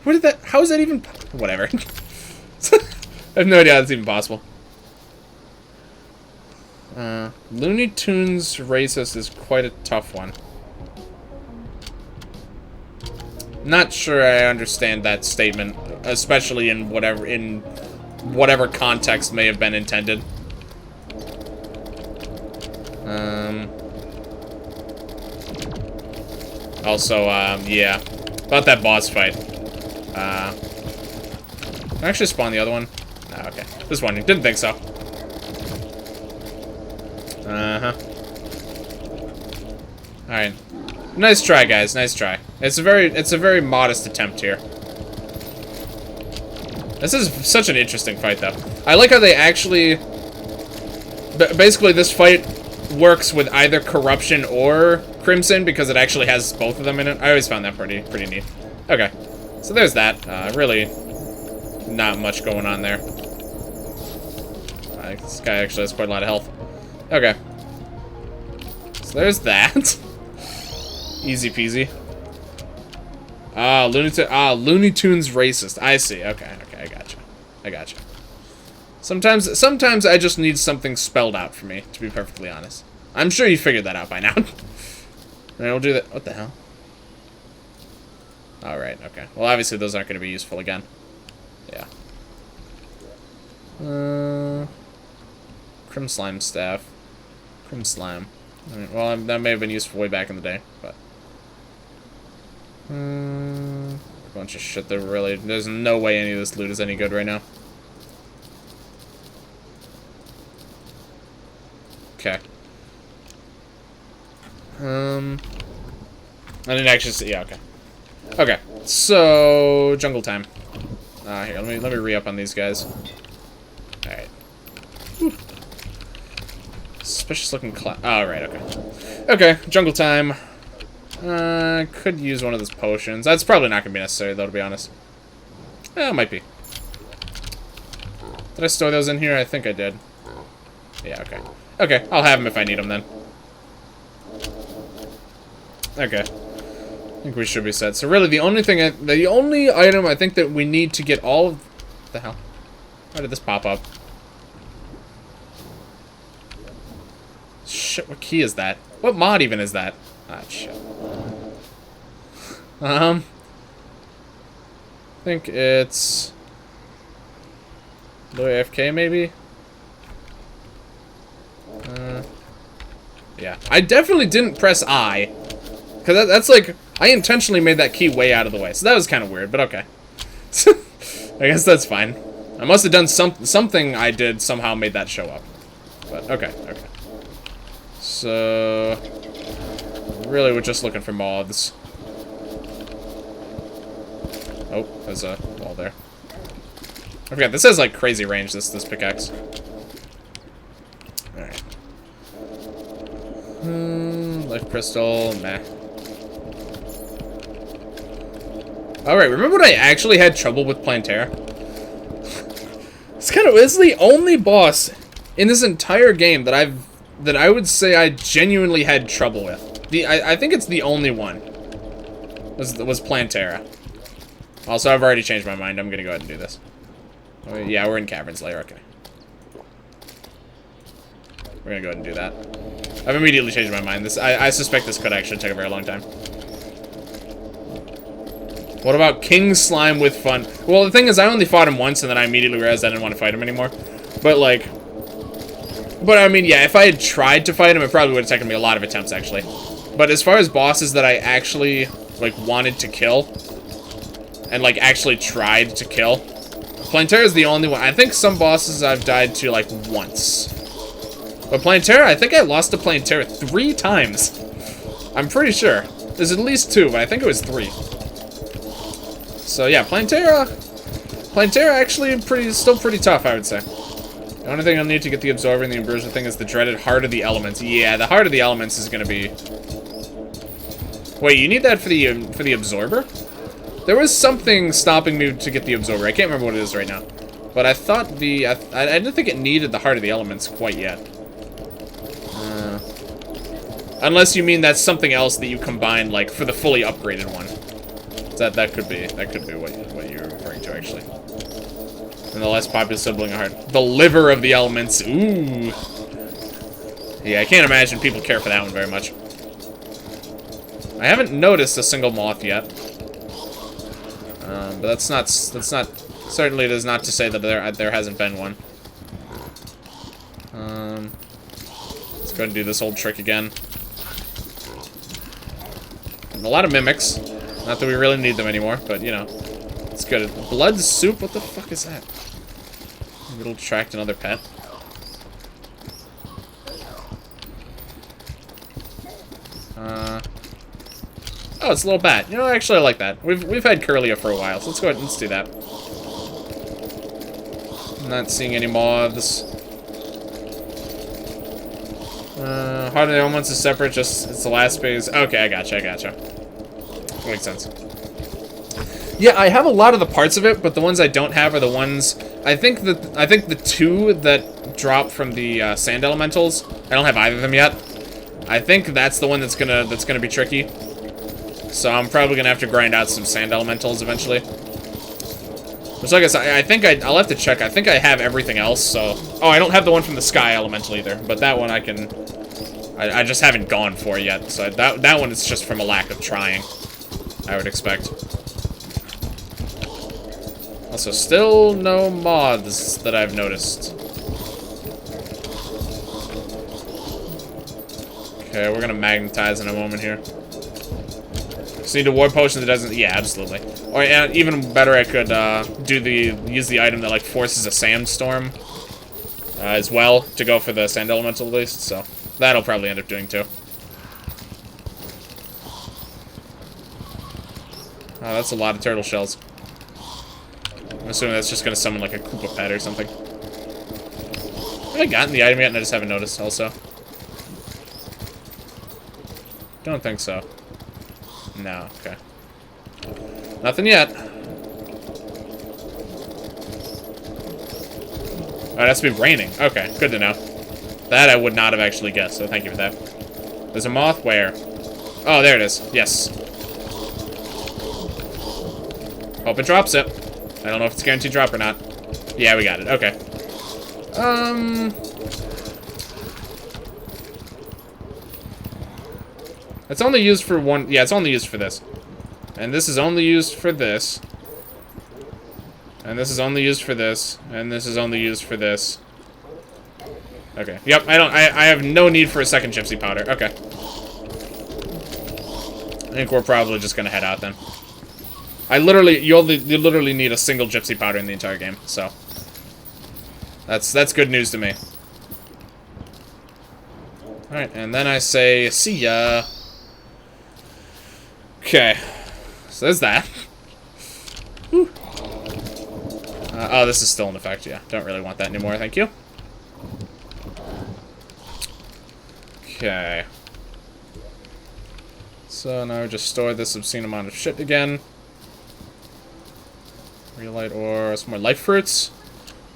Where did that... How is that even... Whatever. I have no idea how that's even possible. Looney Tunes Racist is quite a tough one. Not sure I understand that statement, especially in whatever context may have been intended. Also, yeah, about that boss fight. Can I actually spawn the other one? Oh, okay, this one. Didn't think so. All right, nice try, guys. Nice try. It's a very modest attempt here. This is such an interesting fight, though. I like how they actually... Basically, this fight works with either Corruption or Crimson because it actually has both of them in it. I always found that pretty neat. Okay, so there's that. Really not much going on there. This guy actually has quite a lot of health. Okay. So there's that. Easy peasy. Looney Tunes racist. I see. Okay, I gotcha. Sometimes I just need something spelled out for me, to be perfectly honest. I'm sure you figured that out by now. Alright, we'll do that. What the hell? Alright, okay. Well, obviously those aren't going to be useful again. Yeah. Crim Slime Staff. Crim Slime. I mean, well, that may have been useful way back in the day, but... a bunch of shit that really... There's no way any of this loot is any good right now. Okay. I didn't actually see... Yeah, okay. Okay, so... Jungle time. Here, let me re-up on these guys. Alright. Suspicious looking cloud. Oh, right, okay. Okay, jungle time. Could use one of those potions. That's probably not going to be necessary, though, to be honest. It might be. Did I store those in here? I think I did. Yeah, okay. Okay, I'll have them if I need them, then. Okay. I think we should be set. So really, the only item I think that we need to get all of... What the hell? Why did this pop up? Shit, what key is that? What mod even is that? Ah, shit. I think it's... Low AFK, maybe? Yeah. I definitely didn't press I. Because that's like... I intentionally made that key way out of the way. So that was kind of weird, but okay. I guess that's fine. I must have done something I did somehow made that show up. But, okay. So... Really, we're just looking for moths. Oh, there's a wall there. I forgot, this has like crazy range, this pickaxe. Alright. Life crystal, meh. Alright, remember when I actually had trouble with Plantera? It's the only boss in this entire game that I would say I genuinely had trouble with. I think it's the only one. Was Plantera. Also, I've already changed my mind. I'm gonna go ahead and do this. Oh, yeah, we're in Cavern's Lair. Okay. We're gonna go ahead and do that. I've immediately changed my mind. I suspect this could actually take a very long time. What about King Slime with fun? Well, the thing is, I only fought him once, and then I immediately realized I didn't want to fight him anymore. But, like... But, I mean, yeah, if I had tried to fight him, it probably would have taken me a lot of attempts, actually. But as far as bosses that I actually, like, wanted to kill, and, like, actually tried to kill, Plantera is the only one. I think some bosses I've died to, like, once. But Plantera, I think I lost to Plantera 3 times. I'm pretty sure. There's at least 2, but I think it was 3. So, yeah, Plantera actually still pretty tough, I would say. The only thing I'll need to get the Absorber and the Ambrosia thing is the dreaded Heart of the Elements. Yeah, the Heart of the Elements is gonna be... Wait, you need that for the Absorber? There was something stopping me to get the Absorber. I can't remember what it is right now. But I thought I didn't think it needed the Heart of the Elements quite yet. Unless you mean that's something else that you combine, like, for the fully upgraded one. That could be what you're referring to, actually. And the less popular sibling heart. The Liver of the Elements. Ooh. Yeah, I can't imagine people care for that one very much. I haven't noticed a single moth yet. But that's not certainly it is not to say that there hasn't been one. Let's go ahead and do this old trick again. And a lot of mimics. Not that we really need them anymore, but you know, it's good. Blood soup? What the fuck is that? It'll attract another pet. Oh, it's a little bat. You know, actually, I like that. We've had Curlia for a while, so let's go ahead and let's do that. Not seeing any moths. Heart of the Elements is separate, just it's the last phase. Okay, I gotcha. Makes sense. Yeah, I have a lot of the parts of it, but the ones I don't have are the ones I think the two that drop from the sand elementals. I don't have either of them yet. I think that's the one that's gonna be tricky. So I'm probably gonna have to grind out some sand elementals eventually. Which, like I said, I think I'll have to check. I think I have everything else. So, oh, I don't have the one from the sky elemental either, but that one I can. I just haven't gone for yet. So that one is just from a lack of trying, I would expect. Also, still no moths that I've noticed. Okay, we're gonna magnetize in a moment here. Just need a war potion that doesn't. Yeah, absolutely. Or even better, I could use the item that like forces a sandstorm as well to go for the sand elemental at least. So that'll probably end up doing too. Oh, that's a lot of turtle shells. I'm assuming that's just gonna summon like a Koopa pet or something. Have I gotten the item yet and I just haven't noticed also? Don't think so. No, okay. Nothing yet. Oh, it has to be raining. Okay, good to know. That I would not have actually guessed, so thank you for that. There's a moth where? Oh, there it is. Yes. Hope it drops it. I don't know if it's guaranteed drop or not. Yeah, we got it. Okay. It's only used for one. Yeah, it's only used for this. And this is only used for this. And this is only used for this. And this is only used for this. Okay. Yep, I have no need for a second gypsy powder. Okay. I think we're probably just gonna head out then. You literally need a single gypsy powder in the entire game, so that's good news to me. Alright, and then I say, see ya. Okay. So there's that. Oh, this is still in effect, yeah. Don't really want that anymore, thank you. Okay. So now we just store this obscene amount of shit again. Relight or some more life fruits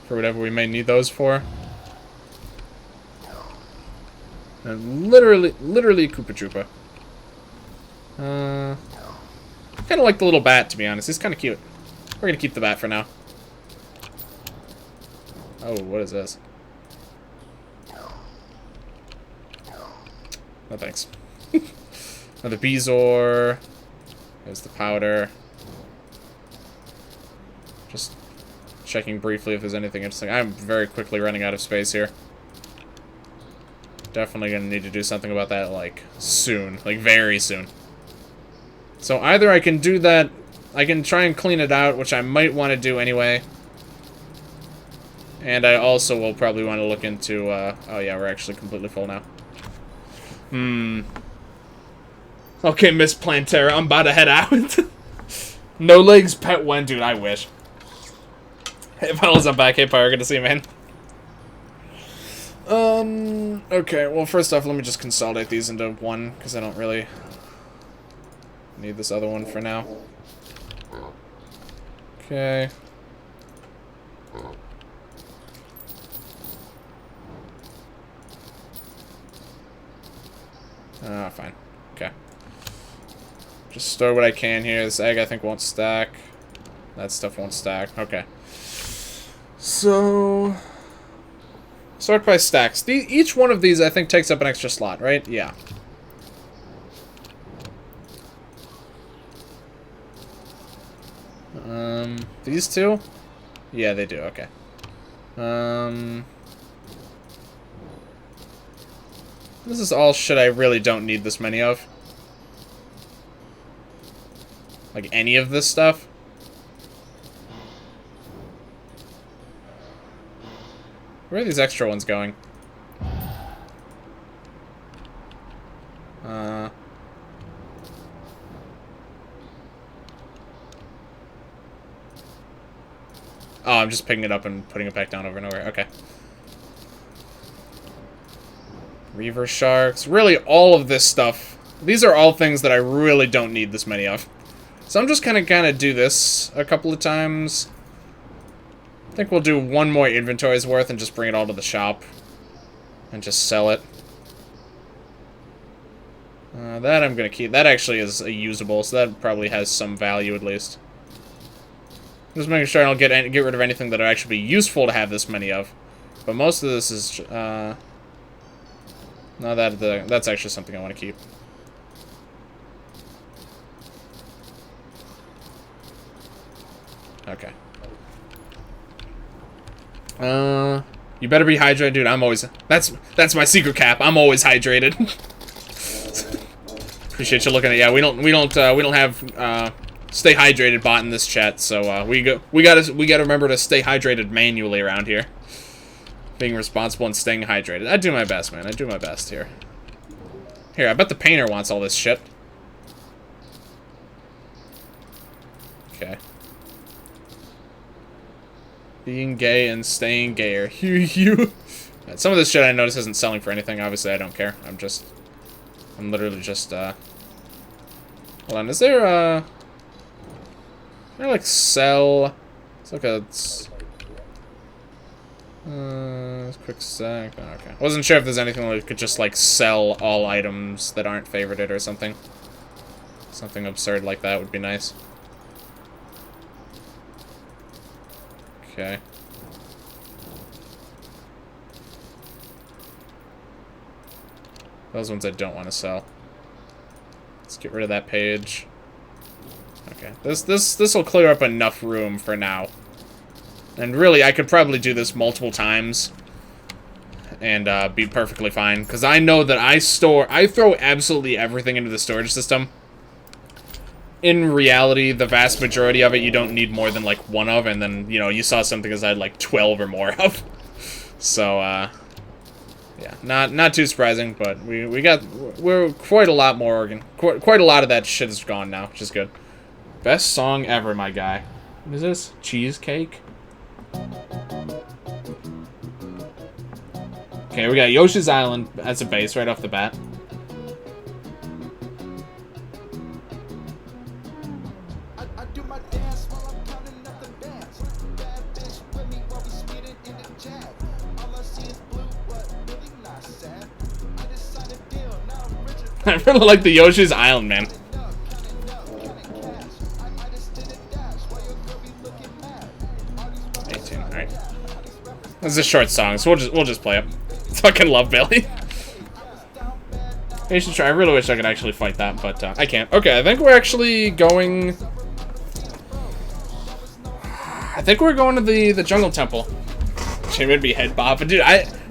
for whatever we may need those for. And literally Koopa Troopa. Kind of like the little bat, to be honest. He's kind of cute. We're gonna keep the bat for now. Oh, what is this? No thanks. Another Beezor. There's the powder. Just checking briefly if there's anything interesting. I'm very quickly running out of space here. Definitely gonna need to do something about that, like, soon. Like, very soon. So either I can do that, I can try and clean it out, which I might want to do anyway. And I also will probably want to look into, oh yeah, we're actually completely full now. Okay, Miss Plantera, I'm about to head out. No legs, pet one, dude, I wish. Hey, fellas, I'm back. Hey, Pyro, good to see you, man. Okay, well, first off, let me just consolidate these into one, because I don't really need this other one for now. Okay. Fine. Okay. Just store what I can here. This egg, I think, won't stack. That stuff won't stack. Okay. So... sort by stacks. Each one of these, I think, takes up an extra slot, right? Yeah. These two? Yeah, they do. Okay. This is all shit I really don't need this many of. Like, any of this stuff. Where are these extra ones going? Oh, I'm just picking it up and putting it back down over and over. Okay. Reaver sharks. Really, all of this stuff. These are all things that I really don't need this many of. So I'm just kind of do this a couple of times. I think we'll do one more inventory's worth and just bring it all to the shop. And just sell it. That I'm going to keep. That actually is usable, so that probably has some value at least. Just making sure I don't get rid of anything that would actually be useful to have this many of. But most of this is... no, that's actually something I want to keep. Okay. You better be hydrated, dude. I'm always... That's my secret cap. I'm always hydrated. Appreciate you looking at... Yeah, we don't have stay hydrated bot in this chat, so we gotta remember to stay hydrated manually around here. Being responsible and staying hydrated. I do my best, man. I do my best here. Here, I bet the painter wants all this shit. Okay. Being gay and staying gayer. Some of this shit I notice isn't selling for anything. Obviously, I don't care. I'm literally just, hold on, is there, like, sell... It's like a... quick sec... Oh, okay. I wasn't sure if there's anything that could just, like, sell all items that aren't favorited or something. Something absurd like that would be nice. Okay. Those ones I don't want to sell. Let's get rid of that page. Okay. This will clear up enough room for now. And really, I could probably do this multiple times and be perfectly fine. Because I know that I throw absolutely everything into the storage system. In reality, the vast majority of it you don't need more than like one of, and then, you know, you saw something as I had like 12 or more of. So, yeah, not too surprising, but we're quite a lot more quite a lot of that shit is gone now, which is good. Best song ever, my guy. What is this? Cheesecake? Okay, we got Yoshi's Island as a base right off the bat. I really like the Yoshi's Island, man. 18, alright. This is a short song, so we'll just play it. Fucking love Billy. I should try. I really wish I could actually fight that, but I can't. Okay, I think we're actually going... I think we're going to the Jungle Temple. Shame it'd be head bob, but dude,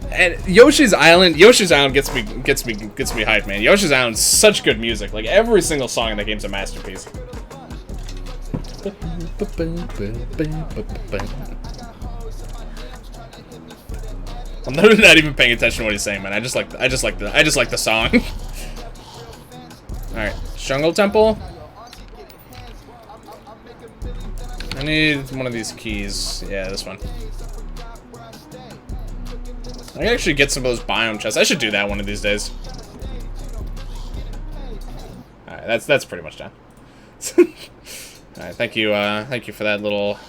and Yoshi's Island gets me hyped, man. Yoshi's Island's such good music. Like every single song in that game's a masterpiece. I'm literally not even paying attention to what he's saying, man. I just like the song. All right, Jungle Temple. I need one of these keys. Yeah, this one. I can actually get some of those biome chests. I should do that one of these days. Alright, that's pretty much done. Alright, thank you for that little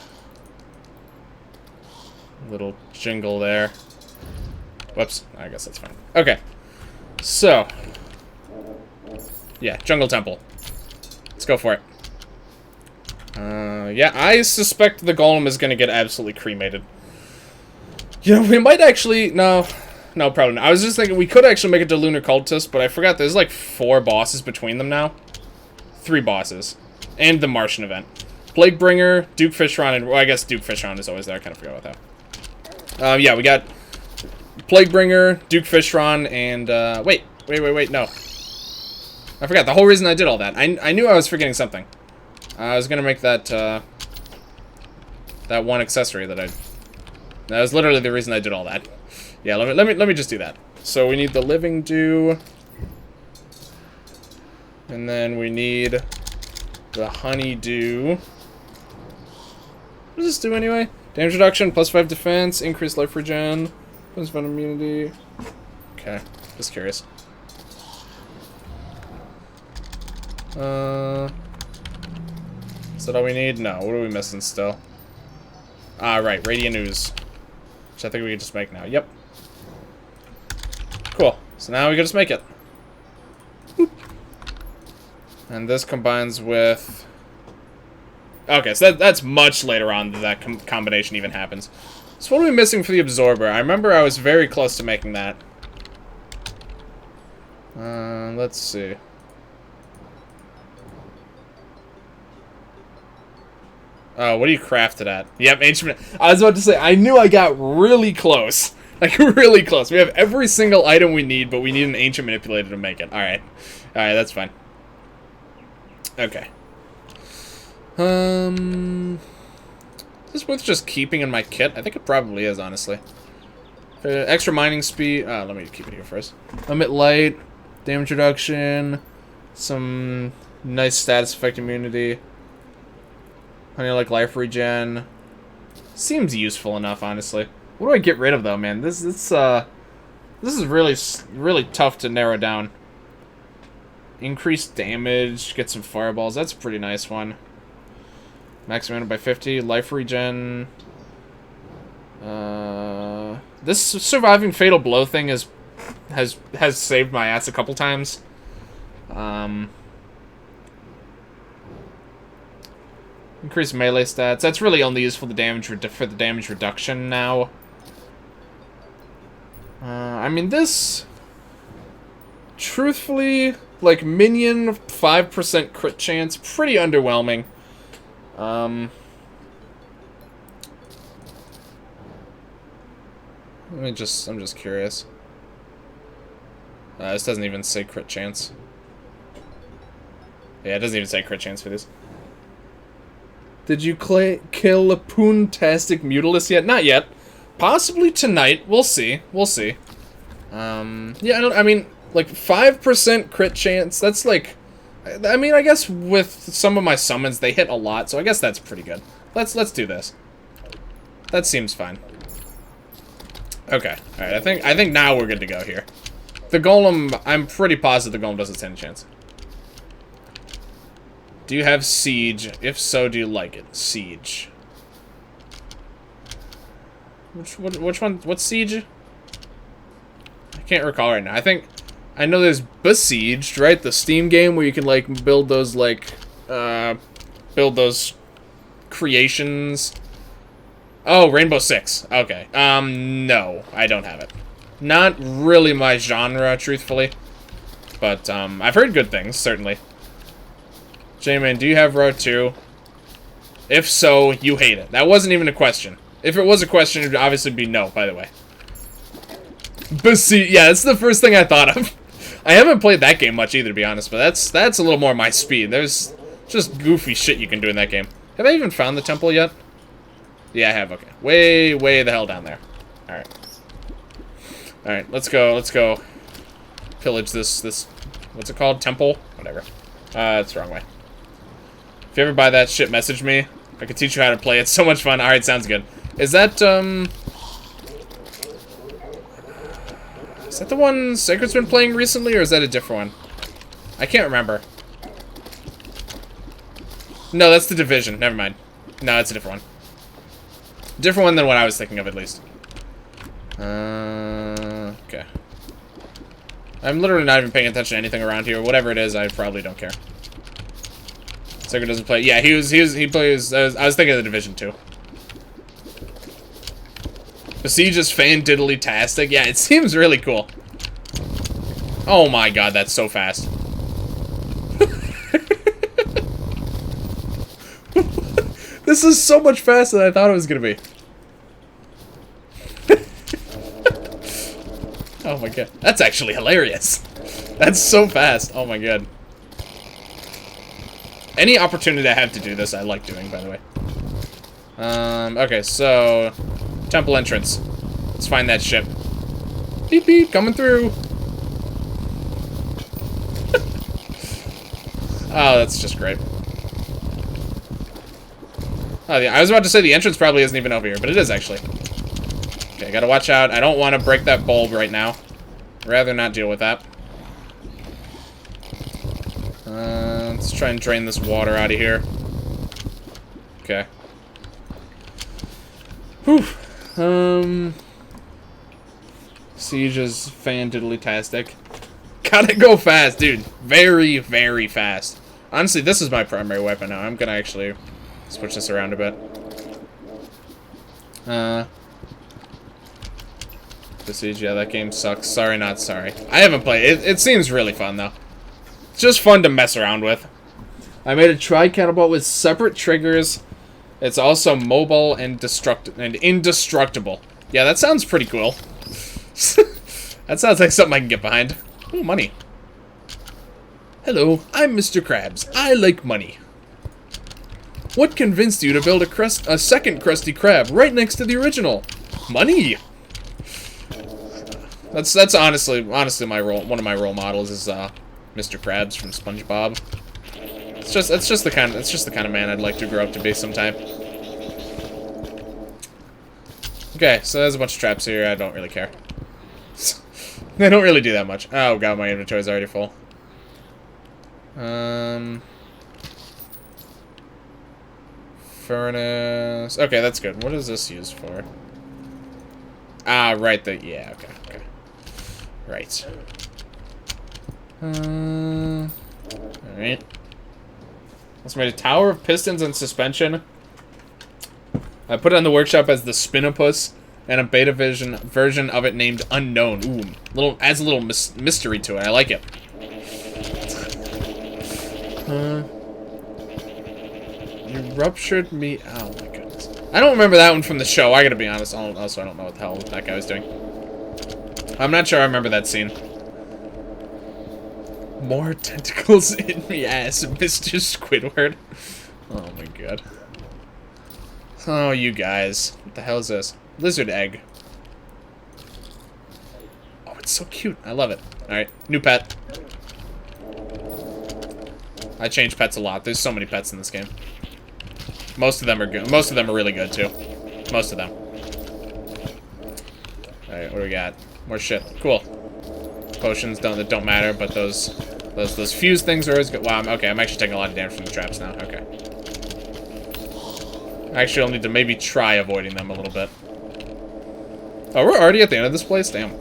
jingle there. Whoops, I guess that's fine. Okay. So, yeah, Jungle Temple. Let's go for it. Yeah, I suspect the Golem is gonna get absolutely cremated. You know, we might actually... No, probably not. I was just thinking we could actually make it to Lunar Cultist, but I forgot there's like 4 bosses between them now. 3 bosses. And the Martian event. Plaguebringer, Duke Fishron, and... Well, I guess Duke Fishron is always there. I kind of forgot about that. Yeah, we got Plaguebringer, Duke Fishron, and... Wait, no. I forgot. The whole reason I did all that. I knew I was forgetting something. I was gonna make that, that one accessory that I... That was literally the reason I did all that. Yeah, let me just do that. So we need the Living Dew. And then we need the Honeydew. What does this do anyway? Damage reduction, +5 defense, increased life regen, +1 immunity. Okay, just curious. Is that all we need? No, what are we missing still? Ah, right, Radiant Ooze. Which I think we can just make now. Yep. Cool. So now we can just make it. Boop. And this combines with... Okay, so that's much later on that combination even happens. So what are we missing for the Absorber? I remember I was very close to making that. Let's see. What do you craft it at? Yep, Ancient... I was about to say, I knew I got really close. Like, really close. We have every single item we need, but we need an Ancient Manipulator to make it. Alright. Alright, that's fine. Okay. Is this worth just keeping in my kit? I think it probably is, honestly. Extra mining speed. Let me keep it here first. Limit light, damage reduction, some nice status effect immunity. Honey like life regen. Seems useful enough, honestly. What do I get rid of though, man? This is really tough to narrow down. Increased damage, get some fireballs. That's a pretty nice one. Max amount by 50. Life regen. This surviving fatal blow thing has saved my ass a couple times. Increased melee stats. That's really only used for the damage reduction now. I mean this. Truthfully, like minion 5% crit chance, pretty underwhelming. I'm just curious. This doesn't even say crit chance. Yeah, it doesn't even say crit chance for this. Did you kill a Poontastic Mutalis yet? Not yet. Possibly tonight. We'll see. We'll see. Yeah, I mean, like 5% crit chance. That's like, I mean, I guess with some of my summons they hit a lot, so I guess that's pretty good. Let's do this. That seems fine. Okay. All right. I think now we're good to go here. The Golem, I'm pretty positive the Golem doesn't stand a chance. Do you have Siege? If so, do you like it? Siege. Which one? What's Siege? I can't recall right now. I know there's Besieged, right? The Steam game where you can like build those creations. Oh, Rainbow Six. Okay. No, I don't have it. Not really my genre, truthfully. But I've heard good things, certainly. J-Man, do you have Row 2? If so, you hate it. That wasn't even a question. If it was a question, it would obviously be no, by the way. Besiege, yeah, that's the first thing I thought of. I haven't played that game much either, to be honest, but that's a little more my speed. There's just goofy shit you can do in that game. Have I even found the temple yet? Yeah, I have, okay. Way the hell down there. Alright. Alright, let's go. Pillage this, what's it called? Temple? Whatever. It's the wrong way. If you ever buy that shit, message me. I can teach you how to play. It's so much fun. Alright, sounds good. Is that the one Sacred's been playing recently, or is that a different one? I can't remember. No, that's the Division. Never mind. No, that's a different one. Different one than what I was thinking of, at least. Okay. I'm literally not even paying attention to anything around here. Whatever it is, I probably don't care. Sacred doesn't play. Yeah, he plays. I was thinking of the Division 2. Besiege is fan-diddly-tastic. Yeah, it seems really cool. Oh my god, that's so fast. This is so much faster than I thought it was gonna be. Oh my god. That's actually hilarious. That's so fast. Oh my god. Any opportunity I have to do this, I like doing, by the way. Okay, so... Temple entrance. Let's find that ship. Beep beep, coming through. Oh, that's just great. Oh, yeah, I was about to say the entrance probably isn't even over here, but it is actually. Okay, gotta watch out. I don't want to break that bulb right now. Rather not deal with that. Let's try and drain this water out of here. Okay. Whew. Siege is fan-diddly-tastic. Gotta go fast, dude. Very, very fast. Honestly, this is my primary weapon now. I'm gonna actually switch this around a bit. The Siege, yeah, that game sucks. Sorry, not sorry. I haven't played it. It seems really fun, though. It's just fun to mess around with. I made a tri-catapult with separate triggers. It's also mobile and indestructible. Yeah, that sounds pretty cool. That sounds like something I can get behind. Ooh, money. Hello, I'm Mr. Krabs. I like money. What convinced you to build a second Krusty Krab right next to the original? Money. That's honestly my role. One of my role models is Mr. Krabs from SpongeBob. It's just the kind of man I'd like to grow up to be sometime. Okay, so there's a bunch of traps here. I don't really care. They don't really do that much. Oh god, my inventory's already full. Furnace. Okay, that's good. What is this used for? Ah, right. Yeah. Okay. Right. All right. Let's make a tower of pistons and suspension. I put it on the workshop as the Spinopus, and a beta version of it named Unknown. Ooh, adds a little mystery to it. I like it. You ruptured me. Oh my goodness. I don't remember that one from the show. I gotta be honest. Also, I don't know what the hell that guy was doing. I'm not sure I remember that scene. More tentacles in me ass, Mr. Squidward. Oh my god. Oh, you guys. What the hell is this? Lizard egg. Oh, it's so cute. I love it. Alright, new pet. I change pets a lot. There's so many pets in this game. Most of them are good. Most of them are really good, too. Most of them. Alright, what do we got? More shit. Cool. Potions don't matter, but those fuse things are always good. Wow, okay, I'm actually taking a lot of damage from the traps now. Okay. Actually, I'll need to maybe try avoiding them a little bit. Oh, we're already at the end of this place? Damn.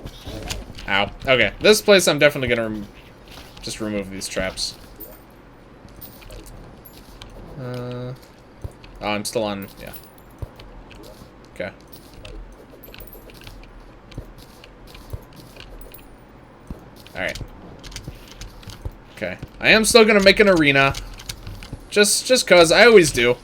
Ow. Okay, this place I'm definitely gonna just remove these traps. Oh, I'm still on, yeah. Okay. Alright. Okay. I am still gonna make an arena. Just cause I always do.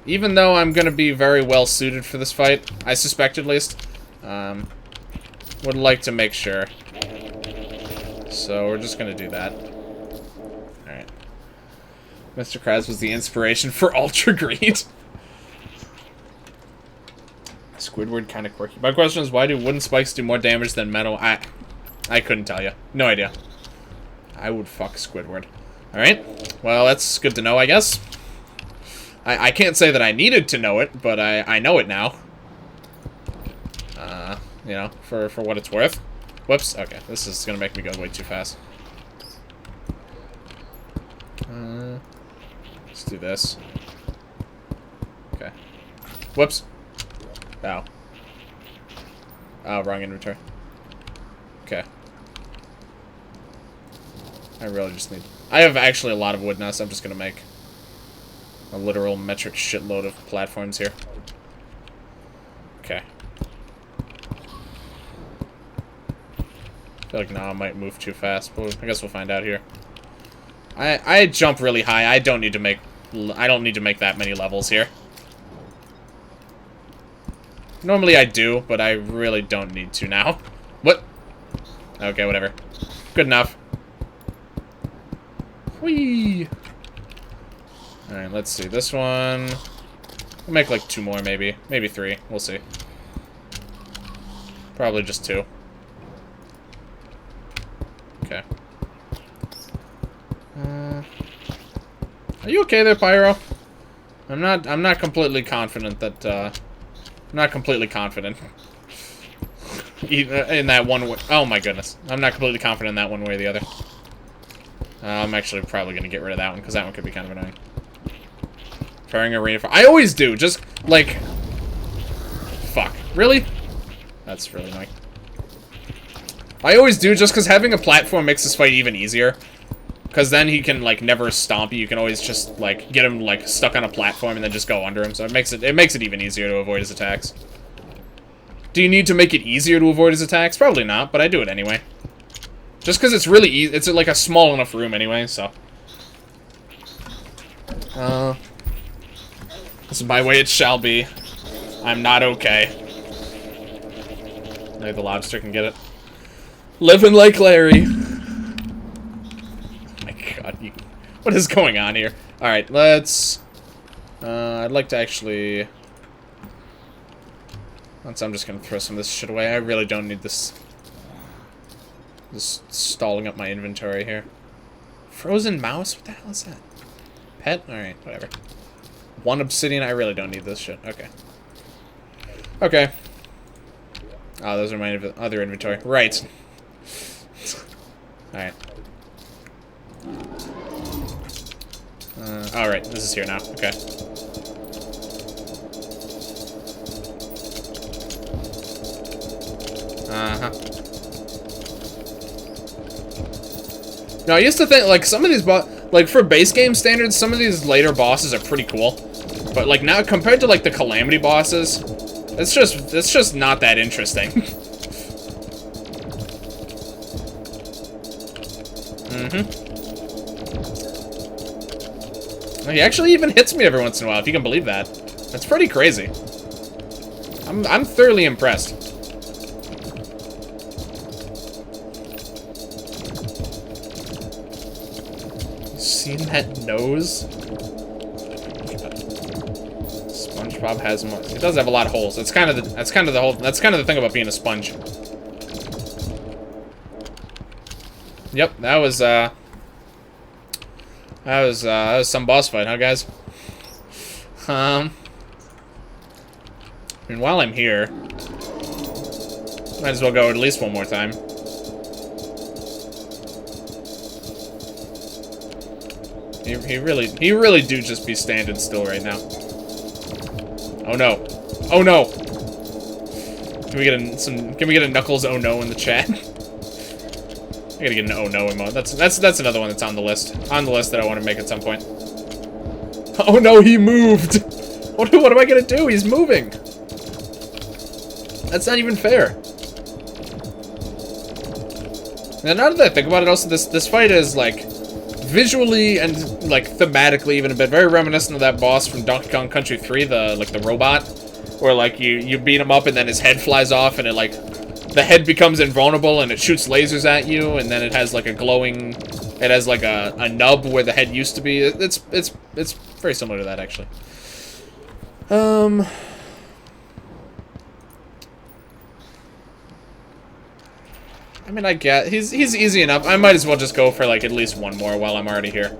Even though I'm gonna be very well suited for this fight, I suspect at least. Would like to make sure. So we're just gonna do that. Alright. Mr. Krabs was the inspiration for Ultra Greed. Squidward kinda quirky. My question is, why do wooden spikes do more damage than metal? I couldn't tell you. No idea. I would fuck Squidward. Alright. Well, that's good to know, I guess. I can't say that I needed to know it, but I know it now. You know, for what it's worth. Whoops. Okay, this is gonna make me go way too fast. Let's do this. Okay. Whoops. Ow. Oh, wrong inventory. Okay. I really just need... I have actually a lot of wood now, so I'm just gonna make a literal metric shitload of platforms here. Okay. I feel like now I might move too fast, but I guess we'll find out here. I jump really high. I don't need to make that many levels here. Normally I do, but I really don't need to now. What? Okay, whatever. Good enough. Whee! Alright, let's see. This one... We'll make like 2 more, maybe. Maybe 3. We'll see. Probably just 2. Okay. Are you okay there, Pyro? I'm not completely confident that, I'm not completely confident. In that one way. Oh my goodness. I'm not completely confident in that one way or the other. I'm actually probably going to get rid of that one, because that one could be kind of annoying. Preparing arena for... I always do, just, like... Fuck. Really? That's really annoying. I always do, just because having a platform makes this fight even easier. Because then he can, like, never stomp you. You can always just, like, get him, like, stuck on a platform and then just go under him. So it makes it even easier to avoid his attacks. Do you need to make it easier to avoid his attacks? Probably not, but I do it anyway. Just because it's really easy. It's, like, a small enough room anyway, so. This is my way it shall be. I'm not okay. Maybe the lobster can get it. Living like Larry. Oh my god, what is going on here? Alright, let's... I'd like to actually... I'm just gonna throw some of this shit away. I really don't need this. Just stalling up my inventory here. Frozen mouse? What the hell is that? Pet? Alright, whatever. One obsidian? I really don't need this shit. Okay. Okay. Oh, those are my other inventory. Right. Alright. Alright, this is here now. Okay. Uh-huh. No, I used to think, like, some of these like, for base game standards, some of these later bosses are pretty cool. But, like, now, compared to, like, the Calamity bosses, it's just not that interesting. He actually even hits me every once in a while, if you can believe that. That's pretty crazy. I'm thoroughly impressed. Seen that nose? SpongeBob has more. He does have a lot of holes. That's kind of the thing about being a sponge. Yep, that was some boss fight, huh, guys? I mean, while I'm here, might as well go at least one more time. He really do just be standing still right now. Oh no. Oh no! Can we get a Knuckles oh no in the chat? I gotta get an oh no emote. That's another one that's on the list. On the list that I want to make at some point. Oh no, he moved! What am I gonna do? He's moving! That's not even fair. Now that I think about it, also this fight is like visually and like thematically even a bit very reminiscent of that boss from Donkey Kong Country 3, the robot, where like you beat him up and then his head flies off and it like the head becomes invulnerable and it shoots lasers at you and then it has like a glowing, it has like a nub where the head used to be. It's very similar to that actually. I mean, I get he's easy enough. I might as well just go for like at least one more while I'm already here.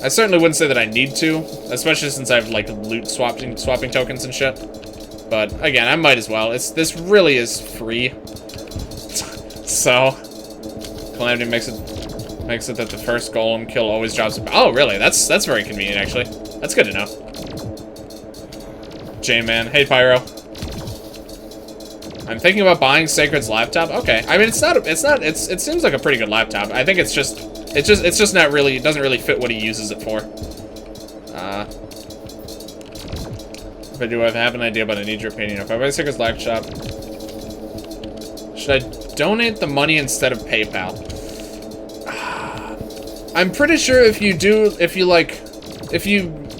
I certainly wouldn't say that I need to, especially since I've like loot swapping tokens and shit. But again, I might as well. This really is free. So Calamity makes it that the first golem kill always drops a... Oh, really? That's very convenient actually. That's good to know. J-Man, hey Pyro. I'm thinking about buying Sacred's laptop. Okay, I mean it seems like a pretty good laptop. I think it's just not really, it doesn't really fit what he uses it for. If I do have an idea, but I need your opinion. If I buy Sacred's laptop, should I donate the money instead of PayPal? I'm pretty sure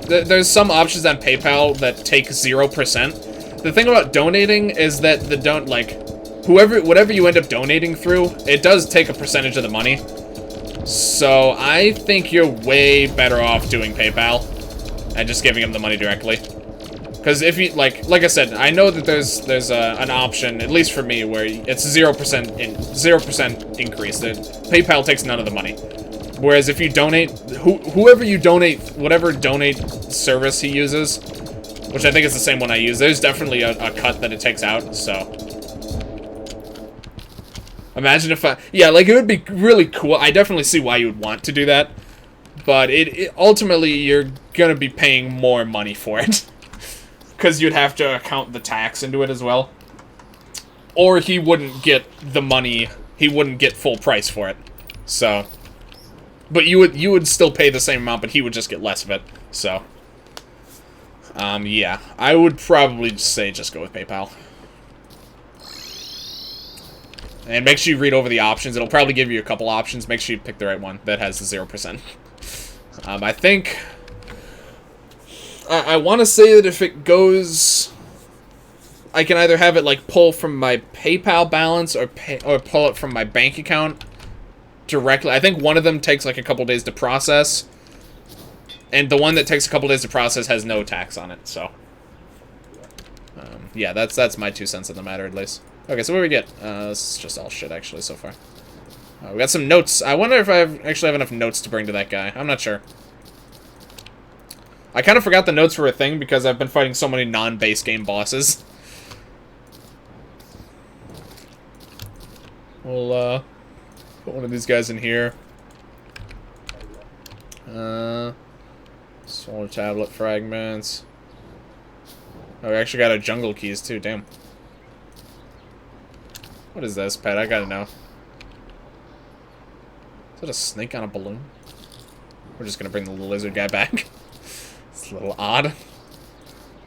there's some options on PayPal that take 0%. The thing about donating is that whatever you end up donating through, it does take a percentage of the money. So I think you're way better off doing PayPal and just giving him the money directly. Because if you like I said, I know that there's an option, at least for me, where it's 0% increase. That PayPal takes none of the money. Whereas if you donate, whoever you donate, whatever donate service he uses, which I think is the same one I use, there's definitely a cut that it takes out, so. Imagine if yeah, like, it would be really cool. I definitely see why you would want to do that. But it ultimately, you're gonna be paying more money for it. Because you'd have to account the tax into it as well. Or he wouldn't get the money, he wouldn't get full price for it. So. But you would still pay the same amount, but he would just get less of it. So. Yeah. I would probably say just go with PayPal. And make sure you read over the options. It'll probably give you a couple options. Make sure you pick the right one that has the 0%. I think... I want to say that if it goes... I can either have it, like, pull from my PayPal balance or pull it from my bank account directly. I think one of them takes, like, a couple days to process. And the one that takes a couple days to process has no tax on it, so... yeah, that's my 2 cents on the matter, at least. Okay, so what do we get? This is just all shit, actually, so far. We got some notes. I wonder if I actually have enough notes to bring to that guy. I'm not sure. I kind of forgot the notes were a thing because I've been fighting so many non-base game bosses. We'll, put one of these guys in here. Solar tablet fragments. Oh, we actually got our jungle keys, too. Damn. What is this, pet? I gotta know. Is that a snake on a balloon? We're just gonna bring the lizard guy back. It's a little odd.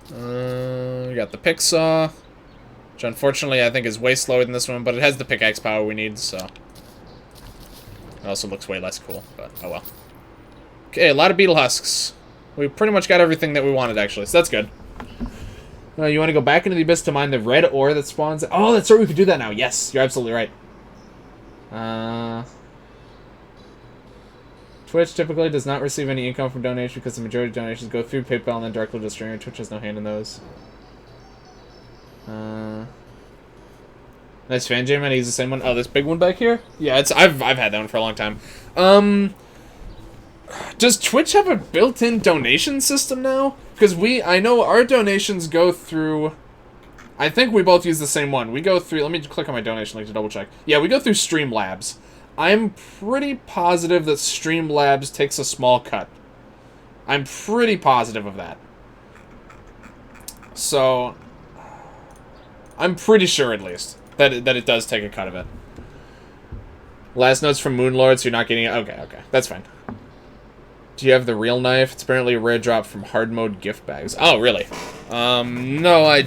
We got the pick saw, which unfortunately I think is way slower than this one, but it has the pickaxe power we need, so. It also looks way less cool, but oh well. Okay, a lot of beetle husks. We pretty much got everything that we wanted, actually, so that's good. You want to go back into the abyss to mine the red ore that spawns... Oh, that's right, we could do that now. Yes, you're absolutely right. Twitch typically does not receive any income from donations because the majority of donations go through PayPal and then directly to the streamer. Twitch has no hand in those. Nice fan jam, and he's the same one. Oh, this big one back here? Yeah, I've had that one for a long time. Does Twitch have a built-in donation system now? Because I know our donations go through... I think we both use the same one. We go through... Let me click on my donation link to double check. Yeah, we go through Streamlabs. I'm pretty positive that Streamlabs takes a small cut. I'm pretty positive of that. So... I'm pretty sure, at least, that it does take a cut of it. Last notes from Moonlord, so you're not getting it? Okay. That's fine. Do you have the real knife? It's apparently a rare drop from hard mode gift bags. Oh, really? No, I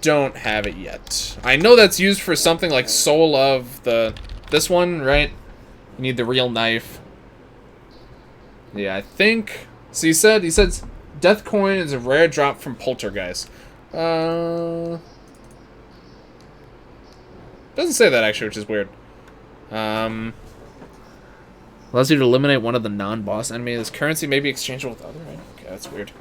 don't have it yet. I know that's used for something like Soul of this one, right? You need the real knife. Yeah, I think... So he said Death Coin is a rare drop from Poltergeist. Doesn't say that, actually, which is weird. Allows you to eliminate one of the non-boss enemies. This currency may be exchangeable with other. Okay, that's weird.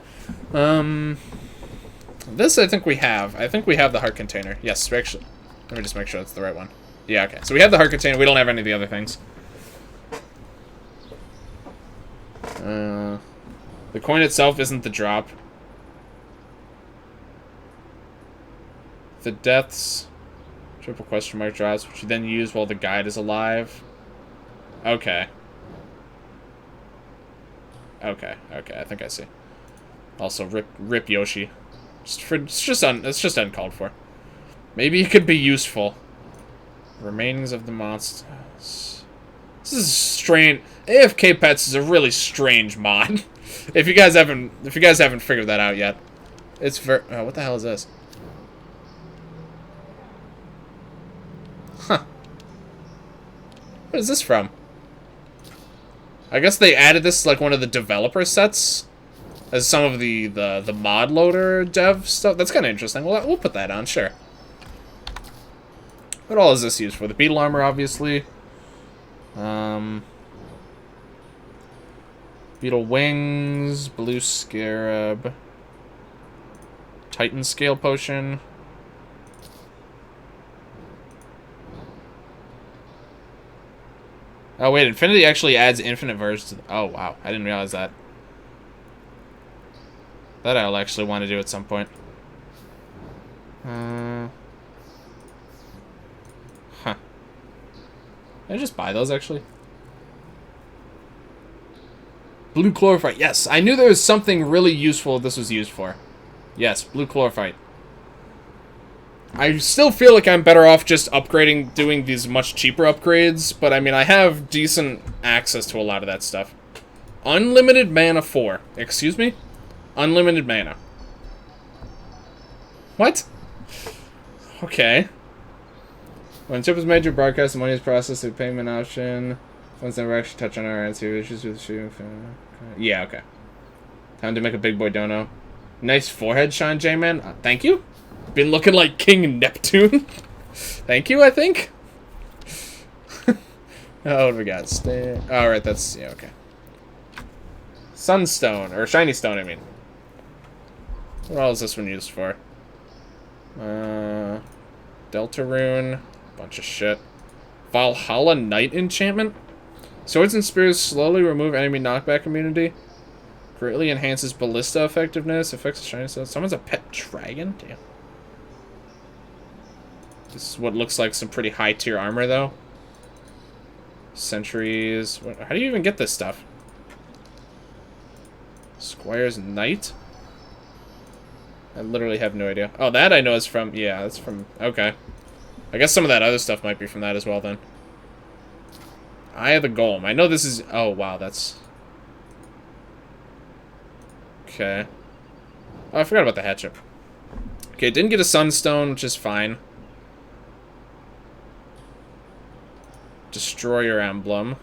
This I think we have. I think we have the heart container. Yes, we actually. Let me just make sure that's the right one. Yeah, okay. So we have the heart container. We don't have any of the other things. The coin itself isn't the drop. The deaths. Triple question mark drops, which you then use while the guide is alive. Okay. Okay, I think I see. Also, rip Yoshi. It's just uncalled for. Maybe it could be useful. Remainings of the monsters. This is strange. AFK Pets is a really strange mod. If you guys haven't figured that out yet, it's very. What the hell is this? Huh. What is this from? I guess they added this like one of the developer sets as some of the mod loader dev stuff. That's kind of interesting. We'll put that on, sure. What all is this used for? The beetle armor, obviously. Beetle wings, blue scarab, Titan scale potion. Oh, wait. Infinity actually adds infinite versions to... Oh, wow. I didn't realize that. That I'll actually want to do at some point. Huh. Can I just buy those, actually? Blue chlorophyte. Yes, I knew there was something really useful this was used for. Yes, blue chlorophyte. I still feel like I'm better off just upgrading, doing these much cheaper upgrades, but I mean, I have decent access to a lot of that stuff. Unlimited mana 4. Excuse me? Unlimited mana. What? Okay. When chip is made to broadcast, the money is processed through payment option. Funds never actually touch on our answer. Issues with shooting. Yeah, okay. Time to make a big boy dono. Nice forehead shine, J-Man. Thank you. Been looking like King Neptune. Thank you, I think. Oh, what do we got? Stay. Alright, that's... Yeah, okay. Sunstone. Or Shiny Stone, I mean. What all is this one used for? Delta Rune. Bunch of shit. Valhalla Knight enchantment? Swords and Spears slowly remove enemy knockback immunity. Greatly enhances ballista effectiveness. Affects the shiny stone. Someone's a pet dragon? Damn. This is what looks like some pretty high tier armor, though. Sentries. How do you even get this stuff? Squire's Knight? I literally have no idea. Oh, that I know is from... Yeah, that's from... Okay. I guess some of that other stuff might be from that as well, then. Eye of the Golem. I know this is... Oh, wow, that's... Okay. Oh, I forgot about the hatchet. Okay, didn't get a sunstone, which is fine. Destroy your emblem.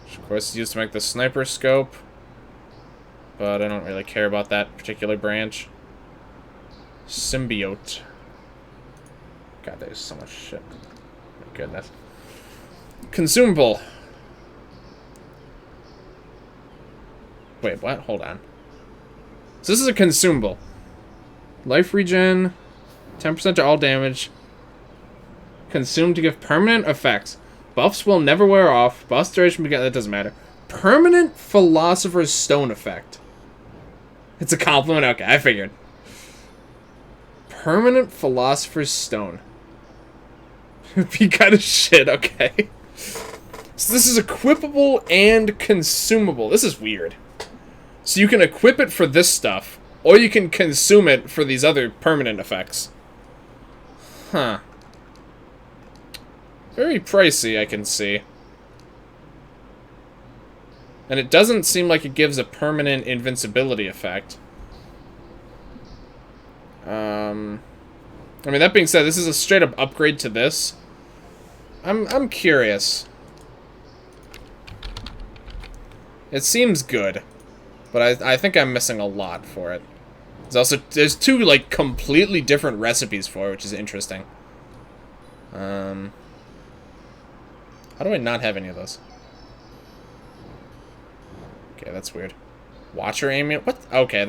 Which, of course, is used to make the sniper scope. But I don't really care about that particular branch. Symbiote. God, there's so much shit. My goodness. Consumable. Wait, what? Hold on. So this is a consumable. Life regen. 10% to all damage. Consumed to give permanent effects. Buffs will never wear off. Buffs duration begin. That doesn't matter. Permanent Philosopher's Stone effect. It's a compliment? Okay, I figured. Permanent Philosopher's Stone. Be kind of shit, okay. So this is equipable and consumable. This is weird. So you can equip it for this stuff, or you can consume it for these other permanent effects. Huh. Very pricey, I can see. And it doesn't seem like it gives a permanent invincibility effect. I mean, that being said, this is a straight up upgrade to this. I'm curious. It seems good, but I think I'm missing a lot for it. There's two like completely different recipes for it, which is interesting. How do I not have any of those? Okay, that's weird. Watcher aiming. What? Okay,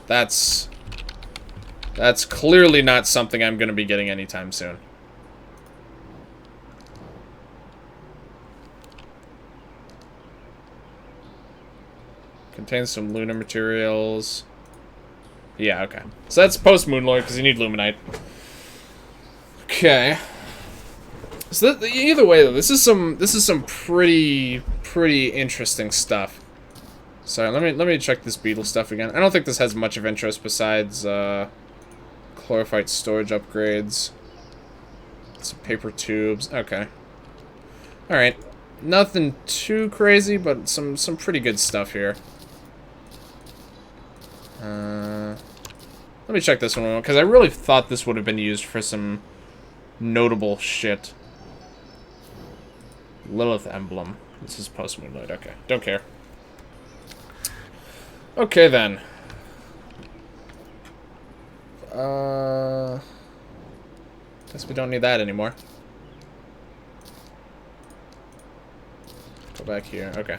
that's clearly not something I'm gonna be getting anytime soon. Contains some lunar materials. Yeah, okay. So that's post Moonlord because you need Luminite. Okay. So either way though, this is some pretty interesting stuff. Sorry, let me check this beetle stuff again. I don't think this has much of interest besides chlorophyte storage upgrades. Some paper tubes. Okay. All right. Nothing too crazy, but some pretty good stuff here. Let me check this one because I really thought this would have been used for some notable shit. Lilith emblem. This is post Moonlight. Okay, don't care. Okay then. Guess we don't need that anymore. Go back here. Okay.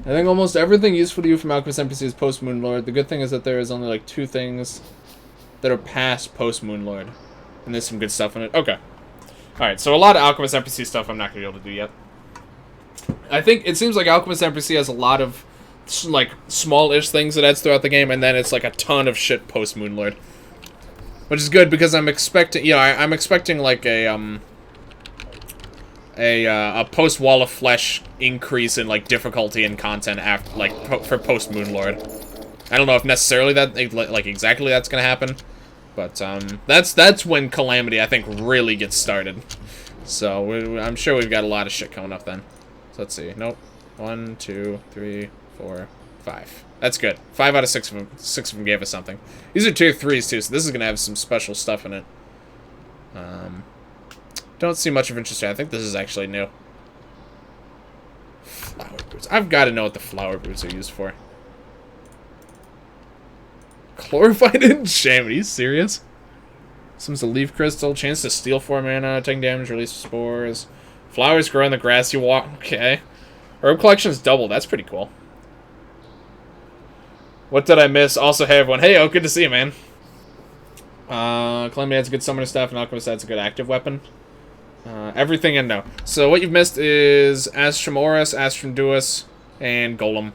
I think almost everything useful to you from Alchemist NPC is post Moonlord. The good thing is that there is only like 2 things that are past post Moonlord, and there's some good stuff in it. Okay. Alright, so a lot of Alchemist NPC stuff I'm not going to be able to do yet. I think it seems like Alchemist NPC has a lot of, like, small-ish things it adds throughout the game, and then it's, like, a ton of shit post-Moonlord. Which is good, because I'm expecting, I'm expecting, like, a post-Wall of Flesh increase in, like, difficulty and content after, like, for post-Moonlord. I don't know if necessarily that, like, exactly that's gonna happen. But, that's when Calamity, I think, really gets started. So, I'm sure we've got a lot of shit coming up then. So, let's see. Nope. 1, 2, 3, 4, 5. That's good. 5 out of 6 of them. 6 of them gave us something. These are tier 3s, too, so this is gonna have some special stuff in it. Don't see much of interest here. I think this is actually new. Flower boots. I've got to know what the flower boots are used for. Chlorified Enchantment. Are you serious? Some's a leaf crystal. Chance to steal 4 mana. Taking damage. Release spores. Flowers grow on the grass you walk. Okay. Herb collection is double. That's pretty cool. What did I miss? Also, hey everyone. Hey, good to see you, man. Calamity adds a good summoner staff, and Alchemist adds a good active weapon. Everything in no. So what you've missed is Astrum Aureus, Astrum Aureus, and Golem.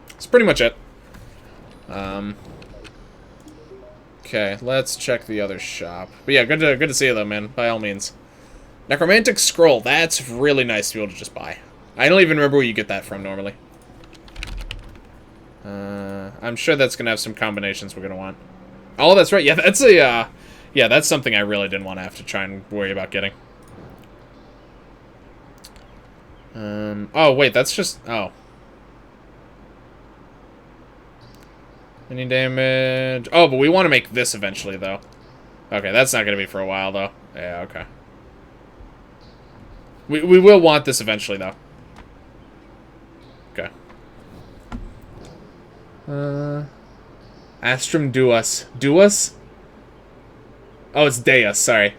That's pretty much it. Okay, let's check the other shop. But yeah, good to see you though, man. By all means. Necromantic Scroll. That's really nice to be able to just buy. I don't even remember where you get that from normally. I'm sure that's gonna have some combinations we're gonna want. Oh, that's right. Yeah, that's a yeah, that's something I really didn't want to have to try and worry about getting. Oh wait, that's just Any damage? Oh, but we want to make this eventually, though. Okay, that's not going to be for a while, though. Yeah, okay. We will want this eventually, though. Okay. Astrum Aureus. Aureus? Oh, it's Deus, sorry.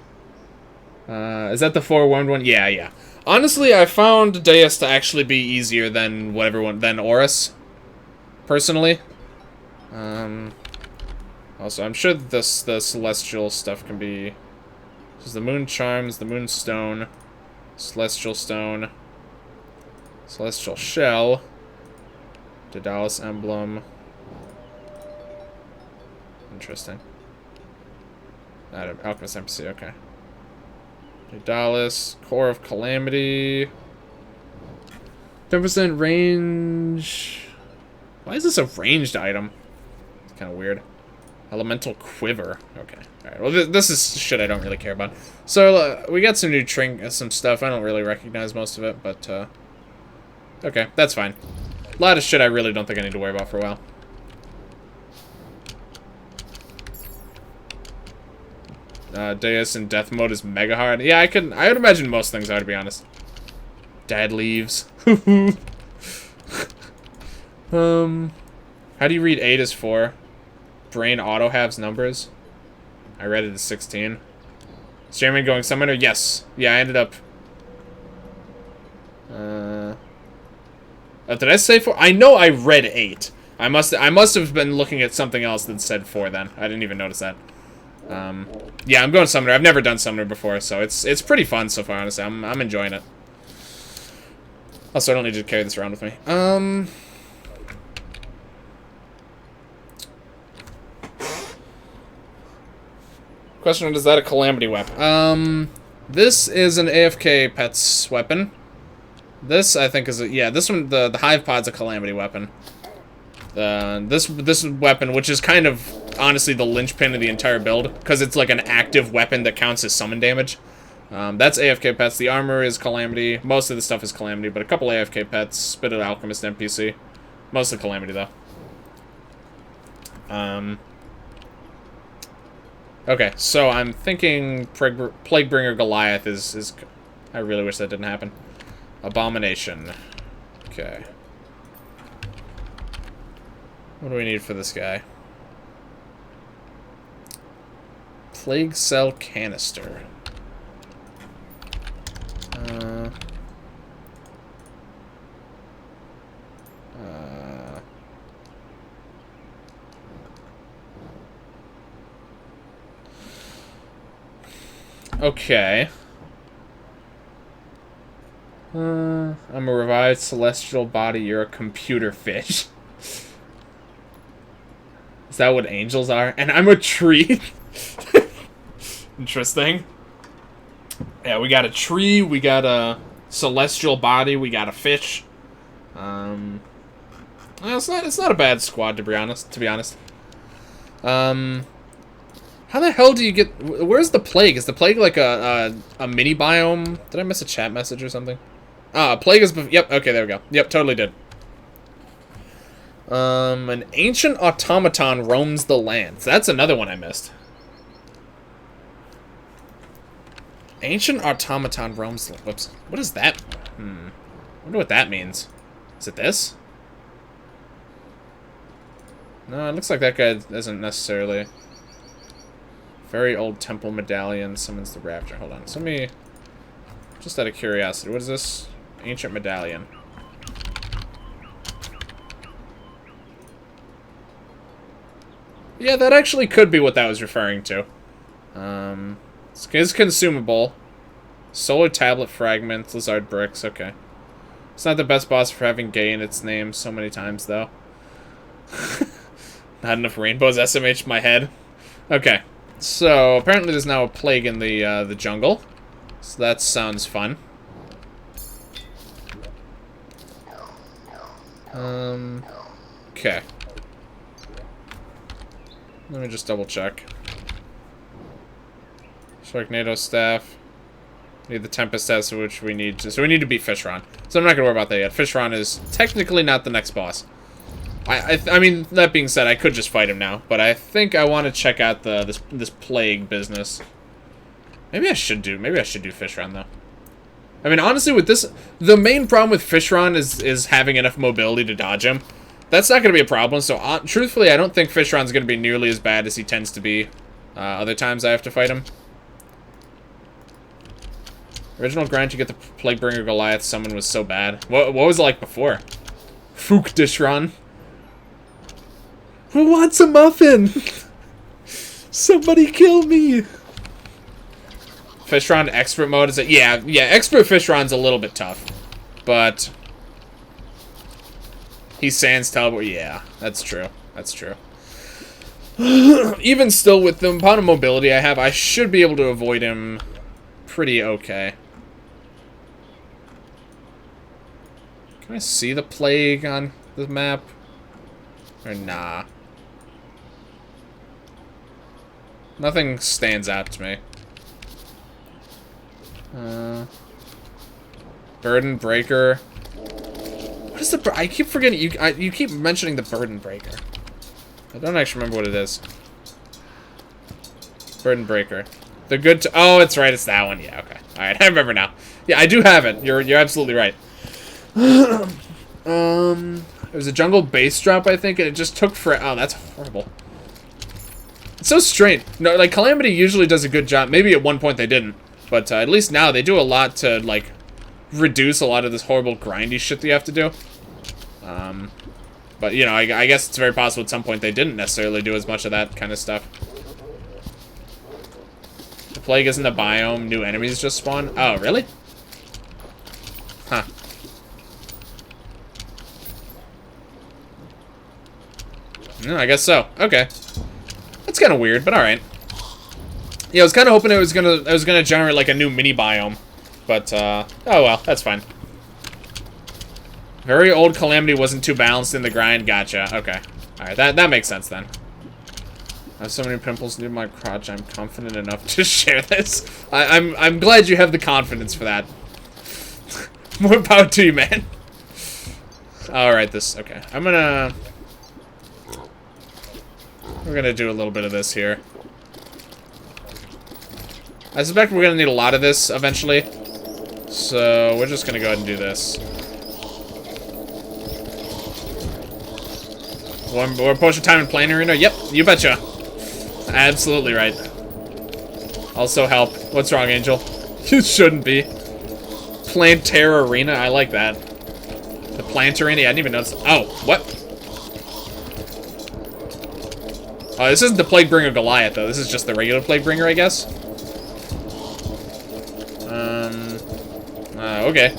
Is that the forewarned one? Yeah, yeah. Honestly, I found Deus to actually be easier than than Aureus. Personally. Also, I'm sure that the celestial stuff can be... This is the moon charms, the moon stone, celestial stone, celestial shell, Daedalus emblem. Interesting. Alchemist NPC, okay. Daedalus, core of calamity. 10% range. Why is this a ranged item? It's kind of weird. Elemental quiver. Okay. Alright. Well, this is shit I don't really care about. So, we got some new some stuff. I don't really recognize most of it, but, okay. That's fine. A lot of shit I really don't think I need to worry about for a while. Deus in death mode is mega hard. Yeah, I would imagine most things are, to be honest. Dad leaves. How do you read 8 as 4? Brain auto halves numbers. I read it as 16. Is Jeremy going summoner? Yes. Yeah, I ended up... did I say 4? I know I read 8. I must have been looking at something else that said 4 then. I didn't even notice that. Yeah, I'm going summoner. I've never done summoner before, so it's pretty fun so far, honestly. I'm enjoying it. Also, I don't need to carry this around with me. Question, is that a calamity weapon? This is an AFK pets weapon. This, I think, is a... Yeah, this one, the hive pod's a calamity weapon. This weapon, which is kind of, honestly, the linchpin of the entire build, because it's like an active weapon that counts as summon damage. That's AFK pets. The armor is calamity. Most of the stuff is calamity, but a couple AFK pets. Spit of Alchemist NPC. Mostly calamity, though. Okay, so I'm thinking Plaguebringer Goliath is... I really wish that didn't happen. Abomination. Okay. What do we need for this guy? Plague Cell Canister. Okay. I'm a revived celestial body. You're a computer fish. Is that what angels are? And I'm a tree. Interesting. Yeah, we got a tree. We got a celestial body. We got a fish. It's not a bad squad, to be honest. How the hell do you get... Where's the plague? Is the plague like a mini biome? Did I miss a chat message or something? Ah, plague is... Yep, okay, there we go. Yep, totally did. An ancient automaton roams the lands. That's another one I missed. Ancient automaton roams... Whoops. What is that? I wonder what that means. Is it this? No, it looks like that guy isn't necessarily... Very old temple medallion summons the raptor. Hold on. So let me... Just out of curiosity. What is this? Ancient medallion. Yeah, that actually could be what that was referring to. It's consumable. Solar tablet fragments, lizard bricks, okay. It's not the best boss for having gay in its name so many times, though. Not enough rainbows SMH my head. Okay, so apparently there's now a plague in the jungle. So that sounds fun. Okay. Let me just double check. Sharknado staff. Need the Tempest staff, which we need to... So we need to beat Fishron. So I'm not gonna worry about that yet. Fishron is technically not the next boss. I mean, that being said, I could just fight him now, but I think I want to check out this plague business. Maybe I should do Fishron though. I mean, honestly, with this, the main problem with Fishron is having enough mobility to dodge him. That's not going to be a problem. So, truthfully, I don't think Fishron's going to be nearly as bad as he tends to be other times I have to fight him. Original grind to get the Plaguebringer Goliath summon was so bad. What was it like before? Fook Dishron. Who wants a muffin? Somebody kill me. Fishron expert mode is it? Yeah, expert Fishron's a little bit tough, but he sans teleport. Yeah, that's true. That's true. Even still, with the amount of mobility I have, I should be able to avoid him pretty okay. Can I see the plague on the map? Or nah? Nothing stands out to me. Burden Breaker. What is the... I keep forgetting. You keep mentioning the Burden Breaker. I don't actually remember what it is. Burden Breaker. The good to... Oh, it's right. It's that one. Yeah, okay. Alright, I remember now. Yeah, I do have it. You're absolutely right. It was a jungle base drop, I think, and it just took for... Oh, that's horrible. It's so strange. No, like, Calamity usually does a good job. Maybe at one point they didn't. But at least now they do a lot to, like, reduce a lot of this horrible grindy shit that you have to do. But, you know, I guess it's very possible at some point they didn't necessarily do as much of that kind of stuff. The plague isn't a biome. New enemies just spawn. Oh, really? Huh. No, I guess so. Okay. That's kind of weird, but alright. Yeah, I was kind of hoping it was gonna generate like a new mini biome, but oh well, that's fine. Very old Calamity wasn't too balanced in the grind. Gotcha. Okay, all right, that makes sense then. I have so many pimples near my crotch. I'm confident enough to share this. I'm glad you have the confidence for that. More power to you, man. All right, okay. We're gonna do a little bit of this here. I suspect we're going to need a lot of this eventually. So we're just going to go ahead and do this. More potion time in Plant Arena? Yep, you betcha. Absolutely right. Also help. What's wrong, Angel? You shouldn't be. Plantera Arena? I like that. The Plant Arena? I didn't even notice. Oh, what? Oh, this isn't the Plaguebringer Goliath, though. This is just the regular Plaguebringer, I guess. Okay.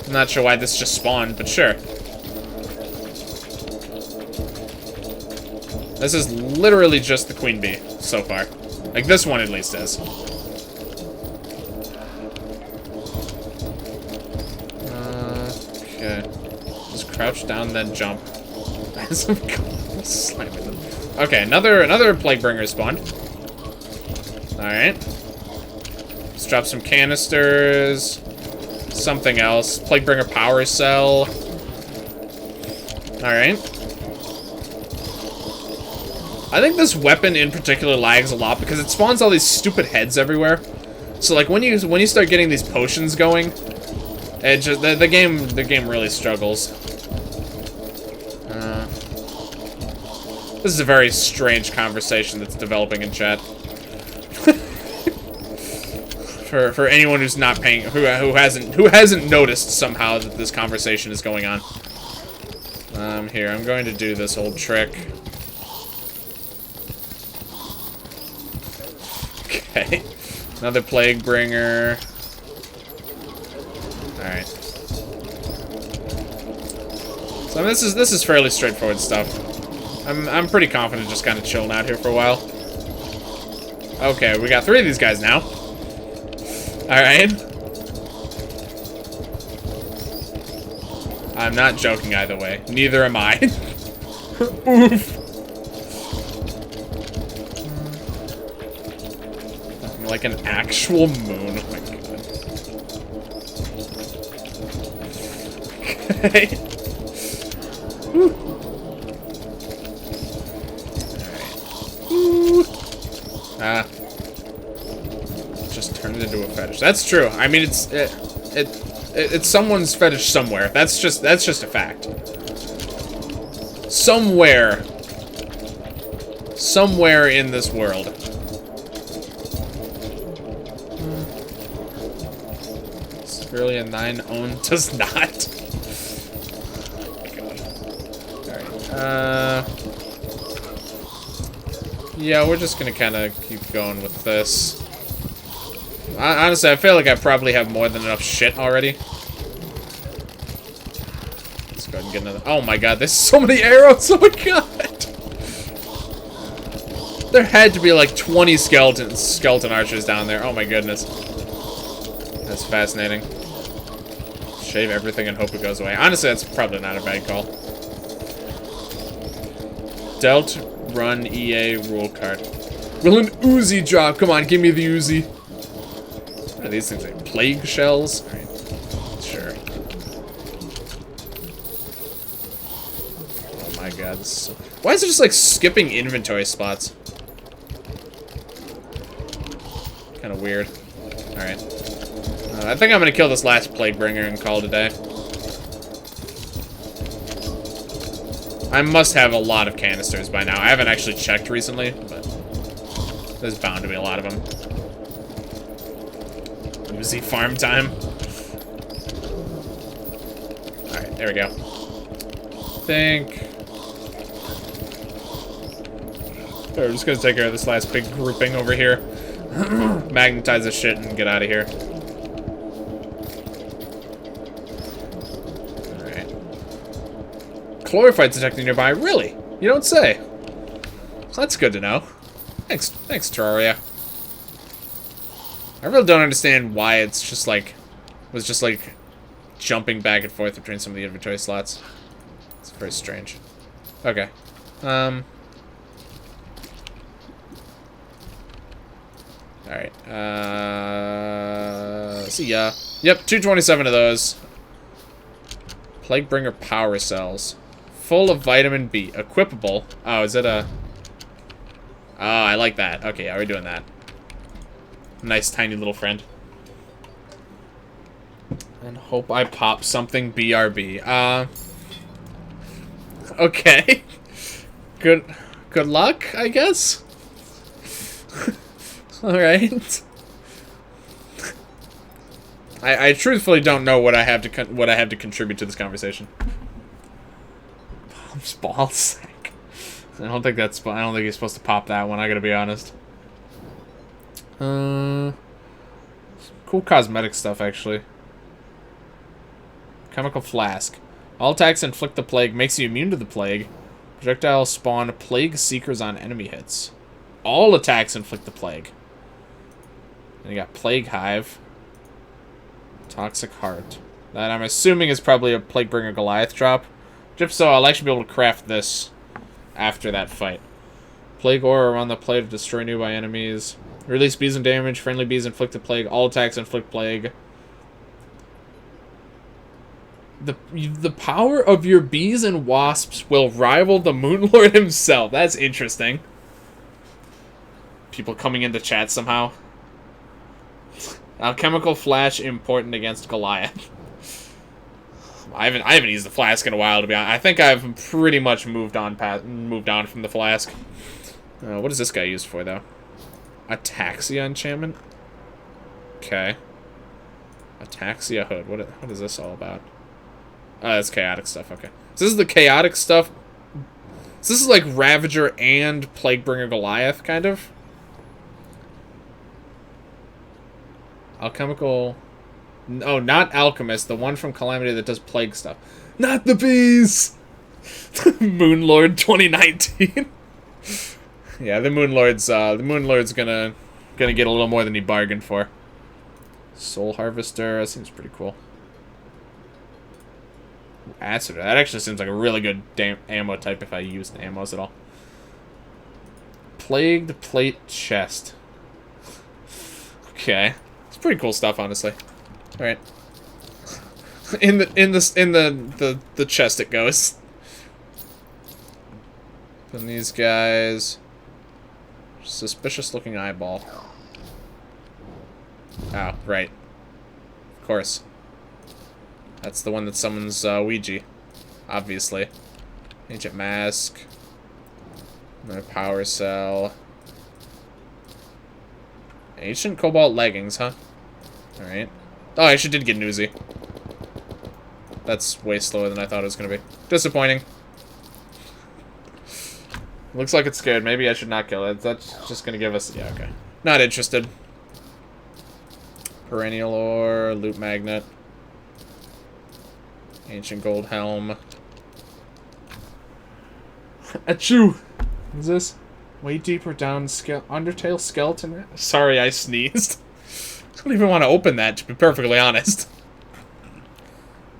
I'm not sure why this just spawned, but sure. This is literally just the queen bee so far. Like, this one at least is. Okay. Just crouch down, then jump. Slamming them. Okay, another Plaguebringer spawned. Alright. Let's drop some canisters. Something else. Plaguebringer power cell. Alright. I think this weapon in particular lags a lot because it spawns all these stupid heads everywhere. So like when you start getting these potions going, it just the game really struggles. This is a very strange conversation that's developing in chat. for anyone who's not paying, who hasn't noticed somehow that this conversation is going on. Here, I'm going to do this old trick. Okay, another Plaguebringer. All right. So this is fairly straightforward stuff. I'm pretty confident just kind of chilling out here for a while. Okay, we got 3 of these guys now. Alright. I'm not joking either way. Neither am I. Oof. Like an actual moon. Oh my god. Okay. Whew. Just turned it into a fetish. That's true. I mean, it's someone's fetish somewhere. That's just a fact. Somewhere in this world. Terraria 9 own does not. God. Alright. Yeah, we're just gonna kind of keep going with this. Honestly, I feel like I probably have more than enough shit already. Let's go ahead and get another. Oh my god, there's so many arrows! Oh my god! There had to be like 20 skeleton archers down there. Oh my goodness. That's fascinating. Shave everything and hope it goes away. Honestly, that's probably not a bad call. Delt Run EA rule card. Will an Uzi drop? Come on, give me the Uzi. What are these things like? Plague shells? Alright. Sure. Oh my god. Why is it just like skipping inventory spots? Kind of weird. Alright. I think I'm gonna kill this last Plaguebringer and call it a day. I must have a lot of canisters by now. I haven't actually checked recently, but there's bound to be a lot of them. Uzi farm time. Alright, there we go. Think. We're just gonna take care of this last big grouping over here. Magnetize this shit and get out of here. Chlorophyte detected nearby. Really? You don't say. That's good to know. Thanks, Terraria. I really don't understand why it's just like was just like jumping back and forth between some of the inventory slots. It's very strange. Okay. Alright. See ya. Yep, 227 of those. Plaguebringer power cells. Full of vitamin B. Equipable. Oh, is it a... Oh, I like that. Okay, yeah, we're doing that. Nice, tiny little friend. And hope I pop something BRB. Okay. Good luck, I guess? Alright. I truthfully don't know what I have to contribute to this conversation. Mom's ball sack. I don't think you're supposed to pop that one. I gotta be honest. Cool cosmetic stuff actually. Alchemical Flask. All attacks inflict the plague. Makes you immune to the plague. Projectiles spawn plague seekers on enemy hits. All attacks inflict the plague. And you got Plague Hive. Toxic Heart. That I'm assuming is probably a Plaguebringer Goliath drop. If so, I'll actually be able to craft this after that fight. Plague Aura around the play to destroy nearby enemies. Release bees and damage. Friendly bees inflict the plague. All attacks inflict plague. The power of your bees and wasps will rival the Moonlord himself. That's interesting. People coming into chat somehow. Alchemical Flash important against Goliath. I haven't used the flask in a while, to be honest. I think I've pretty much moved on from the flask. What is this guy used for, though? Ataxia enchantment? Okay. Ataxia hood. What is this all about? Oh, that's chaotic stuff. Okay. So this is the chaotic stuff. So this is like Ravager and Plaguebringer Goliath, kind of. Alchemical... Oh, not Alchemist. The one from Calamity that does plague stuff. Not the bees! Moonlord 2019. Yeah, the Moonlord's gonna get a little more than he bargained for. Soul Harvester, that seems pretty cool. Acid, that actually seems like a really good ammo type if I used ammos at all. Plagued Plate Chest. Okay. It's pretty cool stuff, honestly. Alright. In the chest it goes. And these guys. Suspicious looking eyeball. Oh, right. Of course. That's the one that summons Ouija. Obviously. Ancient Mask. Another Power Cell. Ancient Cobalt Leggings, huh? Alright. Oh, I actually did get an Uzi. That's way slower than I thought it was going to be. Disappointing. Looks like it's scared. Maybe I should not kill it. That's just going to give us... Yeah, okay. Not interested. Perennial Ore, Loot Magnet. Ancient Gold Helm. Achoo! What is this? Way deeper down, Undertale Skeleton. Sorry, I sneezed. I don't even want to open that, to be perfectly honest.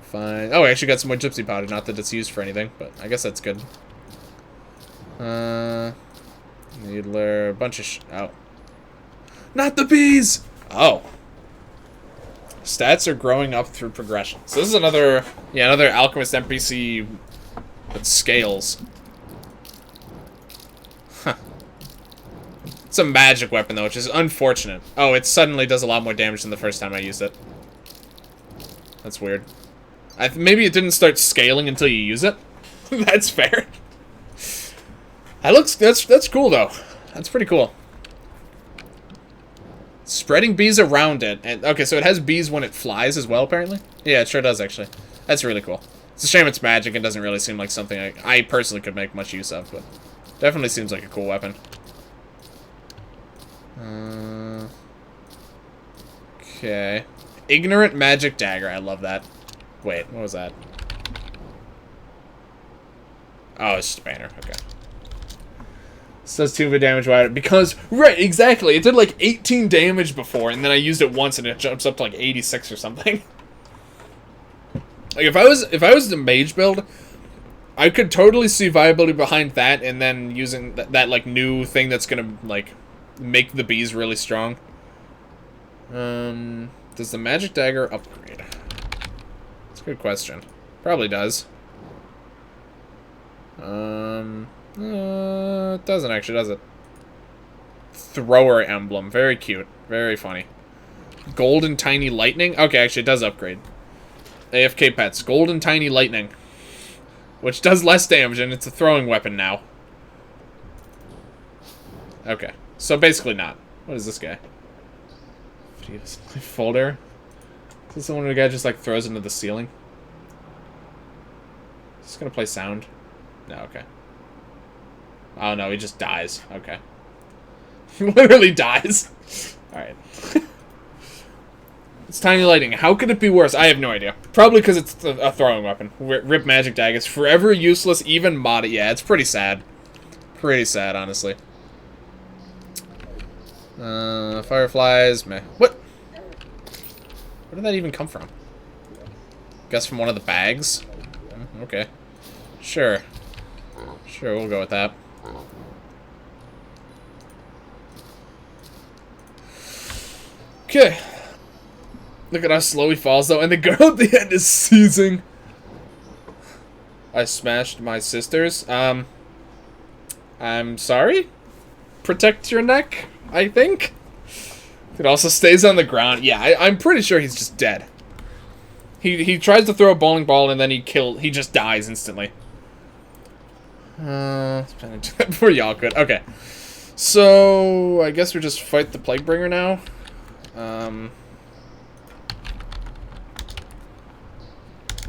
Fine. Oh, I actually got some more Gypsy Powder. Not that it's used for anything, but I guess that's good. Needler, a bunch of oh. Not the bees! Oh. Stats are growing up through progression. So this is another Alchemist NPC with scales. Huh. It's a magic weapon, though, which is unfortunate. Oh, it suddenly does a lot more damage than the first time I used it. That's weird. Maybe it didn't start scaling until you use it. That's fair. That's cool, though. That's pretty cool. Spreading bees around it. And okay, so it has bees when it flies as well, apparently? Yeah, it sure does, actually. That's really cool. It's a shame it's magic. It doesn't really seem like something I personally could make much use of, but definitely seems like a cool weapon. Okay. Ignorant Magic Dagger. I love that. Wait, what was that? Oh, it's just a banner. Okay. This does 2 damage wider because right, exactly. It did like 18 damage before, and then I used it once, and it jumps up to like 86 or something. Like if I was the mage build, I could totally see viability behind that, and then using that like new thing that's gonna like make the bees really strong. Does the magic dagger upgrade? That's a good question. Probably does. It doesn't actually, does it? Thrower emblem. Very cute. Very funny. Golden Tiny Lightning? Okay, actually, it does upgrade. AFK Pets. Golden Tiny Lightning. Which does less damage, and it's a throwing weapon now. Okay. So basically not. What is this guy? Folder? Is this the one where the guy just, like, throws into the ceiling? Is this gonna play sound? No, okay. Oh, no, he just dies. Okay. Literally dies. Alright. It's tiny lightning. How could it be worse? I have no idea. Probably because it's a throwing weapon. Rip magic daggers. Forever useless, even mod. Yeah, it's pretty sad. Pretty sad, honestly. Fireflies, meh. What? Where did that even come from? Guess from one of the bags? Okay. Sure. Sure, we'll go with that. Okay. Look at how slow he falls, though, and the girl at the end is seizing. I smashed my sisters. I'm sorry? Protect your neck, I think? It also stays on the ground. Yeah, I'm pretty sure he's just dead. He tries to throw a bowling ball, and then he just dies instantly. Before y'all could. Okay. So, I guess we just fight the Plaguebringer now.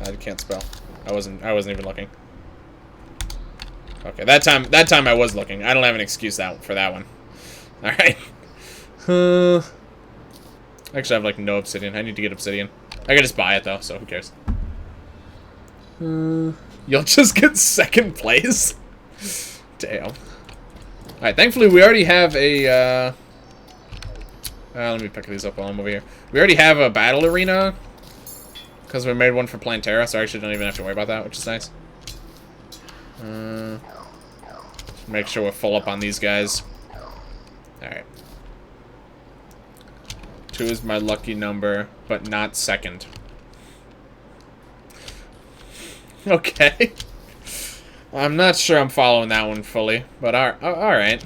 I can't spell. I wasn't even looking. Okay, that time I was looking. I don't have an excuse for that one. All right. Actually, I have like no obsidian. I need to get obsidian. I can just buy it though, so who cares? You'll just get second place. Damn. All right. Thankfully, we already have a. Let me pick these up while I'm over here. We already have a battle arena. Because we made one for playing Terra, so I actually don't even have to worry about that, which is nice. Make sure we're full up on these guys. Alright. 2 is my lucky number, but not second. Okay. I'm not sure I'm following that one fully, but alright.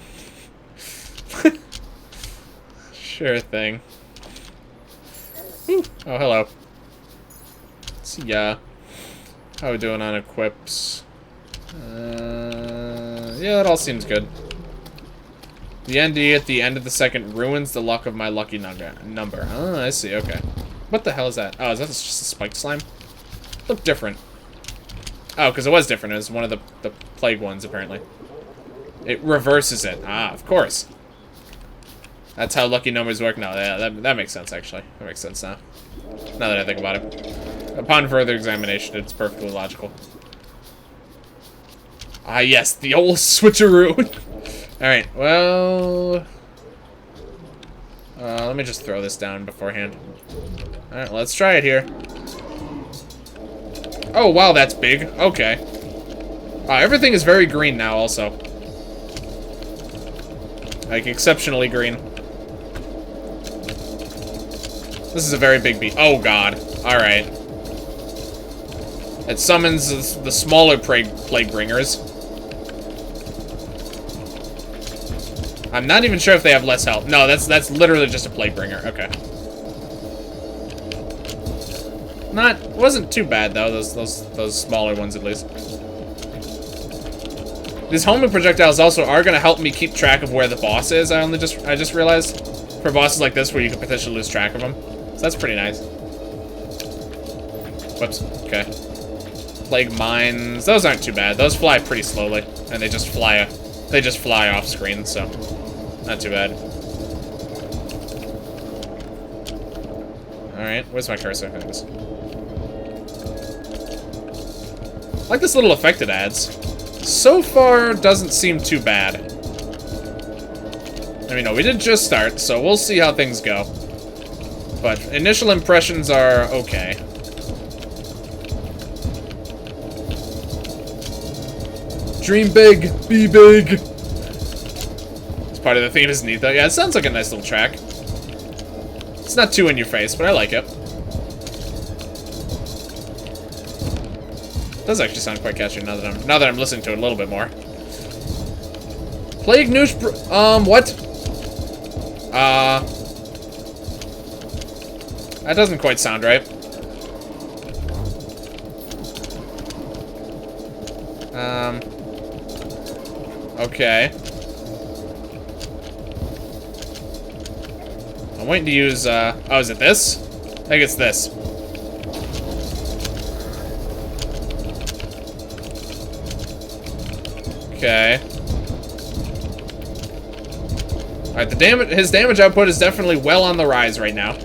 Sure thing. Ooh. Oh, hello. See ya. How we doing on equips? Yeah, that all seems good. The ND at the end of the second ruins the luck of my lucky number. Oh, I see. Okay. What the hell is that? Oh, is that just a spiked slime? Look different. Oh, because it was different. It was one of the plague ones, apparently. It reverses it. Ah, of course. That's how lucky numbers work. No, yeah, that makes sense, actually. That makes sense now. Now that I think about it. Upon further examination, it's perfectly logical. Ah, yes, the old switcheroo. Alright, well... let me just throw this down beforehand. Alright, let's try it here. Oh, wow, that's big. Okay. Everything is very green now, also. Like, exceptionally green. This is a very big beat. Oh, God. Alright. It summons the smaller Plaguebringers. I'm not even sure if they have less health. No, that's literally just a Plaguebringer. Okay. Wasn't too bad though. Those smaller ones at least. These homing projectiles also are gonna help me keep track of where the boss is. I just realized for bosses like this where you could potentially lose track of them. So that's pretty nice. Whoops. Okay. Plague mines. Those aren't too bad. Those fly pretty slowly, and they just fly off screen. So not too bad. All right. Where's my cursor? There it is. I like this little effect it adds. So far, doesn't seem too bad. I mean, no, we did just start, so we'll see how things go. But initial impressions are okay. Dream big, be big. It's part of the theme, is neat though. Yeah, it sounds like a nice little track. It's not too in your face, but I like it. It does actually sound quite catchy now that I'm listening to it a little bit more. Plague Noosh, what? That doesn't quite sound right. Okay. I'm waiting to use, oh, is it this? I think it's this. Okay. Alright, his damage output is definitely well on the rise right now.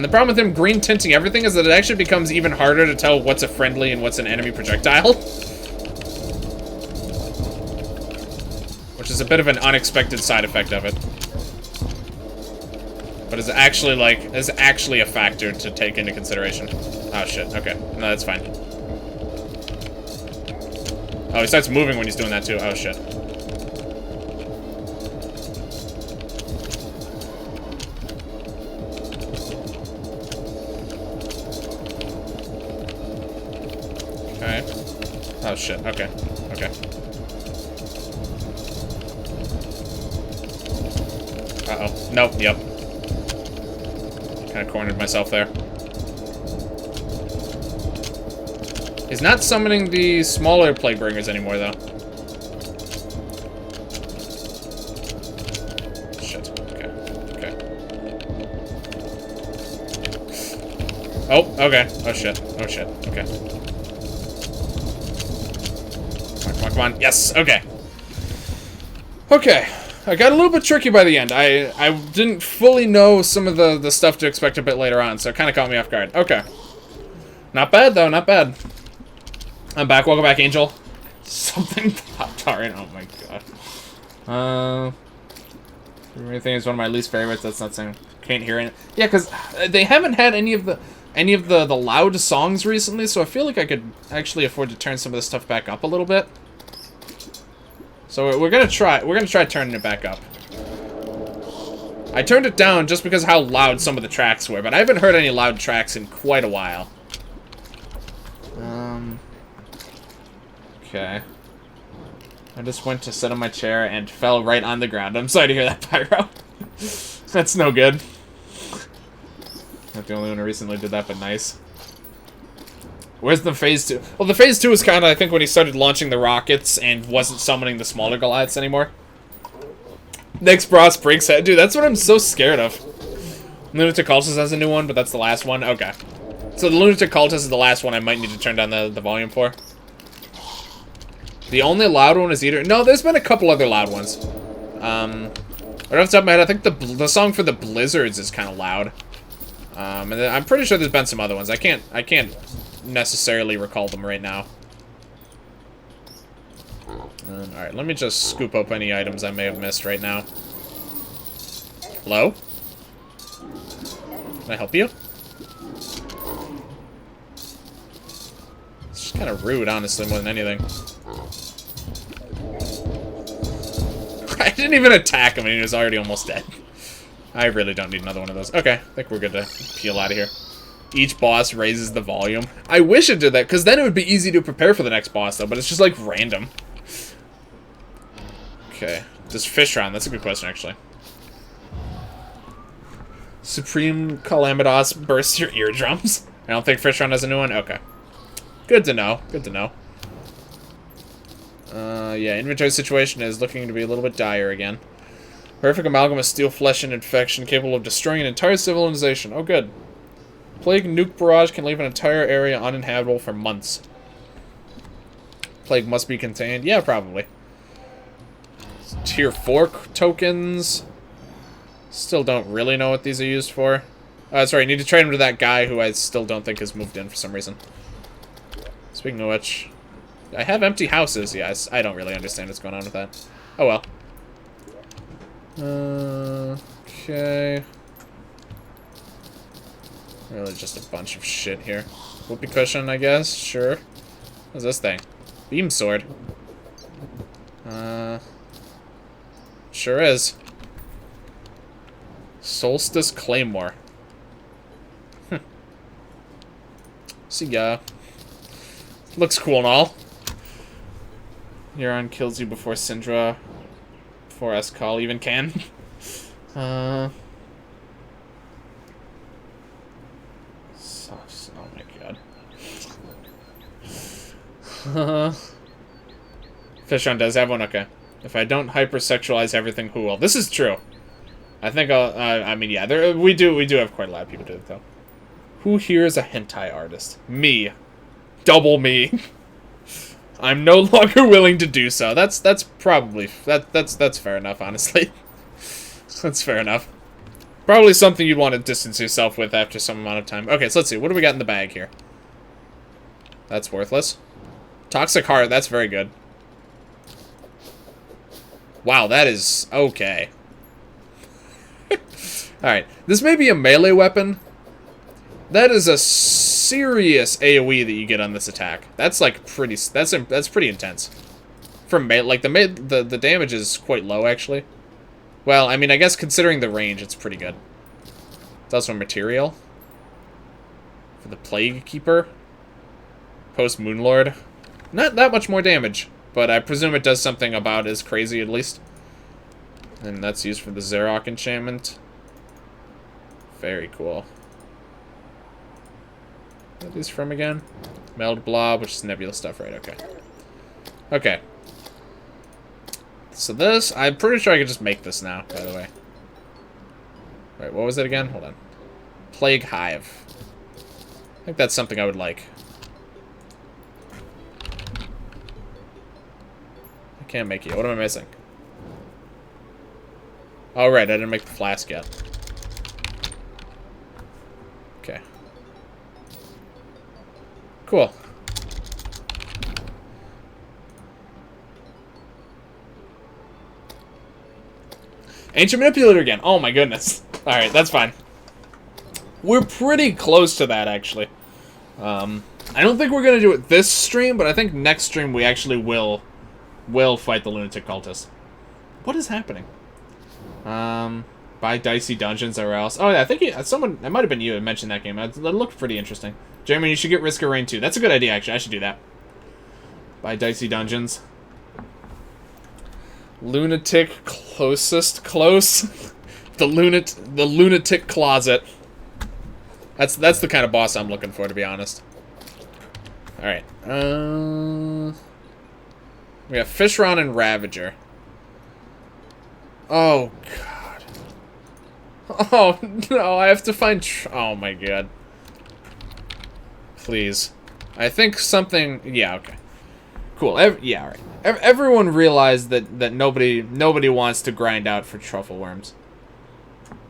And the problem with him green tinting everything is that it actually becomes even harder to tell what's a friendly and what's an enemy projectile. Which is a bit of an unexpected side effect of it. But is actually, like, is actually a factor to take into consideration. Oh, shit. Okay. No, that's fine. Oh, he starts moving when he's doing that, too. Oh, shit. Okay. Oh, shit. Okay. Okay. Uh-oh. Nope. Yep. Kind of cornered myself there. He's not summoning the smaller Plaguebringers anymore, though. Shit. Okay. Okay. Oh, okay. Oh, shit. Oh, shit. Okay. Come on, come on, come on. Yes! Okay. Okay. I got a little bit tricky by the end. I didn't fully know some of the stuff to expect a bit later on, so it kind of caught me off guard. Okay. Not bad, though. Not bad. I'm back. Welcome back, Angel. Something popped already. Oh, my God. Everything is one of my least favorites. That's not saying... Can't hear it. Yeah, because they haven't had any of the loud songs recently, so I feel like I could actually afford to turn some of this stuff back up a little bit. So we're gonna try turning it back up. I turned it down just because of how loud some of the tracks were, but I haven't heard any loud tracks in quite a while. Okay. I just went to sit on my chair and fell right on the ground. I'm sorry to hear that, Pyro. That's no good. Not the only one who recently did that, but nice. Where's the phase 2? Well, the phase 2 was kind of, I think, when he started launching the rockets and wasn't summoning the smaller Goliaths anymore. Next Bros breaks head. Dude, that's what I'm so scared of. Lunatic Cultist has a new one, but that's the last one. Okay. So the Lunatic Cultist is the last one I might need to turn down the volume for. The only loud one is either... No, there's been a couple other loud ones. Right off the top of my head, I think the song for the Blizzards is kind of loud. And then I'm pretty sure there's been some other ones. I can't necessarily recall them right now. Alright, let me just scoop up any items I may have missed right now. Hello? Can I help you? It's just kind of rude, honestly, more than anything. I didn't even attack him and he was already almost dead. I really don't need another one of those. Okay, I think we're good to peel out of here. Each boss raises the volume. I wish it did that, because then it would be easy to prepare for the next boss, though, but it's just, like, random. Okay. Does Fishron? That's a good question, actually. Supreme Calamitos bursts your eardrums. I don't think Fishron has a new one? Okay. Good to know. Good to know. Yeah, inventory situation is looking to be a little bit dire again. Horrific amalgam of steel, flesh, and infection capable of destroying an entire civilization. Oh, good. Plague nuke barrage can leave an entire area uninhabitable for months. Plague must be contained. Yeah, probably. Tier 4 tokens. Still don't really know what these are used for. Sorry, I need to trade them to that guy who I still don't think has moved in for some reason. Speaking of which, I have empty houses. Yes, I don't really understand what's going on with that. Oh well. Okay. Really just a bunch of shit here. Whoopee cushion, I guess. Sure. What's this thing? Beam sword. Sure is. Solstice Claymore. See ya. Looks cool and all. Euron kills you before Syndra. Before Escall even can. Oh my god. Fishron does have one? Okay. If I don't hypersexualize everything, who will? This is true. I think I'll, I mean, yeah, we do have quite a lot of people do it, though. Who here is a hentai artist? Me. Double me. I'm no longer willing to do so. That's probably, that's fair enough, honestly. That's fair enough. Probably something you'd want to distance yourself with after some amount of time. Okay, so let's see. What do we got in the bag here? That's worthless. Toxic Heart, that's very good. Wow, that is okay. Alright, this may be a melee weapon. That is a serious AoE that you get on this attack. That's like pretty, that's pretty intense. For melee, like the damage is quite low actually. Well, I mean, I guess considering the range, it's pretty good. It's also a material. For the Plague Keeper. Post Moonlord. Not that much more damage, but I presume it does something about as crazy at least. And that's used for the Zarok enchantment. Very cool. What are these from again? Meld Blob, which is nebula stuff, right? Okay. Okay. So this, I'm pretty sure I could just make this now, by the way. Wait, what was it again? Hold on. Plague Hive. I think that's something I would like. I can't make it. What am I missing? Oh, right. I didn't make the flask yet. Okay. Cool. Ancient Manipulator again. Oh my goodness. Alright, that's fine. We're pretty close to that, actually. I don't think we're going to do it this stream, but I think next stream we actually will fight the Lunatic Cultist. What is happening? Buy Dicey Dungeons or else. Oh, yeah, I think it might have been you that mentioned that game. That looked pretty interesting. Jeremy, you should get Risk of Rain 2. That's a good idea, actually. I should do that. Buy Dicey Dungeons. Lunatic closest close. the lunatic closet. That's the kind of boss I'm looking for, to be honest. All right. We have Fishron and Ravager. Oh god. Oh no, I have to find. Oh my god. Please. I think something. Yeah. Okay. Cool. Yeah. All right. Everyone realized that nobody wants to grind out for truffle worms.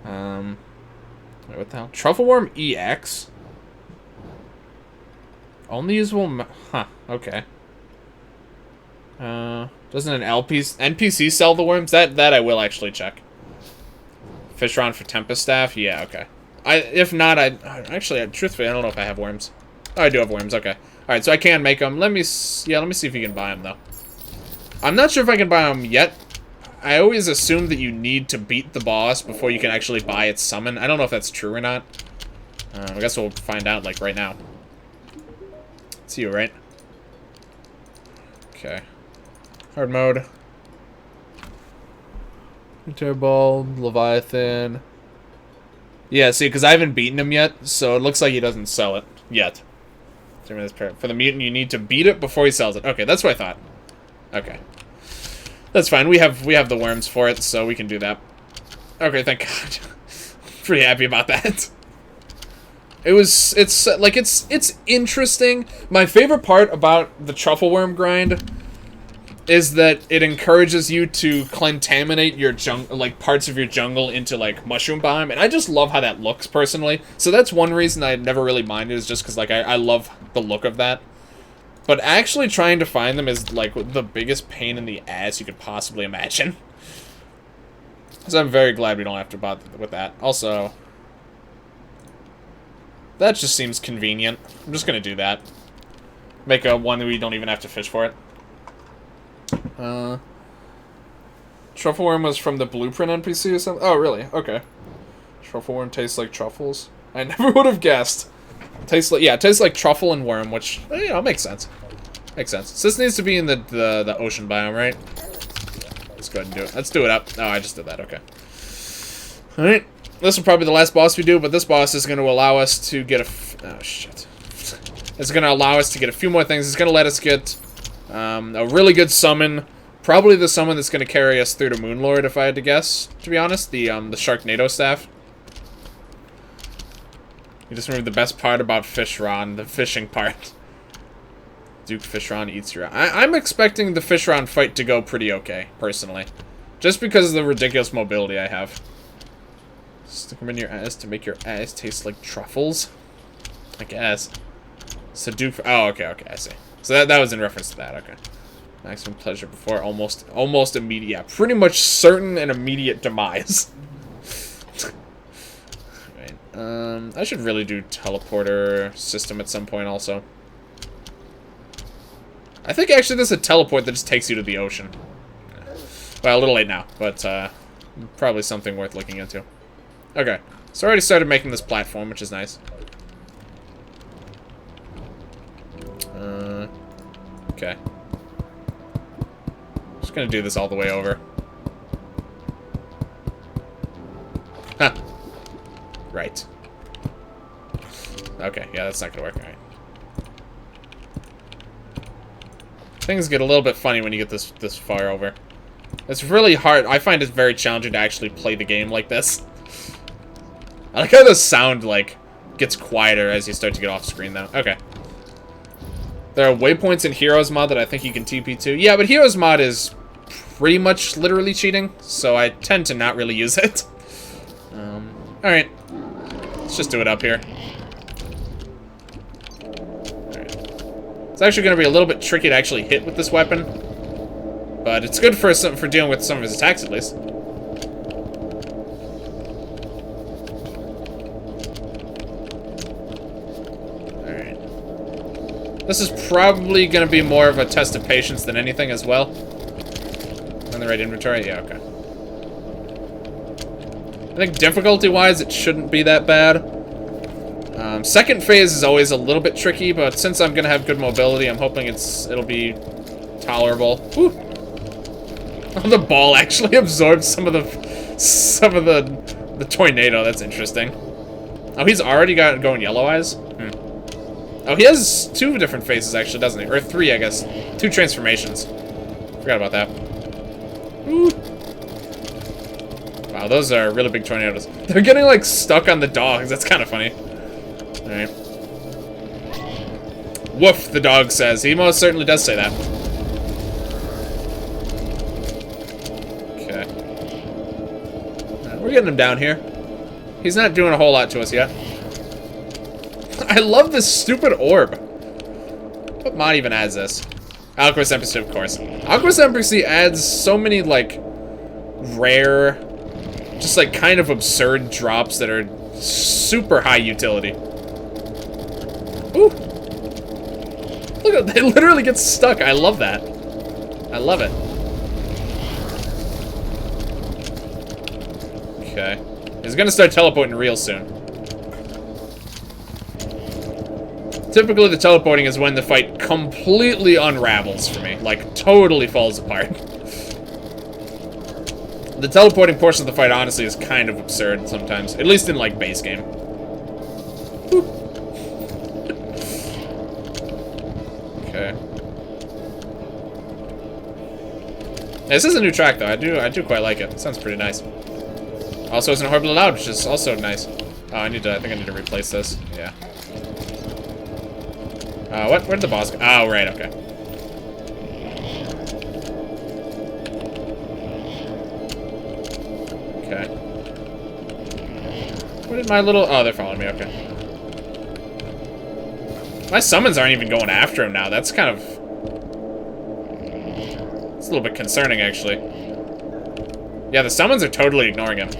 Wait, what the hell? Truffle worm EX. Only usable. Huh. Okay. Doesn't an NPC sell the worms? That I will actually check. Fishron for Tempest Staff. Yeah. Okay. If not, truthfully, I don't know if I have worms. Oh, I do have worms. Okay. All right. So I can make them. Let me see if you can buy them though. I'm not sure if I can buy them yet. I always assume that you need to beat the boss before you can actually buy its summon. I don't know if that's true or not. I guess we'll find out, like, right now. It's you, right? Okay. Hard mode. Interball, Leviathan. Yeah, see, because I haven't beaten him yet, so it looks like he doesn't sell it yet. For the mutant, you need to beat it before he sells it. Okay, that's what I thought. Okay. That's fine. We have the worms for it, so we can do that. Okay, thank God. Pretty happy about that. It's interesting. My favorite part about the truffle worm grind is that it encourages you to contaminate your parts of your jungle into like mushroom biome, and I just love how that looks personally. So that's one reason I never really minded, is just because like I love the look of that. But actually trying to find them is, like, the biggest pain in the ass you could possibly imagine. So I'm very glad we don't have to bother with that. Also, that just seems convenient. I'm just going to do that. Make a one that we don't even have to fish for it. Truffle worm was from the Blueprint NPC or something? Oh, really? Okay. Truffle worm tastes like truffles? I never would have guessed. Tastes like truffle and worm, which, you know, makes sense. Makes sense. So this needs to be in the ocean biome, right? Let's go ahead and do it. Let's do it up. Oh, I just did that. Okay. Alright. This will probably be the last boss we do, but this boss is going to allow us to get oh, shit. It's going to allow us to get a few more things. It's going to let us get a really good summon. Probably the summon that's going to carry us through to Moonlord, if I had to guess, to be honest. The Sharknado Staff. You just remember the best part about Fishron, the fishing part. Duke Fishron eats your... I'm expecting the Fishron fight to go pretty okay, personally. Just because of the ridiculous mobility I have. Stick them in your ass to make your ass taste like truffles? I guess. So Duke... Oh, okay, I see. So that was in reference to that, okay. Maximum pleasure before almost immediate... Yeah, pretty much certain and immediate demise. Right, I should really do teleporter system at some point also. I think actually there's a teleport that just takes you to the ocean. Well, a little late now, but probably something worth looking into. Okay, so I already started making this platform, which is nice. Okay. Just gonna do this all the way over. Huh. Right. Okay, yeah, that's not gonna work. Alright. Things get a little bit funny when you get this far over. It's really hard. I find it very challenging to actually play the game like this. I like how the sound, like, gets quieter as you start to get off screen, though. Okay. There are waypoints in Heroes mod that I think you can TP to. Yeah, but Heroes mod is pretty much literally cheating, so I tend to not really use it. Alright. Let's just do it up here. Alright. It's actually going to be a little bit tricky to actually hit with this weapon. But it's good for dealing with some of his attacks, at least. Alright. This is probably going to be more of a test of patience than anything as well. In the right inventory? Yeah, okay. I think difficulty-wise, it shouldn't be that bad. Second phase is always a little bit tricky, but since I'm going to have good mobility, I'm hoping it'll be tolerable. Whew. The ball actually absorbs some of the tornado. That's interesting. Oh, he's already going yellow eyes? Oh, he has 2 different phases, actually, doesn't he? Or 3, I guess. 2 transformations. Forgot about that. Ooh. Wow, those are really big tornadoes. They're getting, like, stuck on the dogs. That's kind of funny. Alright. Woof, the dog says. He most certainly does say that. Okay. We're getting him down here. He's not doing a whole lot to us yet. I love this stupid orb. What mod even adds this? Alchemist Embassy, of course. Alchemist Embassy adds so many, like, rare, just, like, kind of absurd drops that are super high utility. Ooh. Look at, they literally get stuck. I love that. I love it. Okay. He's gonna start teleporting real soon. Typically, the teleporting is when the fight completely unravels for me. Like, totally falls apart. The teleporting portion of the fight, honestly, is kind of absurd sometimes. At least in, like, base game. Okay. This is a new track, though. I do quite like it. It sounds pretty nice. Also, isn't horribly loud, which is also nice. Oh, I think I need to replace this. Yeah. What? Where'd the boss go? Oh, right, okay. Okay. Where did my little... Oh, they're following me, okay. My summons aren't even going after him now. That's kind of... It's a little bit concerning, actually. Yeah, the summons are totally ignoring him.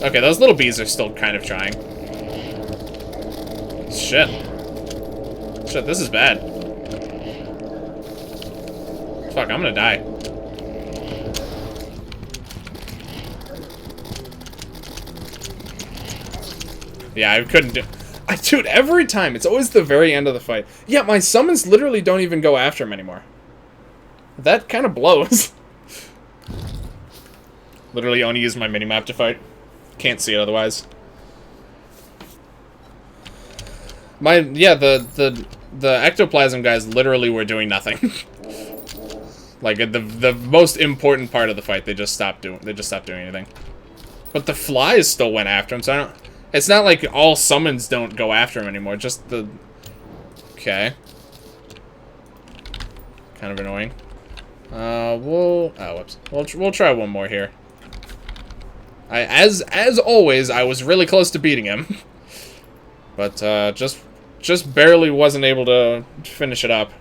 Okay, those little bees are still kind of trying. Shit. Shit, this is bad. Fuck, I'm gonna die. Yeah, I couldn't do... Dude, every time, it's always the very end of the fight. Yeah, my summons literally don't even go after him anymore. That kind of blows. Literally only use my minimap to fight. Can't see it otherwise. Yeah, the ectoplasm guys literally were doing nothing. Like the most important part of the fight, they just stopped doing anything. But the flies still went after him, so I don't... It's not like all summons don't go after him anymore, just the... Okay. Kind of annoying. Oh, whoops. We'll try one more here. As always, I was really close to beating him. But, just barely wasn't able to finish it up.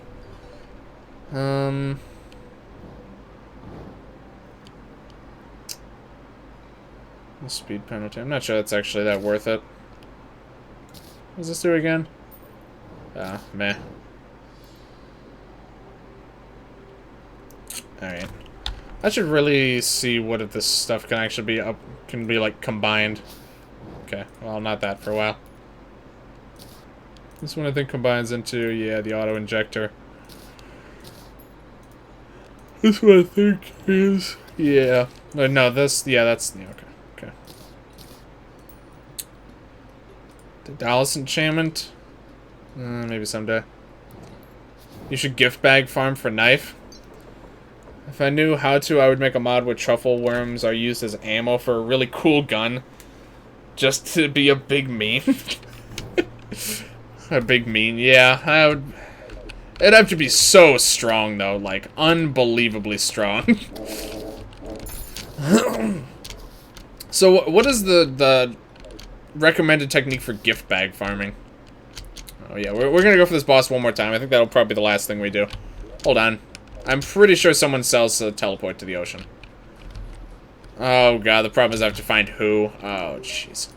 Speed penalty. I'm not sure that's actually that worth it. What does this do again? Meh. Alright. I should really see what if this stuff can actually be like combined. Okay, well, not that for a while. This one I think combines into, yeah, the auto injector. This one I think is, yeah. No, this, yeah, that's, yeah, okay. Okay. The Dallas enchantment? Maybe someday. You should gift bag farm for knife. If I knew how to, I would make a mod where truffle worms are used as ammo for a really cool gun. Just to be a big meme. A big meme, yeah. I would... It'd have to be so strong, though. Like, unbelievably strong. So, what is the recommended technique for gift bag farming? Oh, yeah. We're gonna go for this boss one more time. I think that'll probably be the last thing we do. Hold on. I'm pretty sure someone sells a teleport to the ocean. Oh, God. The problem is I have to find who. Oh, jeez.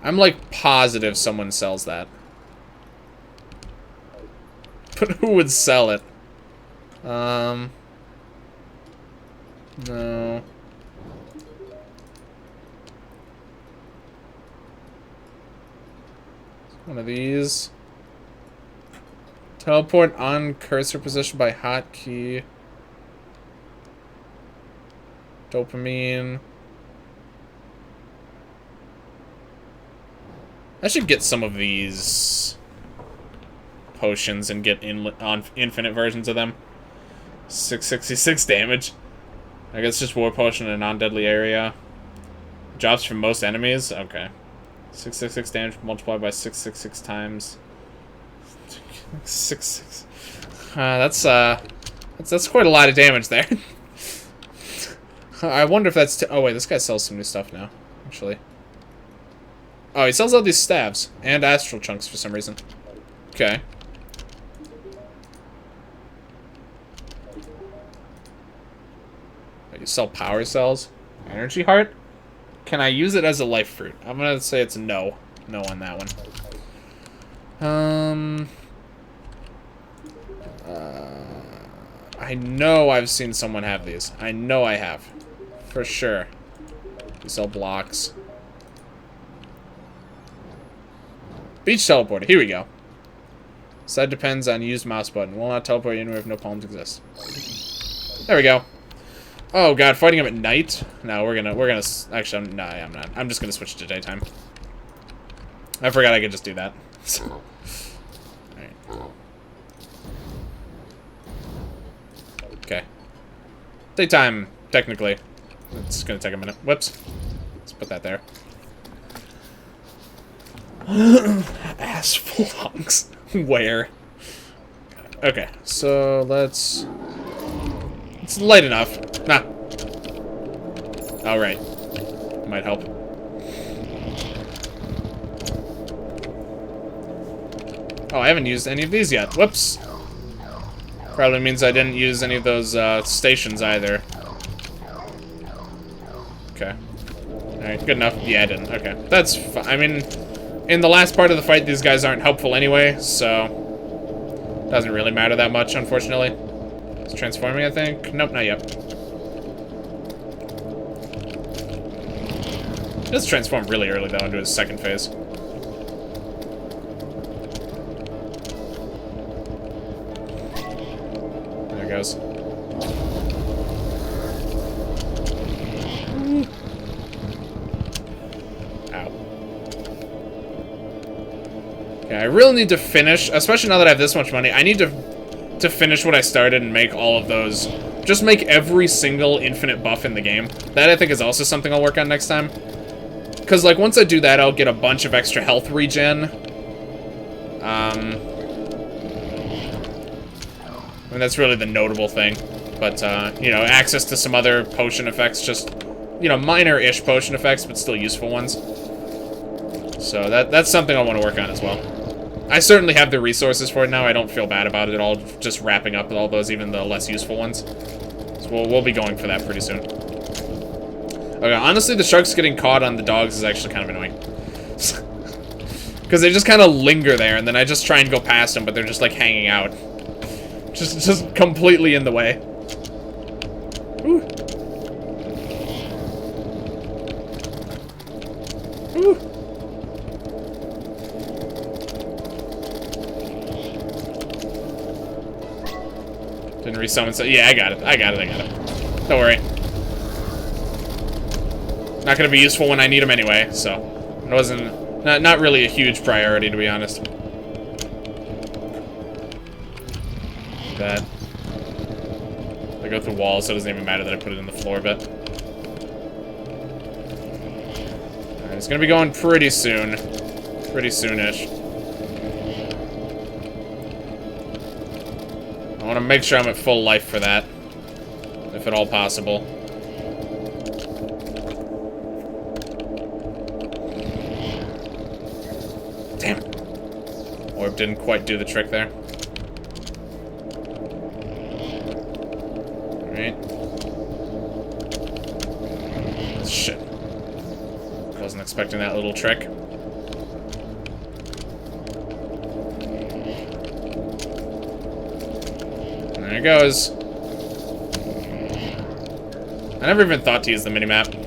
I'm, like, positive someone sells that. But who would sell it? No. One of these. Teleport on cursor position by hotkey. Dopamine. I should get some of these potions and get on infinite versions of them. 666 damage. I guess just war potion in a non-deadly area. Drops from most enemies? Okay. 666 damage multiplied by 666 times. 6. That's quite a lot of damage there. I wonder if that's... oh, wait, this guy sells some new stuff now, actually. Oh, he sells all these staves and astral chunks for some reason. Okay. You sell power cells? Energy heart? Can I use it as a life fruit? I'm gonna say it's a no. No on that one. I know I've seen someone have these. I know I have. For sure. You sell blocks. Beach teleporter. Here we go. Side depends on used mouse button. Will not teleport anywhere if no palms exist. There we go. Oh god, fighting him at night? No, we're gonna actually, no, I'm not. I'm just gonna switch to daytime. I forgot I could just do that. Alright. Okay. Daytime, technically. It's gonna take a minute. Whoops. Let's put that there. Ass flunks. Where? Okay, so let's... It's light enough. Nah. Alright. Might help. Oh, I haven't used any of these yet. Whoops. Probably means I didn't use any of those stations either. Okay. Alright, good enough. Yeah, I didn't. Okay. That's fine. I mean, in the last part of the fight, these guys aren't helpful anyway, so... Doesn't really matter that much, unfortunately. It's transforming, I think. Nope, not yet. This transformed really early, though, into his second phase. There it goes. Ow. Okay, I really need to finish, especially now that I have this much money, I need to finish what I started and make all of those. Just make every single infinite buff in the game. That, I think, is also something I'll work on next time. Because, like, once I do that, I'll get a bunch of extra health regen. And that's really the notable thing. But, you know, access to some other potion effects just you know, minor-ish potion effects, but still useful ones. So that's something I want to work on as well. I certainly have the resources for it now. I don't feel bad about it at all, just wrapping up all those, even the less useful ones. So we'll be going for that pretty soon. Okay, honestly, the sharks getting caught on the dogs is actually kind of annoying. Because they just kind of linger there, and then I just try and go past them, but they're just, like, hanging out. Just completely in the way. Ooh. Ooh. Didn't resummon, so yeah, I got it. Don't worry. Not gonna be useful when I need them anyway, so it wasn't not really a huge priority, to be honest. That I go through walls, so it doesn't even matter that I put it in the floor bit. Alright, it's gonna be going pretty soon. Pretty soonish. I want to make sure I'm at full life for that, if at all possible. Damn it. Orb didn't quite do the trick there. Alright. Shit. Wasn't expecting that little trick. There it goes. I never even thought to use the minimap.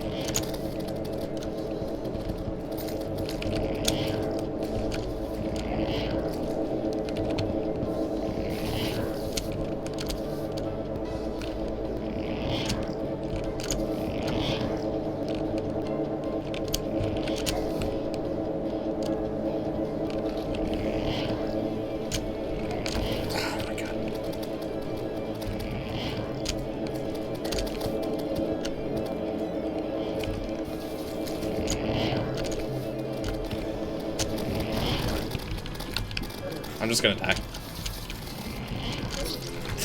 I'm just gonna die.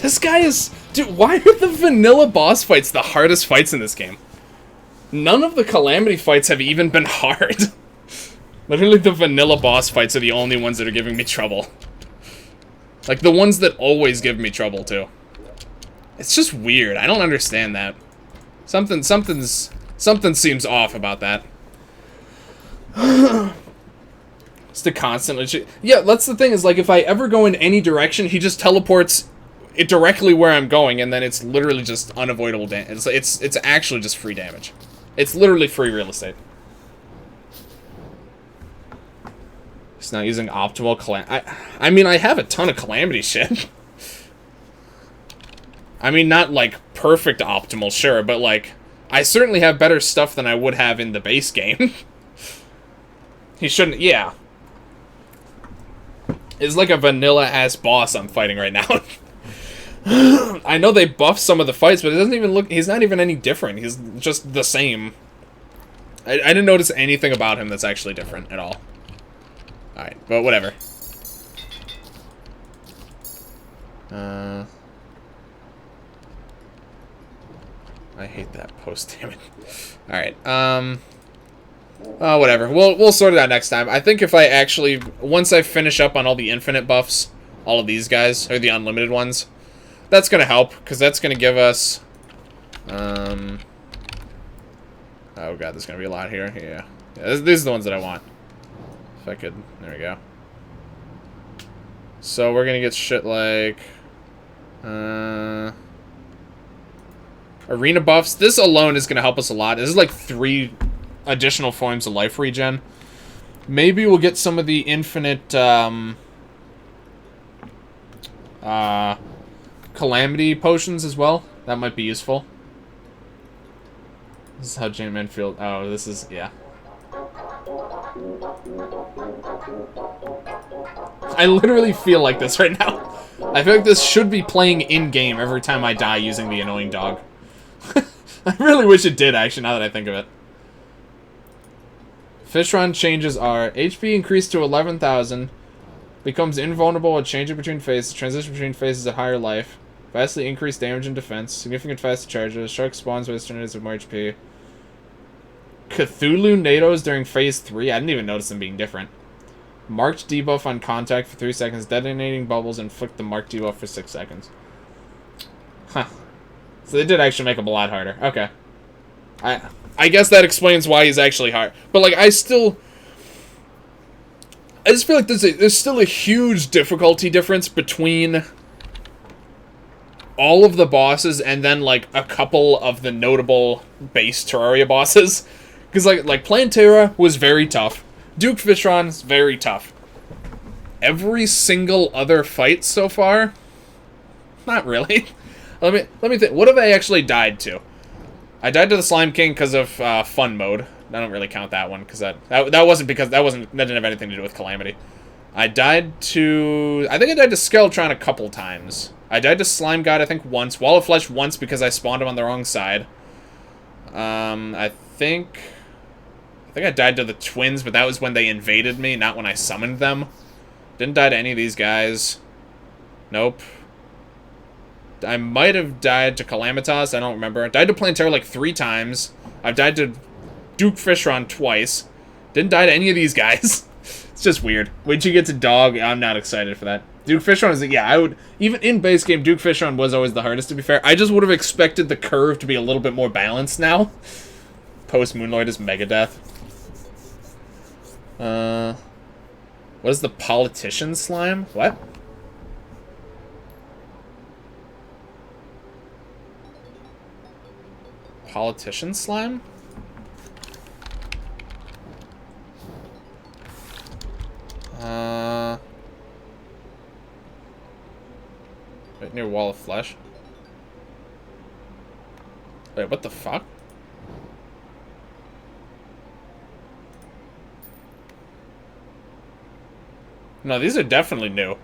This guy is... Dude, why are the vanilla boss fights the hardest fights in this game? None of the Calamity fights have even been hard. Literally, the vanilla boss fights are the only ones that are giving me trouble. Like, the ones that always give me trouble, too. It's just weird. I don't understand that. Something seems off about that. It's the constant... Yeah, that's the thing, is, like, if I ever go in any direction, he just teleports it directly where I'm going, and then it's literally just unavoidable damage. It's actually just free damage. It's literally free real estate. He's not using optimal I mean, I have a ton of Calamity shit. I mean, not, like, perfect optimal, sure, but, like, I certainly have better stuff than I would have in the base game. He shouldn't... Yeah. It's like a vanilla-ass boss I'm fighting right now. I know they buffed some of the fights, but it doesn't even look... He's not even any different. He's just the same. I didn't notice anything about him that's actually different at all. Alright, but whatever. I hate that post, damn it. Alright, whatever. We'll sort it out next time. I think if I actually... Once I finish up on all the infinite buffs, all of these guys, or the unlimited ones, that's gonna help, because that's gonna give us... Oh god, there's gonna be a lot here. Yeah. These are the ones that I want. If I could... There we go. So we're gonna get shit like... Arena buffs. This alone is gonna help us a lot. This is like 3 additional forms of life regen. Maybe we'll get some of the infinite Calamity potions as well. That might be useful. This is how Jane Manfield... Oh, this is... Yeah. I literally feel like this right now. I feel like this should be playing in-game every time I die using the annoying dog. I really wish it did, actually, now that I think of it. Fishron changes are HP increased to 11,000, becomes invulnerable at changing between phases, transition between phases at higher life, vastly increased damage and defense, significant faster charges, shark spawns with turns with more HP, Cthulhu NATOs during Phase 3. I didn't even notice them being different. Marked debuff on contact for 3 seconds. Detonating bubbles inflict the marked debuff for 6 seconds. Huh. So they did actually make him a lot harder. Okay. I guess that explains why he's actually hard. But, like, I just feel like there's still a huge difficulty difference between all of the bosses and then, like, a couple of the notable base Terraria bosses. Because, like Plantera was very tough. Duke Fishron is very tough. Every single other fight so far? Not really. Let me think. What have I actually died to? I died to the Slime King because of fun mode. I don't really count that one because that didn't have anything to do with Calamity. I think I died to Skeletron a couple times. I died to Slime God I think once. Wall of Flesh once because I spawned him on the wrong side. I think I died to the twins, but that was when they invaded me, not when I summoned them. Didn't die to any of these guys. Nope. I might have died to Calamitas, I don't remember. I died to Plantera like 3 times. I've died to Duke Fishron twice. Didn't die to any of these guys. It's just weird. Wait till you get to Dog, I'm not excited for that. Duke Fishron is, yeah, I would, even in base game, Duke Fishron was always the hardest, to be fair. I just would have expected the curve to be a little bit more balanced now. Post Moonlord is Megadeth. What is the Politician Slime? What? Politician Slime? Right near Wall of Flesh. Wait, what the fuck? No, these are definitely new.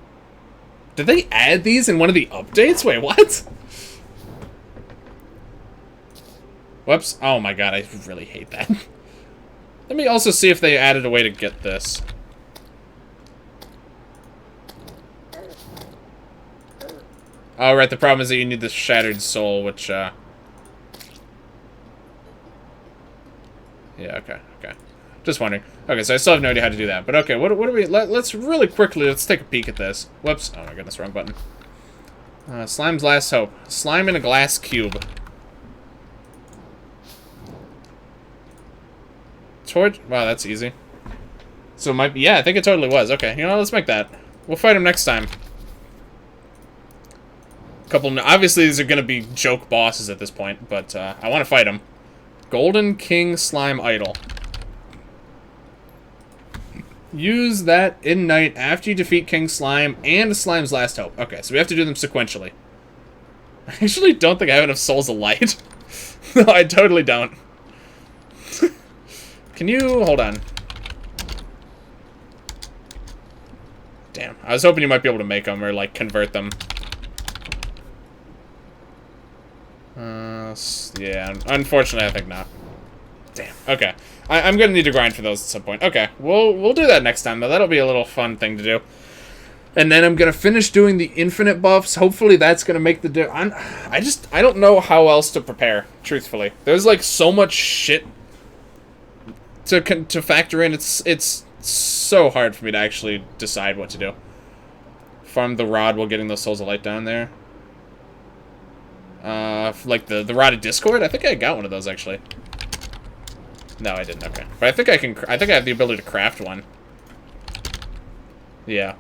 Did they add these in one of the updates? Wait, what? Whoops. Oh my god, I really hate that. Let me also see if they added a way to get this. Oh, right, the problem is that you need the Shattered Soul, which, yeah, okay. Just wondering. Okay, so I still have no idea how to do that. But okay, what do we... Let's really quickly... Let's take a peek at this. Whoops. Oh my goodness, wrong button. Slime's Last Hope. Slime in a glass cube. Torch... Wow, that's easy. So it might be... Yeah, I think it totally was. Okay, you know, let's make that. We'll fight him next time. Obviously, these are going to be joke bosses at this point, but I want to fight him. Golden King Slime Idol. Use that in night after you defeat King Slime and Slime's Last Hope. Okay, so we have to do them sequentially. I actually don't think I have enough Souls of Light. No, I totally don't. Can you... Hold on. Damn. I was hoping you might be able to make them or, like, convert them. Yeah, unfortunately, I think not. Damn. Okay. I'm gonna need to grind for those at some point. Okay, we'll do that next time, though. That'll be a little fun thing to do. And then I'm gonna finish doing the infinite buffs. Hopefully that's gonna make the I don't know how else to prepare, truthfully. There's, like, so much shit to factor in. It's so hard for me to actually decide what to do. Farm the rod while getting those Souls of Light down there. Like the Rod of Discord? I think I got one of those, actually. No, I didn't. Okay. But I think I have the ability to craft one. Yeah.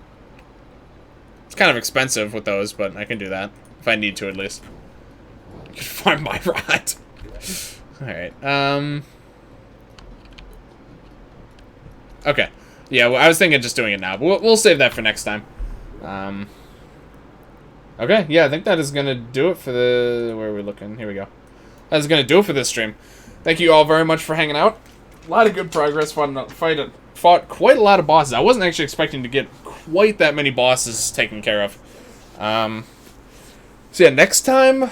It's kind of expensive with those, but I can do that. If I need to, at least. I can farm my rod. Alright, okay. Yeah, well, I was thinking of just doing it now, but we'll save that for next time. Okay, yeah, I think that is going to do it for the... Where are we looking? Here we go. That is going to do it for this stream. Thank you all very much for hanging out. A lot of good progress. Fought quite a lot of bosses. I wasn't actually expecting to get quite that many bosses taken care of. So yeah, next time,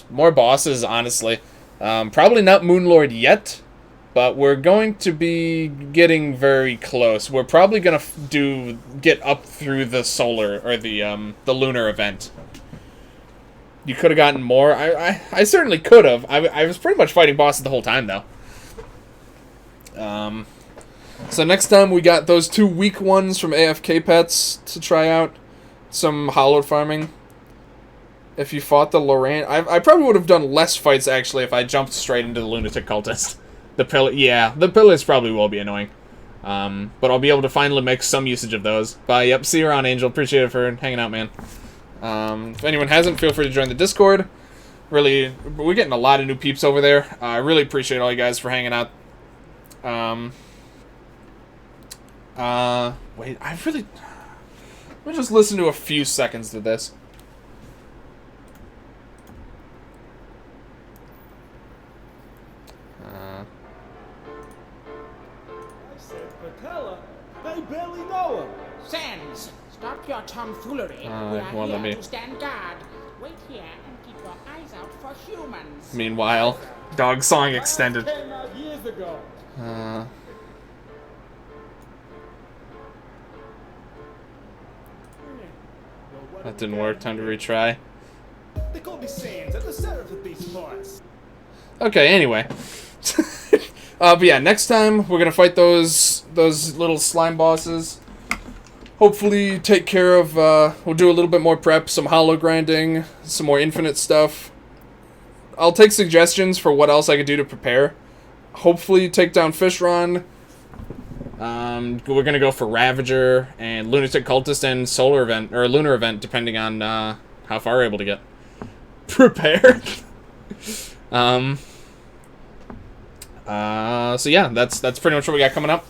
more bosses, honestly. Probably not Moonlord yet, but we're going to be getting very close. We're probably going to get up through the solar, or the lunar event. You could have gotten more. I certainly could have. I was pretty much fighting bosses the whole time, though. So next time we got those 2 weak ones from AFK Pets to try out. Some hollowed farming. If you fought the Lorraine... I probably would have done less fights, actually, if I jumped straight into the Lunatic Cultist. The pillars probably will be annoying. But I'll be able to finally make some usage of those. But, yep, see you around, Angel. Appreciate it for hanging out, man. If anyone hasn't, feel free to join the Discord. Really, we're getting a lot of new peeps over there. I really appreciate all you guys for hanging out. Wait, let me just listen to a few seconds to this. I said Patella. They barely know him. Sans, stop your tomfoolery. We well, are let me- here to stand guard. Wait here and keep your eyes out for humans. Meanwhile, Dog Song Extended. Came out years ago. That didn't work. Time to retry. They call me Sans. I'm the sheriff of these parts. Okay, anyway. But yeah, next time we're gonna fight those little slime bosses. Hopefully take care of, we'll do a little bit more prep, some hollow grinding, some more infinite stuff. I'll take suggestions for what else I could do to prepare. Hopefully take down Fishron. We're gonna go for Ravager and Lunatic Cultist and Solar Event, or Lunar Event, depending on, how far we're able to get. Prepared? So yeah, that's pretty much what we got coming up.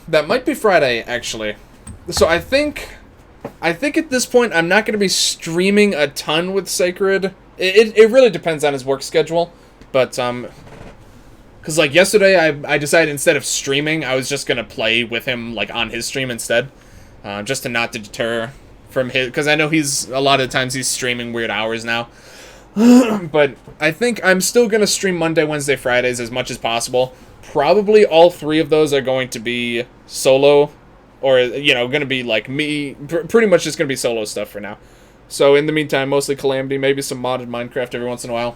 That might be Friday, actually. So I think at this point I'm not going to be streaming a ton with Sacred. It really depends on his work schedule, but because like yesterday I decided instead of streaming I was just going to play with him like on his stream instead, just to not deter from his, because I know a lot of times he's streaming weird hours now. But I think I'm still going to stream Monday, Wednesday, Fridays as much as possible. Probably all 3 of those are going to be solo, or, you know, going to be like me, pretty much just going to be solo stuff for now. So in the meantime, mostly Calamity, maybe some modded Minecraft every once in a while.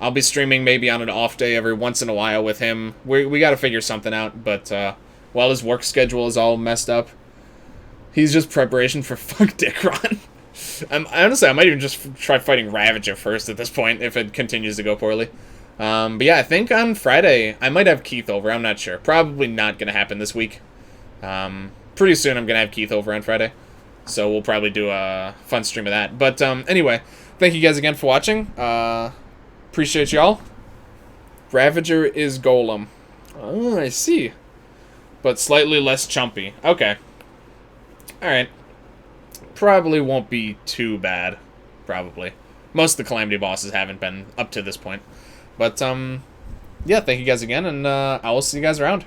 I'll be streaming maybe on an off day every once in a while with him. We got to figure something out, but while his work schedule is all messed up, he's just preparation for fuck Dickron. Honestly, I might even just try fighting Ravager first at this point if it continues to go poorly. But yeah, I think on Friday I might have Keith over. I'm not sure. Probably not going to happen this week. Pretty soon I'm going to have Keith over on Friday. So we'll probably do a fun stream of that. But anyway, thank you guys again for watching. Appreciate y'all. Ravager is Golem. Oh, I see. But slightly less chumpy. Okay. Alright. Probably won't be too bad. Probably. Most of the Calamity bosses haven't been up to this point. But, yeah, thank you guys again, and I will see you guys around.